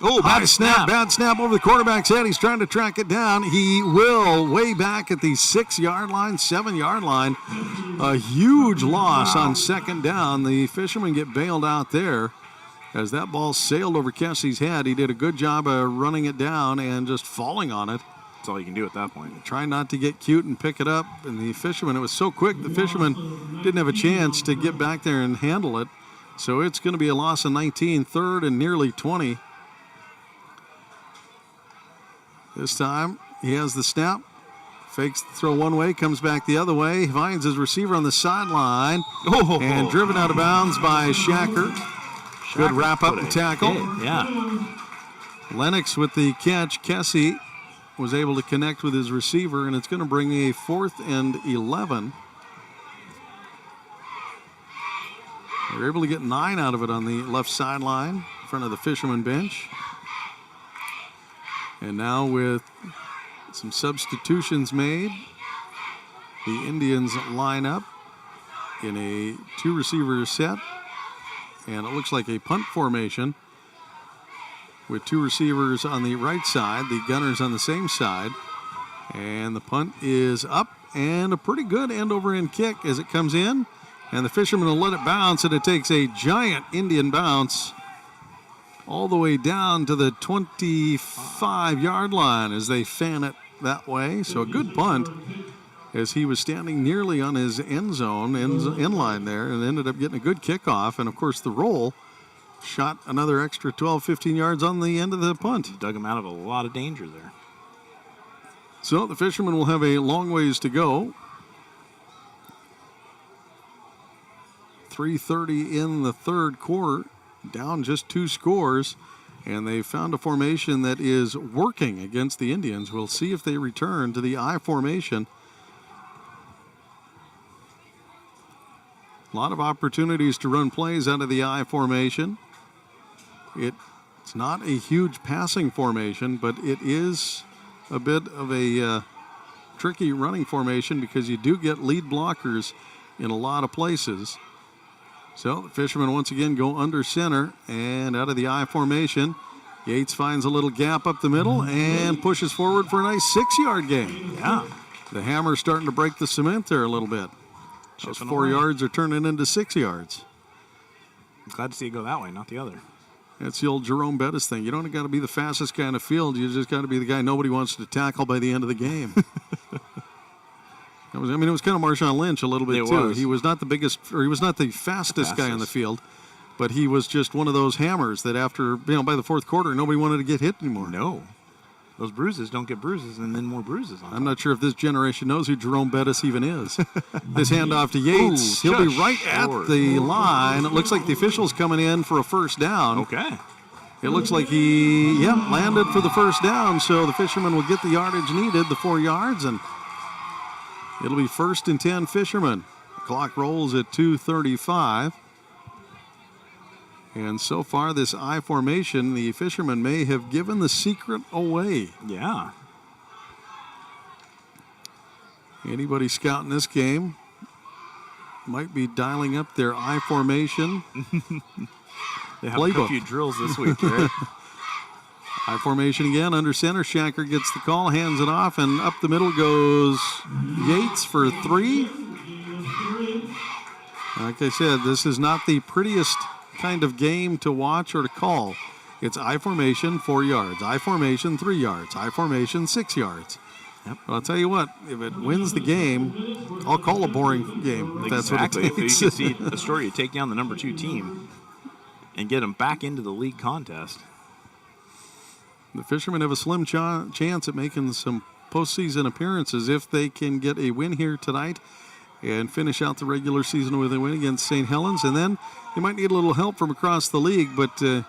Oh, bad snap. Bad snap over the quarterback's head. He's trying to track it down. He will way back at the 6-yard line, 7-yard line. A huge loss on second down. The Fishermen get bailed out there as that ball sailed over Kessie's head. He did a good job of running it down and just falling on it. That's all you can do at that point. Trying not to get cute and pick it up. And the Fishermen, it was so quick, the Fishermen didn't have a chance to get back there and handle it. So it's going to be a loss of 19, third and nearly 20. This time, he has the snap. Fakes the throw one way, comes back the other way. Finds his receiver on the sideline. And driven out of bounds by Shacker. Good wrap up and tackle. Yeah. Lennox with the catch. Kessie was able to connect with his receiver, and it's going to bring a 4th and 11. They're able to get 9 out of it on the left sideline in front of the Fisherman bench. And now with some substitutions made, the Indians line up in a 2-receiver set. And it looks like a punt formation with 2 receivers on the right side, the Gunners on the same side. And the punt is up, and a pretty good end-over-end kick as it comes in. And the Fishermen will let it bounce, and it takes a giant Indian bounce all the way down to the 25-yard line as they fan it that way. So a good punt as he was standing nearly on his end line there, and ended up getting a good kickoff. And, of course, the roll shot another extra 12, 15 yards on the end of the punt. Dug him out of a lot of danger there. So the Fishermen will have a long ways to go. 3:30 in the third quarter, down just 2 scores, and they found a formation that is working against the Indians. We'll see if they return to the I formation. A lot of opportunities to run plays out of the I formation. It's not a huge passing formation, but it is a bit of a tricky running formation because you do get lead blockers in a lot of places. So the Fishermen once again go under center and out of the I formation. Yates finds a little gap up the middle and pushes forward for a nice 6-yard gain. Yeah. The hammer's starting to break the cement there a little bit. Those 4 yards are turning into 6 yards. I'm glad to see it go that way, not the other. That's the old Jerome Bettis thing. You don't got to be the fastest guy in the field. You just got to be the guy nobody wants to tackle by the end of the game. It was kind of Marshawn Lynch a little bit too. He was not the biggest, or he was not the fastest guy on the field, but he was just one of those hammers that after, by the fourth quarter, nobody wanted to get hit anymore. No. Those bruises don't get bruises and then more bruises on I'm not sure if this generation knows who Jerome Bettis even is. This handoff to Yates. He'll be right at the line. It looks like the official's coming in for a first down. Okay. It looks like he, landed for the first down, so the Fishermen will get the yardage needed, the 4 yards, and it'll be 1st and 10 Fishermen. The clock rolls at 2:35. And so far, this I formation, the Fishermen may have given the secret away. Yeah. Anybody scouting this game might be dialing up their I formation. They have a few drills this week, right? I formation again, under center. Shacker gets the call, hands it off, and up the middle goes Yates for 3. Like I said, this is not the prettiest kind of game to watch or to call. It's I formation 4 yards, I formation 3 yards, I formation 6 yards. Yep. Well, I'll tell you what, if it wins the game, I'll call a boring game. If that's what it Exactly. takes. If you can see Astoria take down the number 2 team and get them back into the league contest. The Fishermen have a slim chance at making some postseason appearances if they can get a win here tonight and finish out the regular season with a win against St. Helens. And then you might need a little help from across the league, but you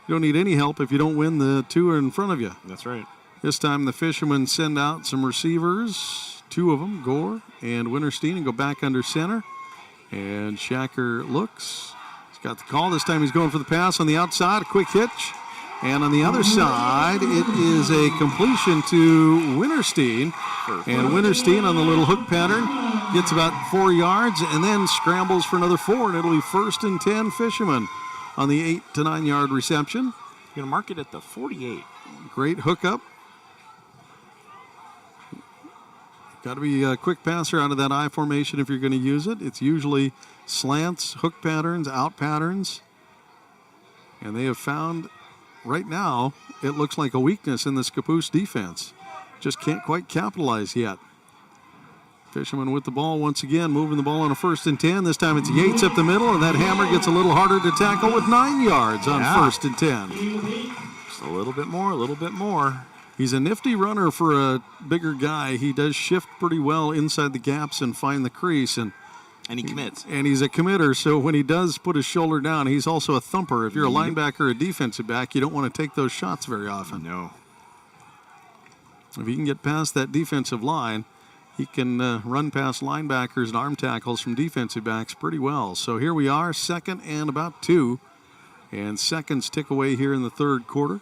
don't need any help if you don't win the 2 in front of you. That's right. This time the Fishermen send out some receivers, 2 of them, Gore and Winterstein, and go back under center. And Shacker looks. He's got the call. This time he's going for the pass on the outside, a quick hitch. And on the other side, it is a completion to Winterstein. And Winterstein on the little hook pattern gets about 4 yards and then scrambles for another 4, and it'll be 1st and 10 Fishermen on the 8 to 9 yard reception. Going to mark it at the 48. Great hookup. Got to be a quick passer out of that I formation if you're going to use it. It's usually slants, hook patterns, out patterns. And they have found, right now, it looks like a weakness in the Scappoose defense. Just can't quite capitalize yet. Fishermen with the ball once again, moving the ball on a 1st and 10. This time it's Yates up the middle, and that hammer gets a little harder to tackle with 9 yards on 1st and 10. Just a little bit more, a little bit more. He's a nifty runner for a bigger guy. He does shift pretty well inside the gaps and find the crease. And he commits. And he's a committer, so when he does put his shoulder down, he's also a thumper. If you're a linebacker or a defensive back, you don't want to take those shots very often. No. If he can get past that defensive line, he can run past linebackers and arm tackles from defensive backs pretty well. So here we are, 2nd and about 2. And seconds tick away here in the 3rd quarter.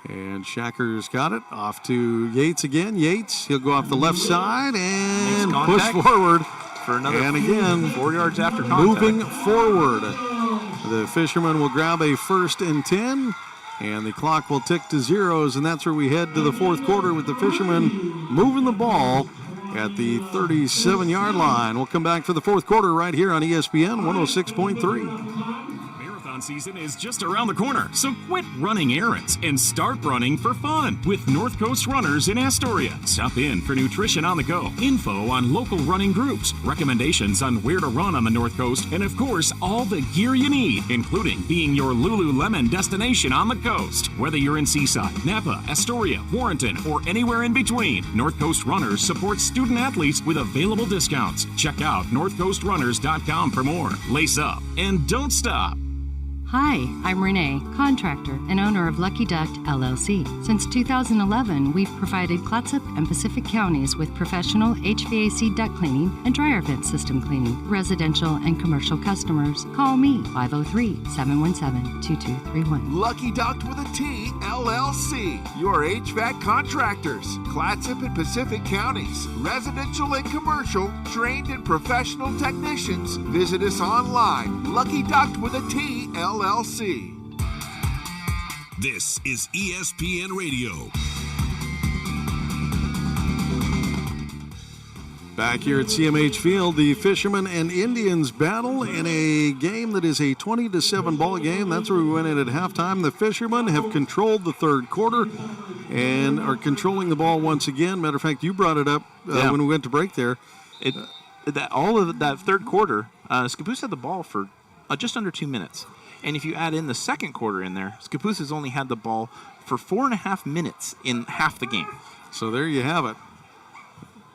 And Shacker's got it. Off to Yates again. Yates, he'll go off the left side and push forward. For another and again, 4 yards after contact. Moving forward. The Fishermen will grab a 1st and 10. And the clock will tick to zeros. And that's where we head to the 4th quarter with the Fishermen moving the ball at the 37-yard line. We'll come back for the 4th quarter right here on ESPN 106.3. Season is just around the corner, so quit running errands and start running for fun with North Coast Runners in Astoria. Stop in for nutrition on the go, info on local running groups, recommendations on where to run on the North Coast, and of course, all the gear you need, including being your Lululemon destination on the coast. Whether you're in Seaside, Napa, Astoria, Warrenton, or anywhere in between, North Coast Runners supports student athletes with available discounts. Check out northcoastrunners.com for more. Lace up and don't stop. Hi, I'm Renee, contractor and owner of Lucky Duck LLC. Since 2011, we've provided Clatsop and Pacific counties with professional HVAC duct cleaning and dryer vent system cleaning. Residential and commercial customers, call me 503-717-2231. Lucky Duct with a T, LLC. Your HVAC contractors. Clatsop and Pacific counties. Residential and commercial. Trained and professional technicians. Visit us online. Lucky Duct with a T, LLC. This is ESPN Radio. Back here at CMH Field, the Fishermen and Indians battle in a game that is a 20-7 ball game. That's where we went in at halftime. The Fishermen have controlled the 3rd quarter and are controlling the ball once again. Matter of fact, you brought it up when we went to break there. All of that 3rd quarter, Scappoose had the ball for just under 2 minutes. And if you add in the 2nd quarter in there, Scappoose has only had the ball for 4.5 minutes in half the game. So there you have it.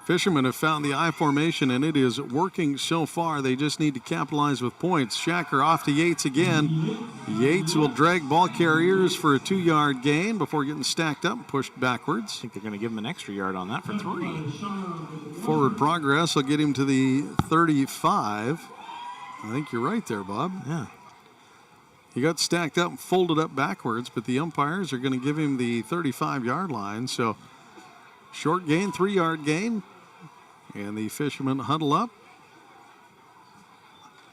Fishermen have found the I formation, and it is working so far. They just need to capitalize with points. Shacker off to Yates again. Yates will drag ball carriers for a 2-yard gain before getting stacked up and pushed backwards. I think they're going to give him an extra yard on that for 3. Forward progress will get him to the 35. I think you're right there, Bob. Yeah. He got stacked up and folded up backwards, but the umpires are going to give him the 35-yard line. So short gain, 3-yard gain. And the Fishermen huddle up.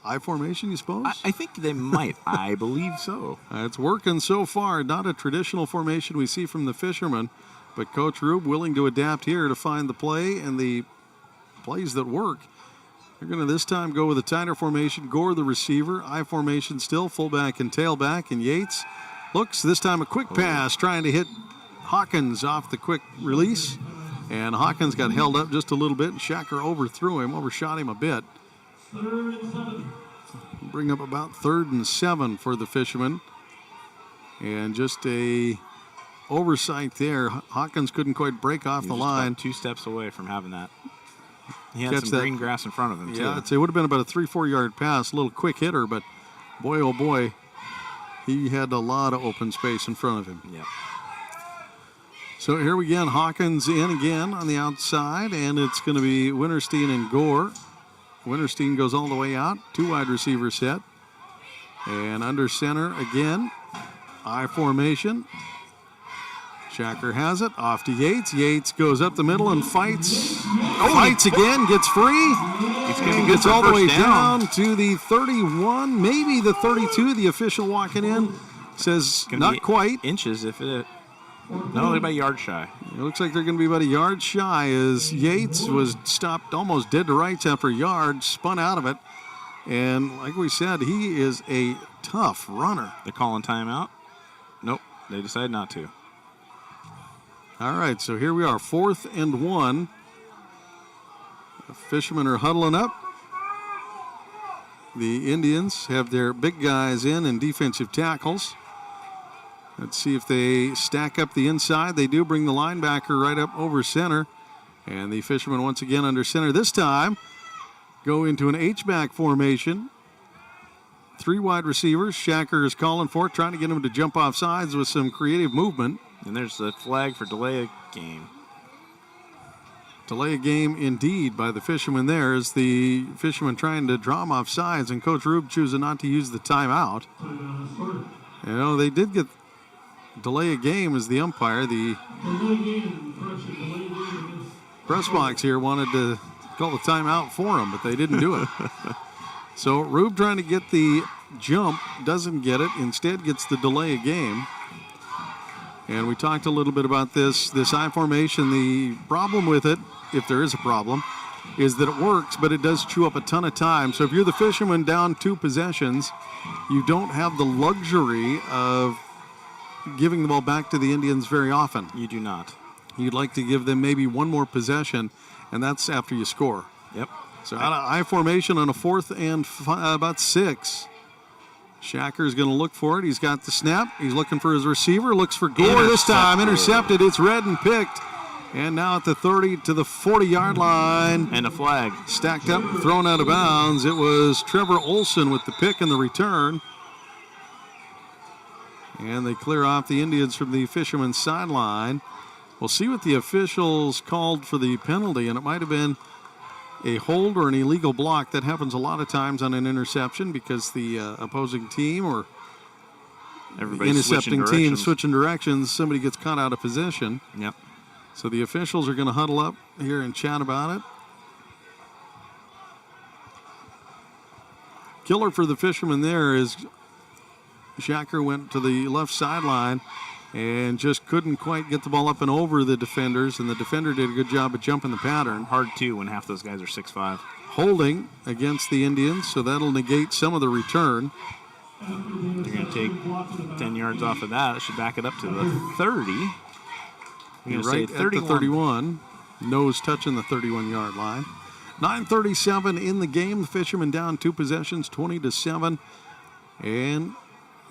I formation, you suppose? I think they might. I believe so. It's working so far. Not a traditional formation we see from the Fishermen, but Coach Rube willing to adapt here to find the play and the plays that work. They're going to this time go with a tighter formation. Gore the receiver. I formation still, fullback and tailback. And Yates Looks, this time a quick pass, trying to hit Hawkins off the quick release. And Hawkins got held up just a little bit, and Shacker overshot him a bit. Bring up about 3rd and 7 for the Fishermen. And just a oversight there. Hawkins couldn't quite break off the line. 2 steps away from having that. He had some green grass in front of him, too. Yeah, it would have been about a 3-4 yard pass, a little quick hitter, but boy, oh boy, he had a lot of open space in front of him. Yeah. So here we go, Hawkins in again on the outside, and it's going to be Winterstein and Gore. Winterstein goes all the way out, 2 wide receiver set. And under center again, I formation. Shacker has it, off to Yates. Yates goes up the middle and fights. Fights again, gets free. And gets all the way down to the 31, maybe the 32. The official walking in says not quite. Inches if it. No, they're about a yard shy. It looks like they're going to be about a yard shy as Yates was stopped almost dead to rights after a yard, spun out of it. And like we said, he is a tough runner. They're calling timeout? Nope, they decided not to. All right, so here we are, 4th and 1. The Fishermen are huddling up. The Indians have their big guys in defensive tackles. Let's see if they stack up the inside. They do bring the linebacker right up over center. And the Fishermen once again under center. This time go into an H-back formation. 3 wide receivers. Shacker is calling for it, trying to get him to jump off sides with some creative movement. And there's a flag for delay of game. Delay a game indeed by the Fishermen there, as the Fishermen trying to draw him off sides, and Coach Rube choosing not to use the timeout. You know, they did get delay a game as the umpire. The press box here wanted to call the timeout for him, but they didn't do it. So Rube trying to get the jump, doesn't get it, instead gets the delay a game. And we talked a little bit about this I formation. The problem with it, if there is a problem, is that it works, but it does chew up a ton of time. So if you're the Fishermen down 2 possessions, you don't have the luxury of giving the ball back to the Indians very often. You do not. You'd like to give them maybe one more possession, and that's after you score. Yep. So out of I formation on a 4th and about 6. Shacker's going to look for it. He's got the snap. He's looking for his receiver. Looks for Gore this time. Intercepted. It's read and picked. And now at the 30 to the 40-yard line. And a flag. Stacked up, thrown out of bounds. It was Trevor Olson with the pick and the return. And they clear off the Indians from the Fishermen's sideline. We'll see what the officials called for the penalty, and it might have been a hold or an illegal block. That happens a lot of times on an interception because the opposing team or intercepting team switching directions, somebody gets caught out of position. Yep. So the officials are going to huddle up here and chat about it. Killer for the Fishermen there is Shacker went to the left sideline and just couldn't quite get the ball up and over the defenders, and the defender did a good job of jumping the pattern. Hard, too, when half those guys are 6'5". Holding against the Indians, so that'll negate some of the return. They're going to take 10 yards off of that. It should back it up to the 30. You're right at the 31. Nose touching the 31-yard line. 9:37 in the game. The Fishermen down 2 possessions, 20-7. And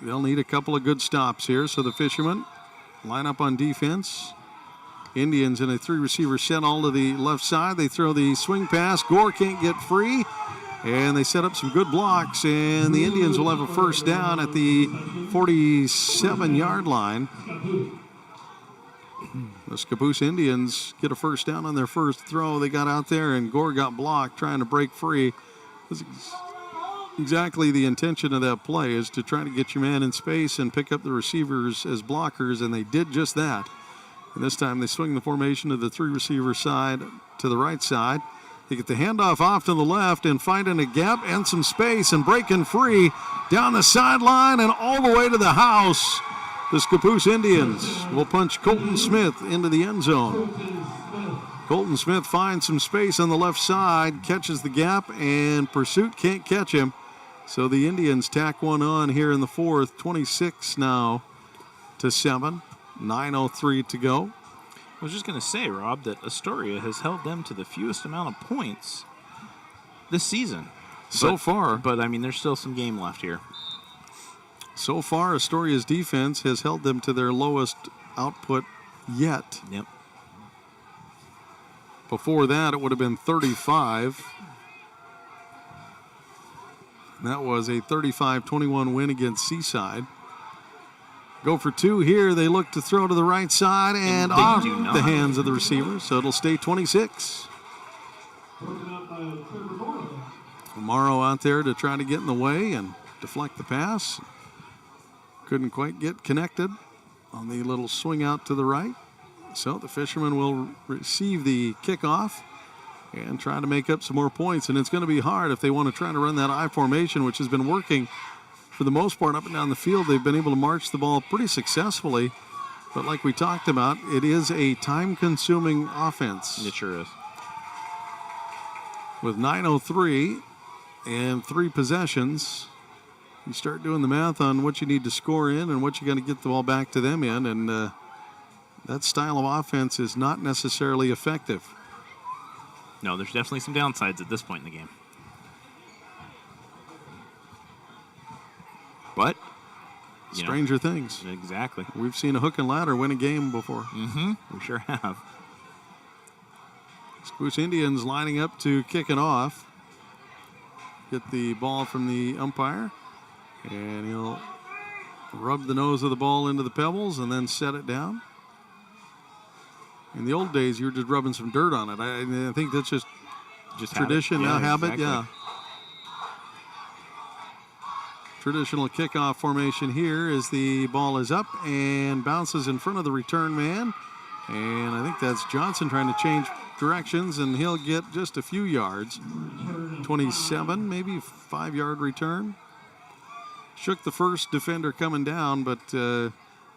they'll need a couple of good stops here. So the Fishermen line up on defense. Indians in a 3-receiver set all to the left side. They throw the swing pass. Gore can't get free. And they set up some good blocks. And the Indians will have a first down at the 47-yard line. The Scappoose Indians get a first down on their first throw. They got out there and Gore got blocked trying to break free. That's exactly the intention of that play, is to try to get your man in space and pick up the receivers as blockers, and they did just that. And this time they swing the formation to the 3-receiver side to the right side. They get the handoff off to the left and finding a gap and some space and breaking free down the sideline and all the way to the house. The Scappoose Indians will punch Colton Smith into the end zone. Colton Smith finds some space on the left side, catches the gap, and Pursuit can't catch him. So the Indians tack one on here in the 4th. 26 now 7. 9:03 to go. I was just going to say, Rob, that Astoria has held them to the fewest amount of points this season. So far. But, I mean, there's still some game left here. So far, Astoria's defense has held them to their lowest output yet. Yep. Before that, it would have been 35. That was a 35-21 win against Seaside. Go for 2 here. They look to throw to the right side and off the hands of the receiver, so it'll stay 26. Morrow out there to try to get in the way and deflect the pass. Couldn't quite get connected on the little swing out to the right. So the Fishermen will receive the kickoff and try to make up some more points. And it's going to be hard if they want to try to run that I formation, which has been working for the most part up and down the field. They've been able to march the ball pretty successfully. But like we talked about, it is a time-consuming offense. It sure is. With 9:03 and 3 possessions, you start doing the math on what you need to score in and what you got to get the ball back to them in. And that style of offense is not necessarily effective. No, there's definitely some downsides at this point in the game. But stranger things. Exactly. We've seen a hook and ladder win a game before. Mm-hmm. We sure have. Scappoose Indians lining up to kick it off. Get the ball from the umpire. And he'll rub the nose of the ball into the pebbles and then set it down. In the old days, you were just rubbing some dirt on it. I think that's just tradition, now habit. Exactly. Yeah. Traditional kickoff formation here as the ball is up and bounces in front of the return man. And I think that's Johnson trying to change directions, and he'll get just a few yards. 27, maybe 5-yard return. Shook the first defender coming down, but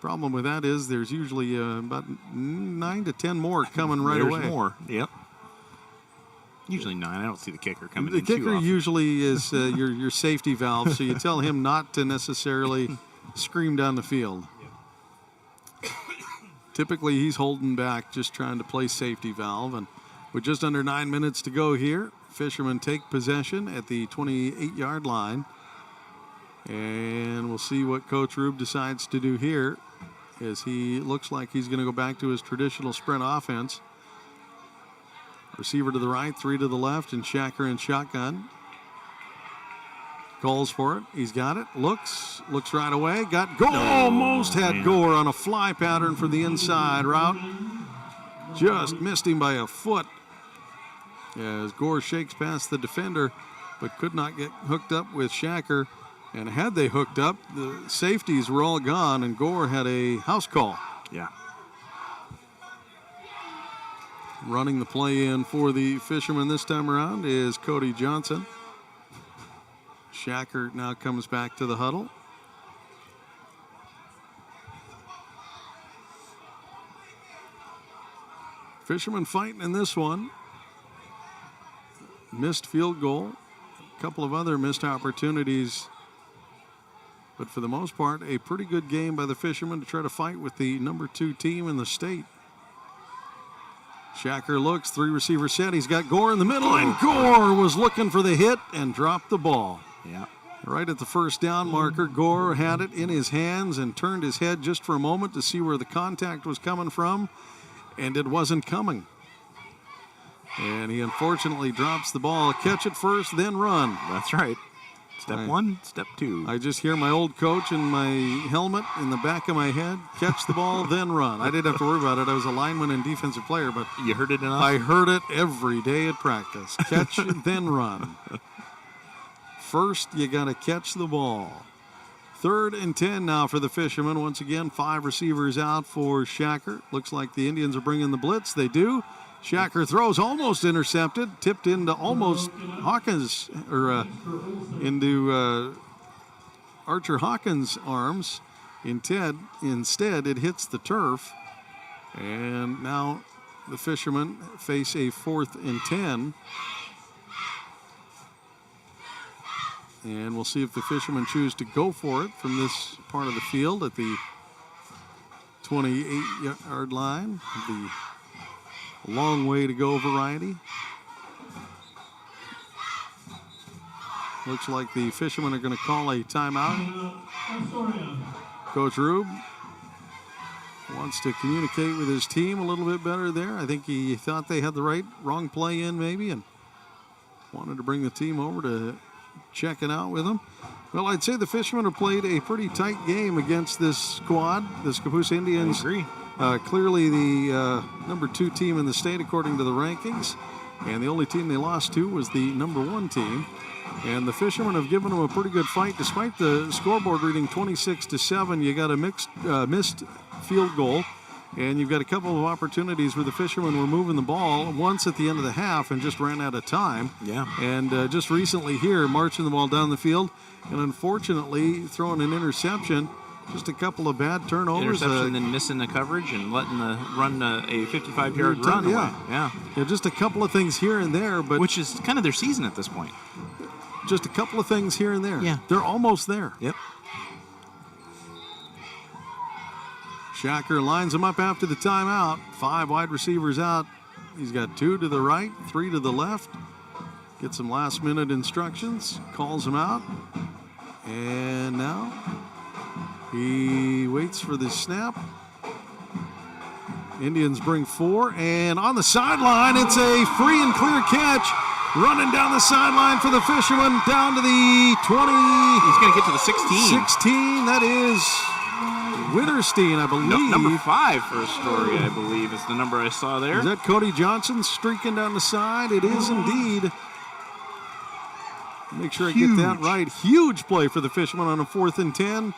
problem with that is there's usually about 9 to 10 more coming right away. There's more, yep. Usually 9. I don't see the kicker coming The in too kicker often. usually is your safety valve, so you tell him not to necessarily scream down the field. Typically, he's holding back, just trying to play safety valve. And with just under 9 minutes to go here, Fishermen take possession at the 28-yard line. And we'll see what Coach Rube decides to do here, as he looks like he's going to go back to his traditional sprint offense. Receiver to the right, 3 to the left, and Shacker in shotgun. Calls for it. He's got it. Looks right away. Got Gore. Almost had Gore on a fly pattern for the inside route. Just missed him by a foot as Gore shakes past the defender, but could not get hooked up with Shacker. And had they hooked up, the safeties were all gone, and Gore had a house call. Yeah. Running the play in for the Fishermen this time around is Cody Johnson. Shacker now comes back to the huddle. Fishermen fighting in this one. Missed field goal. A couple of other missed opportunities. But for the most part, a pretty good game by the Fishermen to try to fight with the number 2 team in the state. Shacker looks, 3 receiver set. He's got Gore in the middle, and Gore was looking for the hit and dropped the ball. Yeah. Right at the first down marker, Gore had it in his hands and turned his head just for a moment to see where the contact was coming from, and it wasn't coming. And he unfortunately drops the ball. Catch it first, then run. That's right. Step 1, step 2. I just hear my old coach in my helmet in the back of my head. Catch the ball, then run. I didn't have to worry about it. I was a lineman and defensive player, but you heard it enough? I heard it every day at practice. Catch, then run. First, you got to catch the ball. 3rd and 10 now for the Fishermen. Once again, 5 receivers out for Shacker. Looks like the Indians are bringing the blitz. They do. Shacker throws, almost intercepted, tipped into almost Hawkins, or into Archer Hawkins' arms. Instead, it hits the turf. And now the Fishermen face a 4th and 10. And we'll see if the Fishermen choose to go for it from this part of the field at the 28-yard line, the long way to go variety. Looks like the Fishermen are going to call a timeout. Coach Rube wants to communicate with his team a little bit better there. I think he thought they had the wrong play in maybe, and wanted to bring the team over to check it out with them. Well, I'd say the Fishermen have played a pretty tight game against this squad, the Scappoose Indians. I agree. Clearly the number 2 team in the state according to the rankings, and the only team they lost to was the number 1 team. And the Fishermen have given them a pretty good fight. Despite the scoreboard reading 26-7, you got a missed field goal, and you've got a couple of opportunities where the Fishermen were moving the ball once at the end of the half and just ran out of time. Yeah. And just recently here, marching the ball down the field, and unfortunately throwing an interception. Just a couple of bad turnovers. Interception, then missing the coverage and letting the run a 55-yard run away. Yeah, just a couple of things here and there, but which is kind of their season at this point. Just a couple of things here and there. Yeah, they're almost there. Yep. Shacker lines him up after the timeout. 5 wide receivers out. He's got 2 to the right, 3 to the left. Gets some last-minute instructions. Calls him out, and now he waits for the snap. Indians bring 4, and on the sideline, it's a free and clear catch. Running down the sideline for the Fishermen, down to the 20. He's going to get to the 16. 16, that is Winterstein, I believe. Number 5 for Astoria, I believe, is the number I saw there. Is that Cody Johnson streaking down the side? It is indeed. Make sure I get that right. Huge play for the Fishermen on a 4th and 10.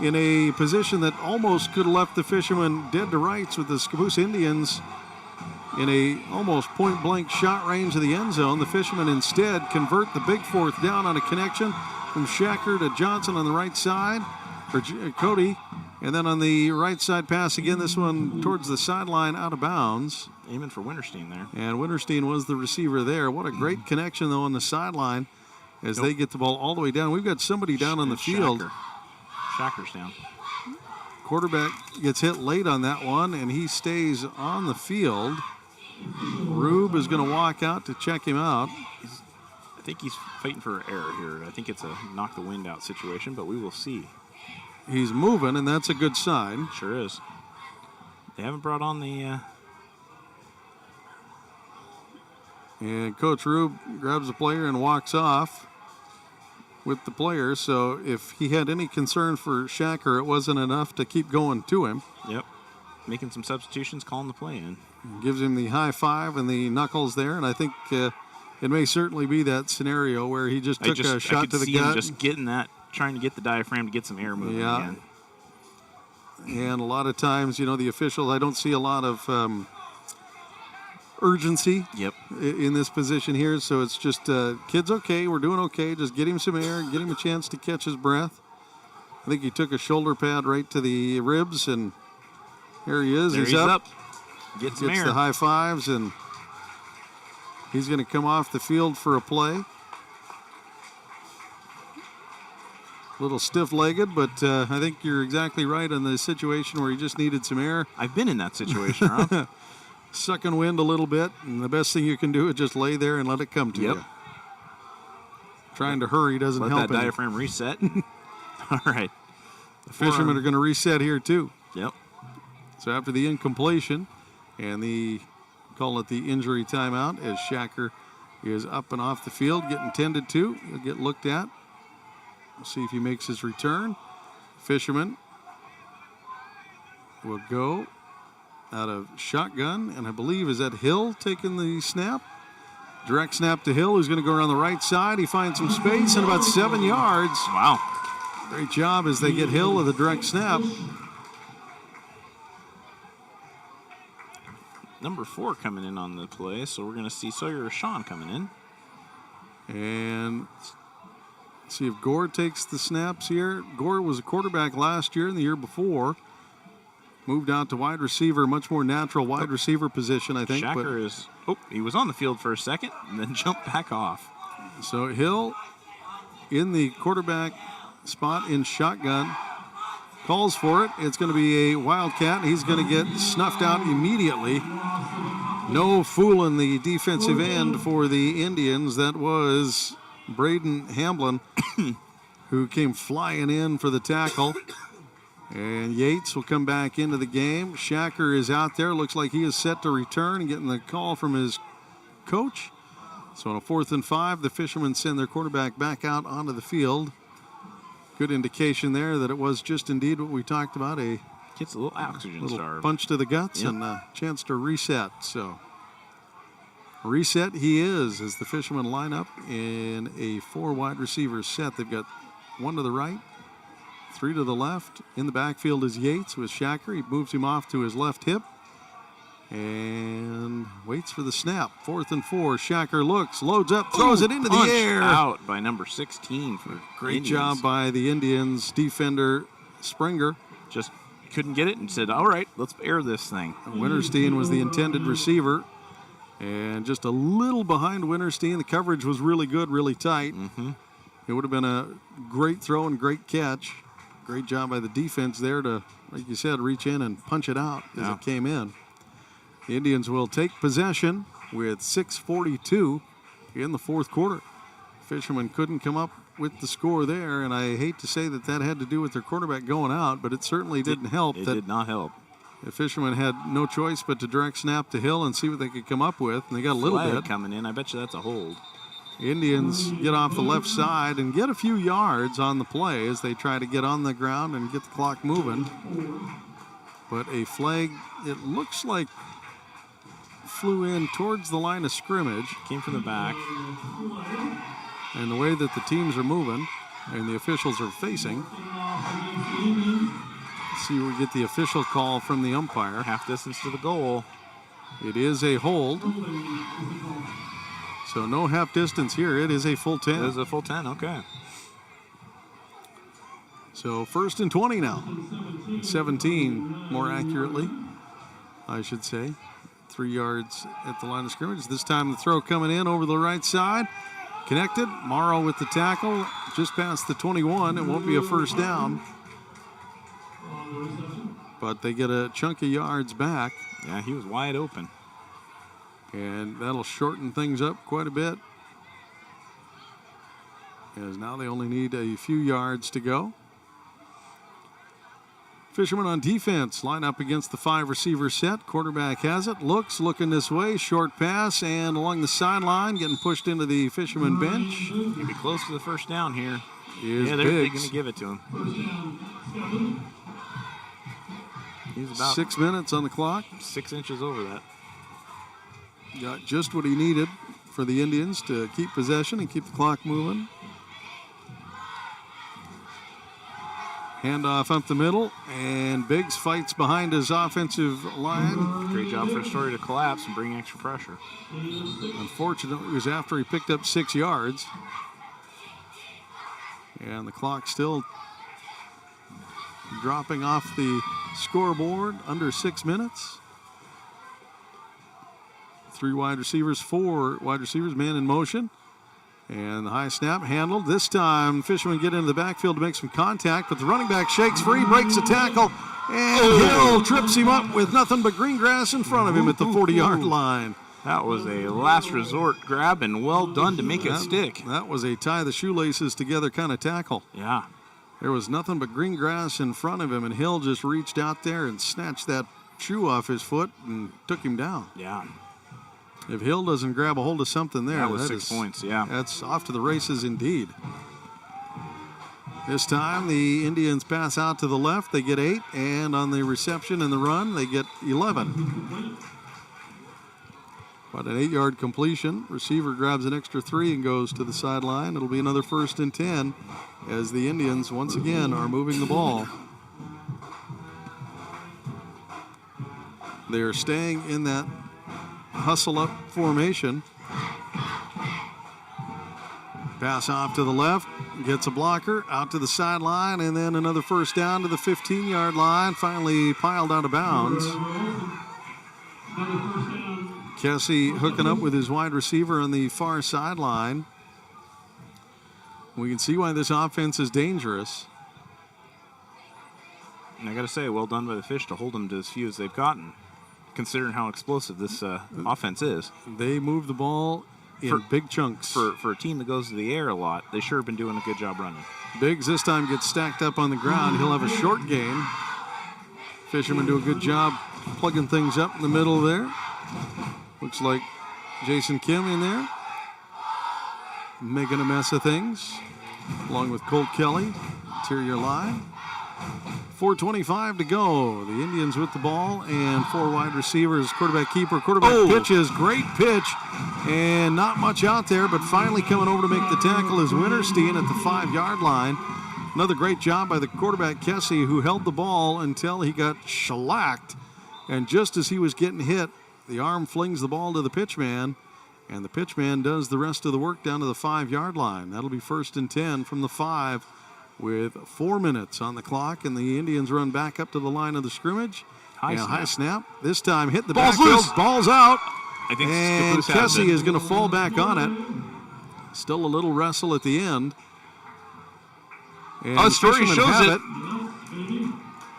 In a position that almost could have left the Fishermen dead to rights with the Scappoose Indians in a almost point-blank shot range of the end zone. The Fishermen instead convert the big 4th down on a connection from Shacker to Johnson on the right side, or Cody, and then on the right side pass again, this one towards the sideline out of bounds. Aiming for Winterstein there. And Winterstein was the receiver there. What a great connection, though, on the sideline as they get the ball all the way down. We've got somebody down on the field. Shacker's down. Quarterback gets hit late on that one, and he stays on the field. Rube is going to walk out to check him out. I think he's fighting for error here. I think it's a knock the wind out situation, but we will see. He's moving, and that's a good sign. Sure is. They haven't brought on the... And Coach Rube grabs the player and walks off with the player. So if he had any concern for Shacker, it wasn't enough to keep going to him. Yep. Making some substitutions, calling the play in. Gives him the high five and the knuckles there, and I think it may certainly be that scenario where he just took a shot to the gut. Him just getting that, trying to get the diaphragm to get some air moving again. And a lot of times, the officials, I don't see a lot of urgency in this position here, so it's just, kid's okay, we're doing okay, just get him some air, get him a chance to catch his breath. I think he took a shoulder pad right to the ribs, and there he is. He's up. Gets the high fives, and he's going to come off the field for a play. A little stiff-legged, but I think you're exactly right on the situation where he just needed some air. I've been in that situation, Rob. Sucking wind a little bit, and the best thing you can do is just lay there and let it come to you. Trying to hurry doesn't help. Let that diaphragm reset. All right. The Fishermen are going to reset here, too. Yep. So after the incompletion and call it the injury timeout, as Shacker is up and off the field, getting tended to. He'll get looked at. We'll see if he makes his return. Fishermen will go out of shotgun, and I believe is that Hill taking the snap. Direct snap to Hill, who's going to go around the right side. He finds some space and about 7 yards. Wow. Great job as they get Hill with a direct snap. Number 4 coming in on the play, so we're going to see Sawyer Sean coming in. And see if Gore takes the snaps here. Gore was a quarterback last year and the year before. Moved out to wide receiver, much more natural wide receiver position, I think. Shacker is, he was on the field for a second and then jumped back off. So Hill in the quarterback spot in shotgun. calls for it. It's going to be a Wildcat. He's going to get snuffed out immediately. No fooling the defensive end for the Indians. That was Braden Hamblin, who came flying in for the tackle. And Yates will come back into the game. Shacker is out there. Looks like he is set to return and getting the call from his coach. So on a 4th and 5, the Fishermen send their quarterback back out onto the field. Good indication there that it was just indeed what we talked about, gets a little oxygen starved. Punch to the guts and a chance to reset. So reset he is as the Fishermen line up in a 4 wide receiver set. They've got 1 to the right, 3 to the left. In the backfield is Yates with Shacker. He moves him off to his left hip and waits for the snap. 4th and 4. Shacker looks, loads up, throws it into the air. Out by number 16 for great Indians. job by the Indians defender Springer. Just couldn't get it and said, all right, let's air this thing. Winterstein was the intended receiver. And just a little behind Winterstein. The coverage was really good, really tight. It would have been a great throw and great catch. Great job by the defense there to, like you said, reach in and punch it out as it came in. The Indians will take possession with 6:42 in the 4th quarter. Fishermen couldn't come up with the score there, and I hate to say that had to do with their quarterback going out, but it certainly didn't help. It did not help. The Fishermen had no choice but to direct snap to Hill and see what they could come up with, and they got a little bit. Coming in. I bet you that's a hold. Indians get off the left side and get a few yards on the play as they try to get on the ground and get the clock moving. But a flag, it looks like, flew in towards the line of scrimmage. Came from the back. And the way that the teams are moving and the officials are facing. Let's see, we get the official call from the umpire. Half distance to the goal. It is a hold. So no half distance here. It is a full 10. It is a full 10, okay. So 1st and 20 now. 17 more accurately, I should say. 3 yards at the line of scrimmage. This time the throw coming in over the right side. Connected. Morrow with the tackle. Just past the 21. It won't be a first down. But they get a chunk of yards back. Yeah, he was wide open. And that'll shorten things up quite a bit. As now they only need a few yards to go. Fishermen on defense line up against the 5 receiver set. Quarterback has it, looking this way, short pass, and along the sideline, getting pushed into the Fisherman bench. Gonna be close to the first down here. They're going to give it to him. He's about 6 minutes on the clock. 6 inches over that. Got just what he needed for the Indians to keep possession and keep the clock moving. Handoff up the middle, and Biggs fights behind his offensive line. Great job for Astoria to collapse and bring extra pressure. Unfortunately, it was after he picked up 6 yards. And the clock still dropping off the scoreboard, under 6 minutes. 3 wide receivers, 4 wide receivers, man in motion. And the high snap handled. This time, Fishermen get into the backfield to make some contact, but the running back shakes free, breaks a tackle, and Hill trips him up with nothing but green grass in front of him at the 40-yard line. That was a last resort grab, and well done to make it stick. That was a tie the shoelaces together kind of tackle. Yeah. There was nothing but green grass in front of him, and Hill just reached out there and snatched that shoe off his foot and took him down. Yeah. If Hill doesn't grab a hold of something there, that was 6 points, yeah. That's off to the races indeed. This time the Indians pass out to the left. They get 8, and on the reception and the run, they get 11. But an 8-yard completion. Receiver grabs an extra 3 and goes to the sideline. It'll be another 1st and 10 as the Indians once again are moving the ball. They are staying in that hustle up formation. Pass off to the left, gets a blocker, out to the sideline, and then another first down to the 15-yard line, finally piled out of bounds. Kessie hooking up with his wide receiver on the far sideline. We can see why this offense is dangerous. And I got to say, well done by the Fish to hold them to as few as they've gotten, considering how explosive this offense is. They move the ball in big chunks. For a team that goes to the air a lot, they sure have been doing a good job running. Biggs this time gets stacked up on the ground. He'll have a short gain. Fishermen do a good job plugging things up in the middle there. Looks like Jason Kim in there, making a mess of things, along with Colt Kelly, interior line. 4:25 to go. The Indians with the ball and 4 wide receivers. Quarterback keeper. Quarterback pitches. Great pitch. And not much out there, but finally coming over to make the tackle is Winterstein at the 5-yard line. Another great job by the quarterback, Kessie, who held the ball until he got shellacked. And just as he was getting hit, the arm flings the ball to the pitchman, and the pitchman does the rest of the work down to the 5-yard line. That'll be 1st and 10 from the 5 with 4 minutes on the clock, and the Indians run back up to the line of the scrimmage. High snap. This time hit the backfield. Ball's out. I think and Kessie is going to fall back on it. Still a little wrestle at the end. And Story shows it.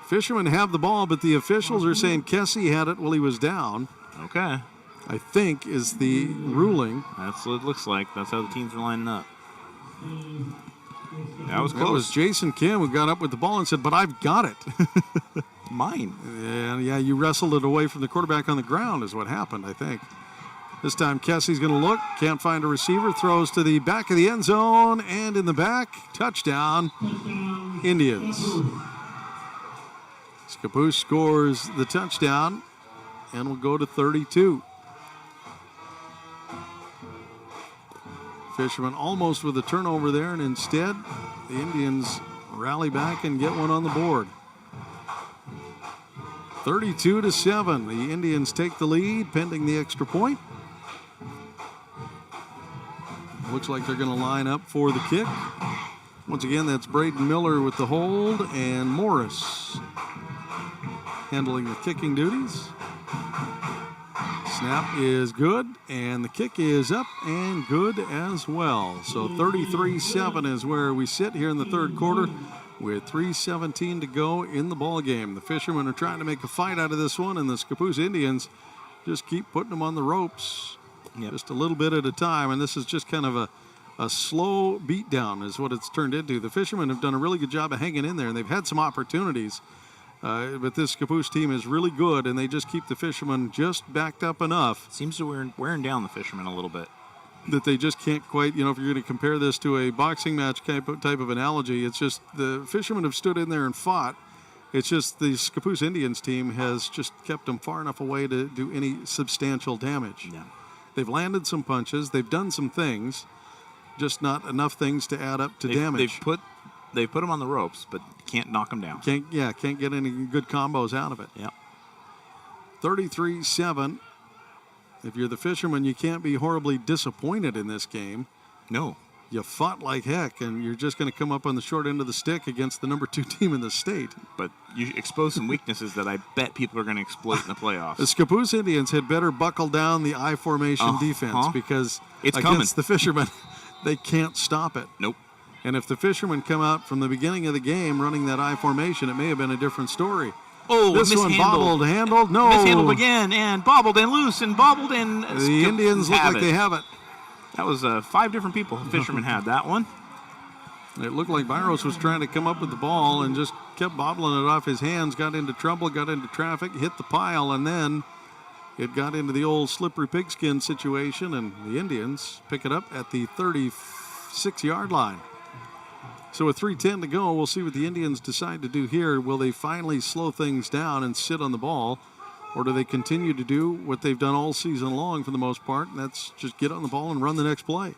Fishermen have the ball, but the officials are saying Kessie had it while he was down. Okay. I think is the ruling. That's what it looks like. That's how the teams are lining up. That was close. It was Jason Kim who got up with the ball and said, "But I've got it." Mine. Yeah, you wrestled it away from the quarterback on the ground is what happened, I think. This time Kessie's going to look, can't find a receiver, throws to the back of the end zone, and in the back, touchdown, Indians. Scappoose scores the touchdown, and will go to 32. Fishermen almost with a turnover there, and instead, the Indians rally back and get one on the board. 32-7. The Indians take the lead, pending the extra point. Looks like they're going to line up for the kick. Once again, that's Braden Miller with the hold, and Morris handling the kicking duties. Snap is good, and the kick is up and good as well. So 33-7 is where we sit here in the third quarter with 3:17 to go in the ball game. The Fishermen are trying to make a fight out of this one, and the Scappoose Indians just keep putting them on the ropes just a little bit at a time, and this is just kind of a slow beatdown is what it's turned into. The Fishermen have done a really good job of hanging in there, and they've had some opportunities. But this Scappoose team is really good, and they just keep the Fishermen just backed up enough. Seems to be wearing down the Fishermen a little bit. That they just can't quite, if you're going to compare this to a boxing match type of analogy, it's just the Fishermen have stood in there and fought. It's just the Scappoose Indians team has just kept them far enough away to do any substantial damage. Yeah. They've landed some punches. They've done some things, just not enough things to add up to damage. They've put them on the ropes, but can't knock them down. Can't get any good combos out of it. Yep. 33-7. If you're the Fishermen, you can't be horribly disappointed in this game. No. You fought like heck, and you're just going to come up on the short end of the stick against the number 2 team in the state. But you expose some weaknesses that I bet people are going to exploit in the playoffs. The Scappoose Indians had better buckle down the I formation defense because it's against coming. the Fishermen, they can't stop it. Nope. And if the Fishermen come out from the beginning of the game running that I formation, it may have been a different story. Oh, this one handled. No. Mishandled again, and bobbled and loose and bobbled and. The Indians look like they have it. That was 5 different people. Fishermen had that one. It looked like Byros was trying to come up with the ball and just kept bobbling it off his hands, got into trouble, got into traffic, hit the pile, and then it got into the old slippery pigskin situation, and the Indians pick it up at the 36-yard line. So with 3:10 to go, we'll see what the Indians decide to do here. Will they finally slow things down and sit on the ball, or do they continue to do what they've done all season long for the most part, and that's just get on the ball and run the next play?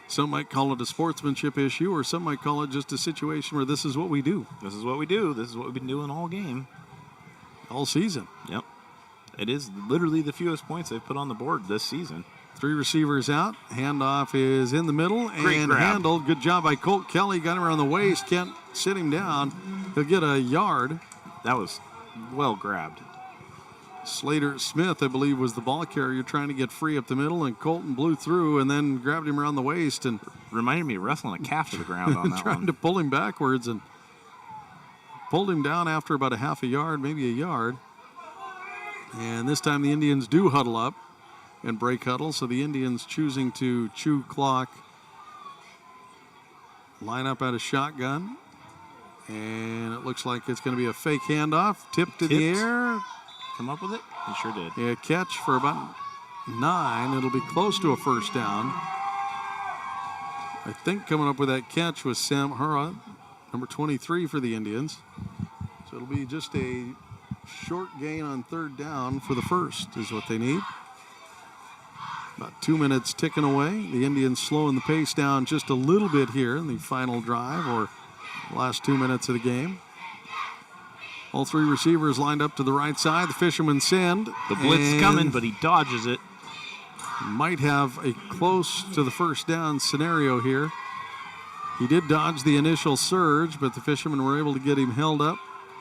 Some might call it a sportsmanship issue, or some might call it just a situation where this is what we do. This is what we do. This is what we've been doing all game. All season. Yep. It is literally the fewest points they've put on the board this season. 3 receivers out. Handoff is in the middle and handled. Good job by Colt Kelly. Got him around the waist. Can't sit him down. He'll get a yard. That was well grabbed. Slater Smith, I believe, was the ball carrier trying to get free up the middle, and Colton blew through and then grabbed him around the waist and reminded me of wrestling a calf to the ground on that trying to pull him backwards and pulled him down after about a half a yard, maybe a yard. And this time the Indians do huddle up and break huddle, so the Indians choosing to chew clock. Line up at a shotgun. And it looks like it's going to be a fake handoff. Tipped in the air. Come up with it? He sure did. Yeah, catch for about 9. It'll be close to a first down. I think coming up with that catch was Sam Hura, number 23 for the Indians. So it'll be just a short gain on third down for the first is what they need. About 2 minutes ticking away. The Indians slowing the pace down just a little bit here in the final drive or last 2 minutes of the game. All three receivers lined up to the right side. The Fishermen send. The blitz coming, but he dodges it. Might have a close to the first down scenario here. He did dodge the initial surge, but the Fishermen were able to get him held up.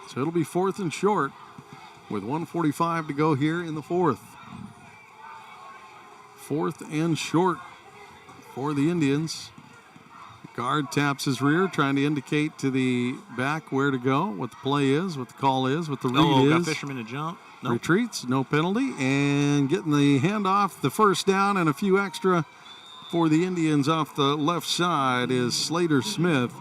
So it'll be 4th and short with 1:45 to go here in the fourth. 4th and short for the Indians. Guard taps his rear, trying to indicate to the back where to go, what the play is, what the call is, what the read is. Got Fisherman to jump. Nope. Retreats, no penalty, and getting the handoff, the first down, and a few extra for the Indians off the left side is Slater Smith.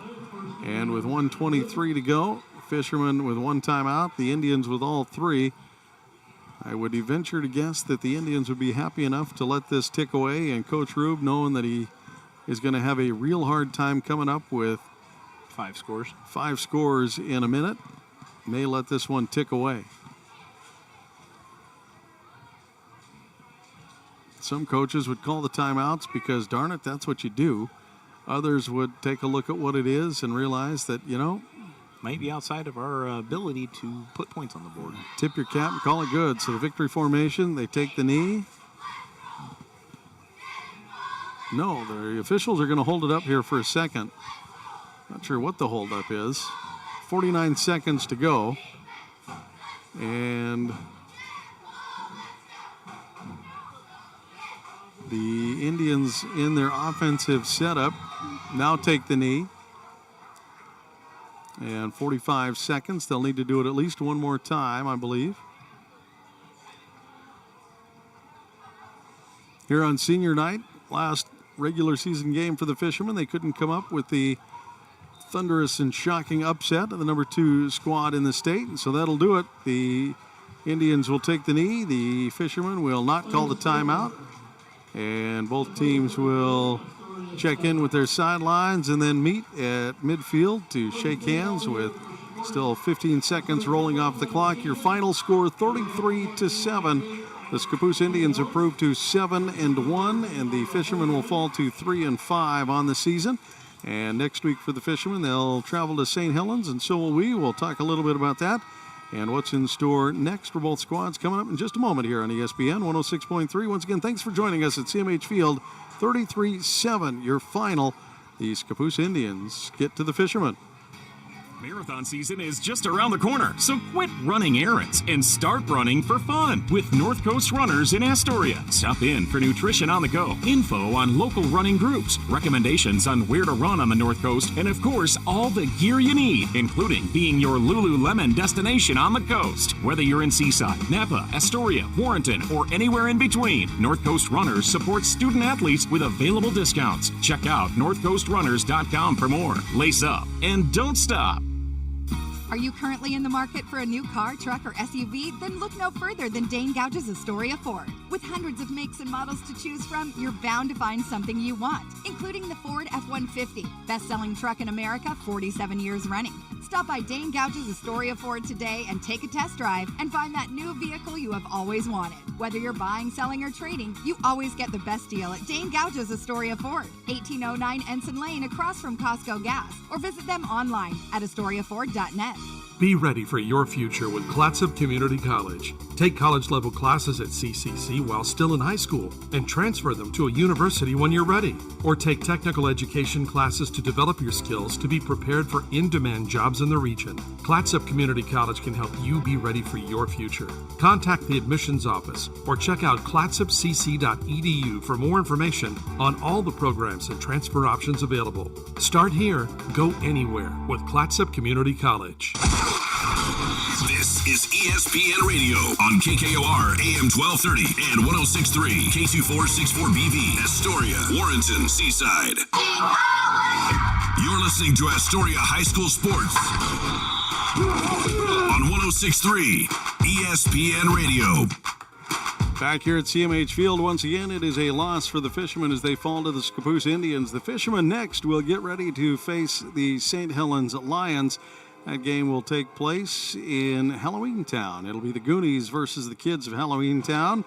And with 1:23 to go, Fishermen with one timeout, the Indians with all three. I would venture to guess that the Indians would be happy enough to let this tick away, and Coach Rube, knowing that he is going to have a real hard time coming up with 5 scores. 5 scores in a minute, may let this one tick away. Some coaches would call the timeouts because, darn it, that's what you do. Others would take a look at what it is and realize that, might be outside of our ability to put points on the board. Tip your cap and call it good. So the victory formation, they take the knee. No, the officials are going to hold it up here for a second. Not sure what the holdup is. 49 seconds to go. And the Indians in their offensive setup now take the knee. And 45 seconds. They'll need to do it at least one more time, I believe. Here on senior night, last regular season game for the Fishermen, they couldn't come up with the thunderous and shocking upset of the number 2 squad in the state. And so that'll do it. The Indians will take the knee. The Fishermen will not call the timeout. And both teams will check in with their sidelines and then meet at midfield to shake hands with still 15 seconds rolling off the clock. Your final score, 33-7. The Scappoose Indians improved to 7-1, and the Fishermen will fall to 3-5 on the season. And next week for the Fishermen, they'll travel to St. Helens, and so will we. We'll talk a little bit about that and what's in store next for both squads coming up in just a moment here on ESPN 106.3. Once again, thanks for joining us at CMH Field. 33-7, your final. The Scappoose Indians get to the Fishermen. Marathon season is just around the corner, so quit running errands and start running for fun with North Coast Runners in Astoria. Stop in for nutrition on the go, info on local running groups, recommendations on where to run on the North Coast, and of course, all the gear you need, including being your Lululemon destination on the coast. Whether you're in Seaside, Napa, Astoria, Warrenton, or anywhere in between, North Coast Runners supports student athletes with available discounts. Check out northcoastrunners.com for more. Lace up and don't stop. Are you currently in the market for a new car, truck, or SUV? Then look no further than Dane Gouge's Astoria Ford. With hundreds of makes and models to choose from, you're bound to find something you want, including the Ford F-150, best-selling truck in America, 47 years running. Stop by Dane Gouge's Astoria Ford today and take a test drive and find that new vehicle you have always wanted. Whether you're buying, selling, or trading, you always get the best deal at Dane Gouge's Astoria Ford, 1809 Ensign Lane across from Costco Gas, or visit them online at AstoriaFord.net. Be ready for your future with Clatsop Community College. Take college-level classes at CCC while still in high school and transfer them to a university when you're ready. Or take technical education classes to develop your skills to be prepared for in-demand jobs in the region. Clatsop Community College can help you be ready for your future. Contact the admissions office or check out clatsopcc.edu for more information on all the programs and transfer options available. Start here, go anywhere with Clatsop Community College. is ESPN Radio on KKOR AM 1230 and 106.3 K2464BV, Astoria, Warrenton, Seaside. You're listening to Astoria High School Sports on 106.3 ESPN Radio. Back here at CMH Field, once again, it is a loss for the Fishermen as they fall to the Scappoose Indians. The Fishermen next will get ready to face the St. Helens Lions. That game will take place in Halloween Town. It'll be the Goonies versus the kids of Halloween Town,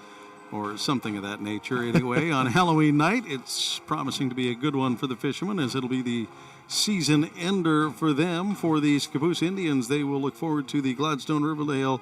or something of that nature anyway, on Halloween night. It's promising to be a good one for the Fishermen, as it'll be the season ender for them. For the Scappoose Indians, they will look forward to the Gladstone-Riverdale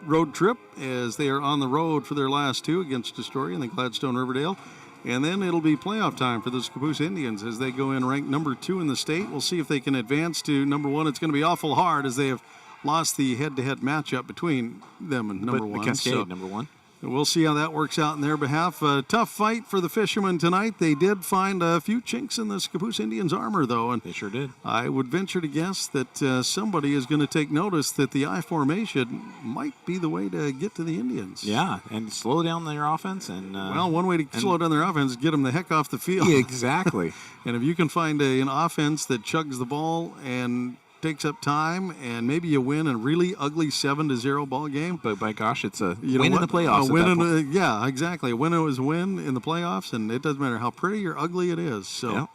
road trip, as they are on the road for their last two against Astoria and the Gladstone-Riverdale. And then it'll be playoff time for the Scappoose Indians as they go in ranked number 2 in the state. We'll see if they can advance to number 1. It's going to be awful hard as they have lost the head-to-head matchup between them and number 1. The Cascade, number 1. We'll see how that works out in their behalf. A tough fight for the Fishermen tonight. They did find a few chinks in the Scappoose Indians' armor, though. And they sure did. I would venture to guess that somebody is going to take notice that the I formation might be the way to get to the Indians. Yeah, and slow down their offense. And well, one way to slow down their offense is get them the heck off the field. Yeah, exactly. And if you can find an offense that chugs the ball and takes up time, and maybe you win a really ugly 7-0 ball game. But by gosh, it's a win in the playoffs. Yeah, exactly. A win is a win in the playoffs, and it doesn't matter how pretty or ugly it is. So, yeah.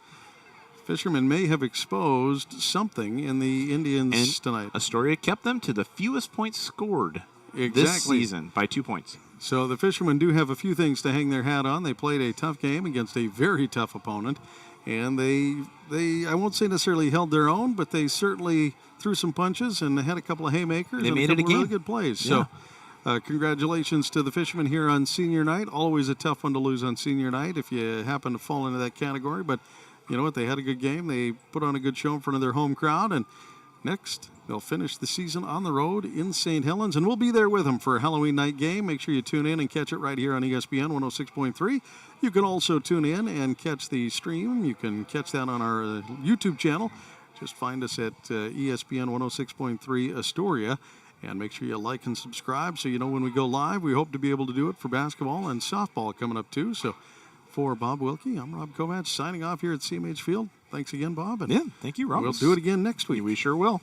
Fishermen may have exposed something in the Indians tonight. Astoria kept them to the fewest points scored this season by 2 points. So the Fishermen do have a few things to hang their hat on. They played a tough game against a very tough opponent. And they I won't say necessarily held their own, but they certainly threw some punches and had a couple of haymakers. They made it a game. Really good plays. Yeah. So congratulations to the Fishermen here on senior night. Always a tough one to lose on senior night if you happen to fall into that category. But you know what? They had a good game. They put on a good show in front of their home crowd. And next, they'll finish the season on the road in St. Helens. And we'll be there with them for a Halloween night game. Make sure you tune in and catch it right here on ESPN 106.3. You can also tune in and catch the stream. You can catch that on our YouTube channel. Just find us at ESPN 106.3 Astoria. And make sure you like and subscribe so you know when we go live. We hope to be able to do it for basketball and softball coming up too. So for Bob Wilkie, I'm Rob Kovach signing off here at CMH Field. Thanks again, Bob. And yeah, thank you, Rob. We'll do it again next week. We sure will.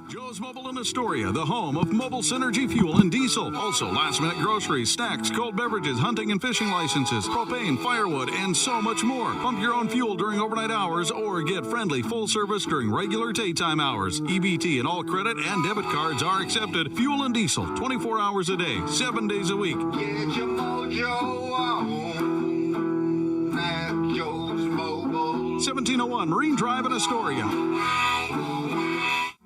Joe's Mobile in Astoria, the home of mobile synergy fuel and diesel. Also, last-minute groceries, snacks, cold beverages, hunting and fishing licenses, propane, firewood, and so much more. Pump your own fuel during overnight hours or get friendly full service during regular daytime hours. EBT and all credit and debit cards are accepted. Fuel and diesel, 24 hours a day, 7 days a week. Get your mojo on at Joe's Mobile. 1701 Marine Drive in Astoria.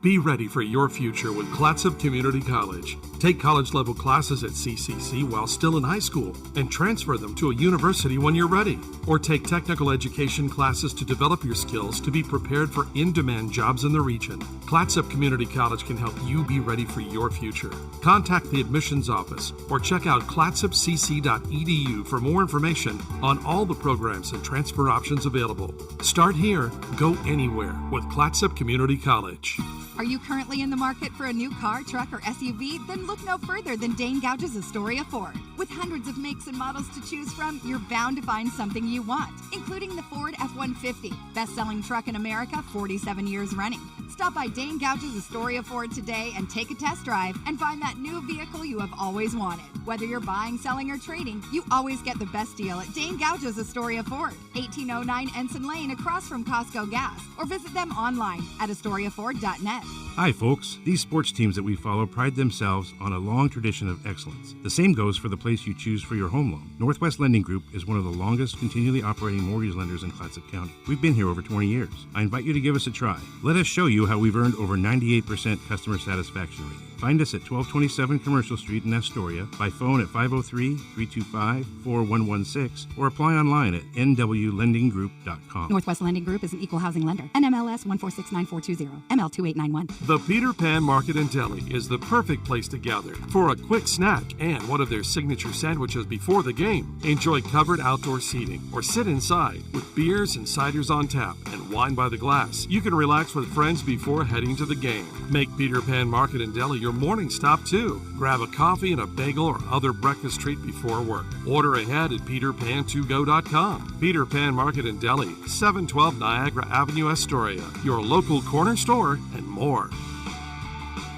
Be ready for your future with Clatsop Community College. Take college-level classes at CCC while still in high school and transfer them to a university when you're ready. Or take technical education classes to develop your skills to be prepared for in-demand jobs in the region. Clatsop Community College can help you be ready for your future. Contact the admissions office or check out clatsopcc.edu for more information on all the programs and transfer options available. Start here, go anywhere with Clatsop Community College. Are you currently in the market for a new car, truck, or SUV? Then look no further than Dane Gouge's Astoria Ford. With hundreds of makes and models to choose from, you're bound to find something you want, including the Ford F-150, best-selling truck in America, 47 years running. Stop by Dane Gouge's Astoria Ford today and take a test drive and find that new vehicle you have always wanted. Whether you're buying, selling, or trading, you always get the best deal at Dane Gouge's Astoria Ford, 1809 Ensign Lane across from Costco Gas, or visit them online at AstoriaFord.net. Hi, folks. These sports teams that we follow pride themselves on a long tradition of excellence. The same goes for the place you choose for your home loan. Northwest Lending Group is one of the longest continually operating mortgage lenders in Clatsop County. We've been here over 20 years. I invite you to give us a try. Let us show you how we've earned over 98% customer satisfaction rating. Find us at 1227 Commercial Street in Astoria, by phone at 503-325-4116, or apply online at nwlendinggroup.com. Northwest Lending Group is an equal housing lender. NMLS 1469420, ML2891. The Peter Pan Market and Deli is the perfect place to gather for a quick snack and one of their signature sandwiches before the game. Enjoy covered outdoor seating or sit inside with beers and ciders on tap and wine by the glass. You can relax with friends before heading to the game. Make Peter Pan Market and Deli your morning stop too. Grab a coffee and a bagel or other breakfast treat before work. Order ahead at peterpan2go.com. Peter Pan Market and Deli, 712 Niagara Avenue, Astoria. Your local corner store and more.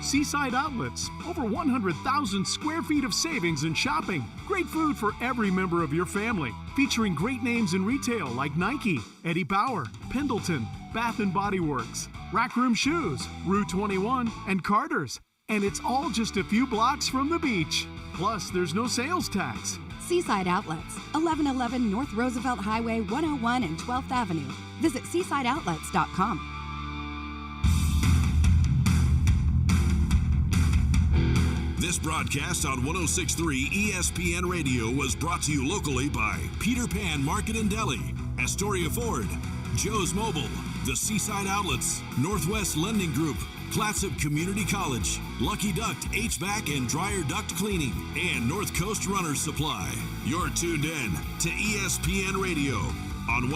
Seaside Outlets, over 100,000 square feet of savings and shopping. Great food for every member of your family. Featuring great names in retail like Nike, Eddie Bauer, Pendleton, Bath & Body Works, Rack Room Shoes, Rue 21, and Carter's. And it's all just a few blocks from the beach. Plus, there's no sales tax. Seaside Outlets, 1111 North Roosevelt Highway 101 and 12th Avenue. Visit seasideoutlets.com. This broadcast on 106.3 ESPN Radio was brought to you locally by Peter Pan Market and Deli, Astoria Ford, Joe's Mobile, the Seaside Outlets, Northwest Lending Group, Clatsop Community College, Lucky Duct HVAC and Dryer Duct Cleaning, and North Coast Runners Supply. You're tuned in to ESPN Radio on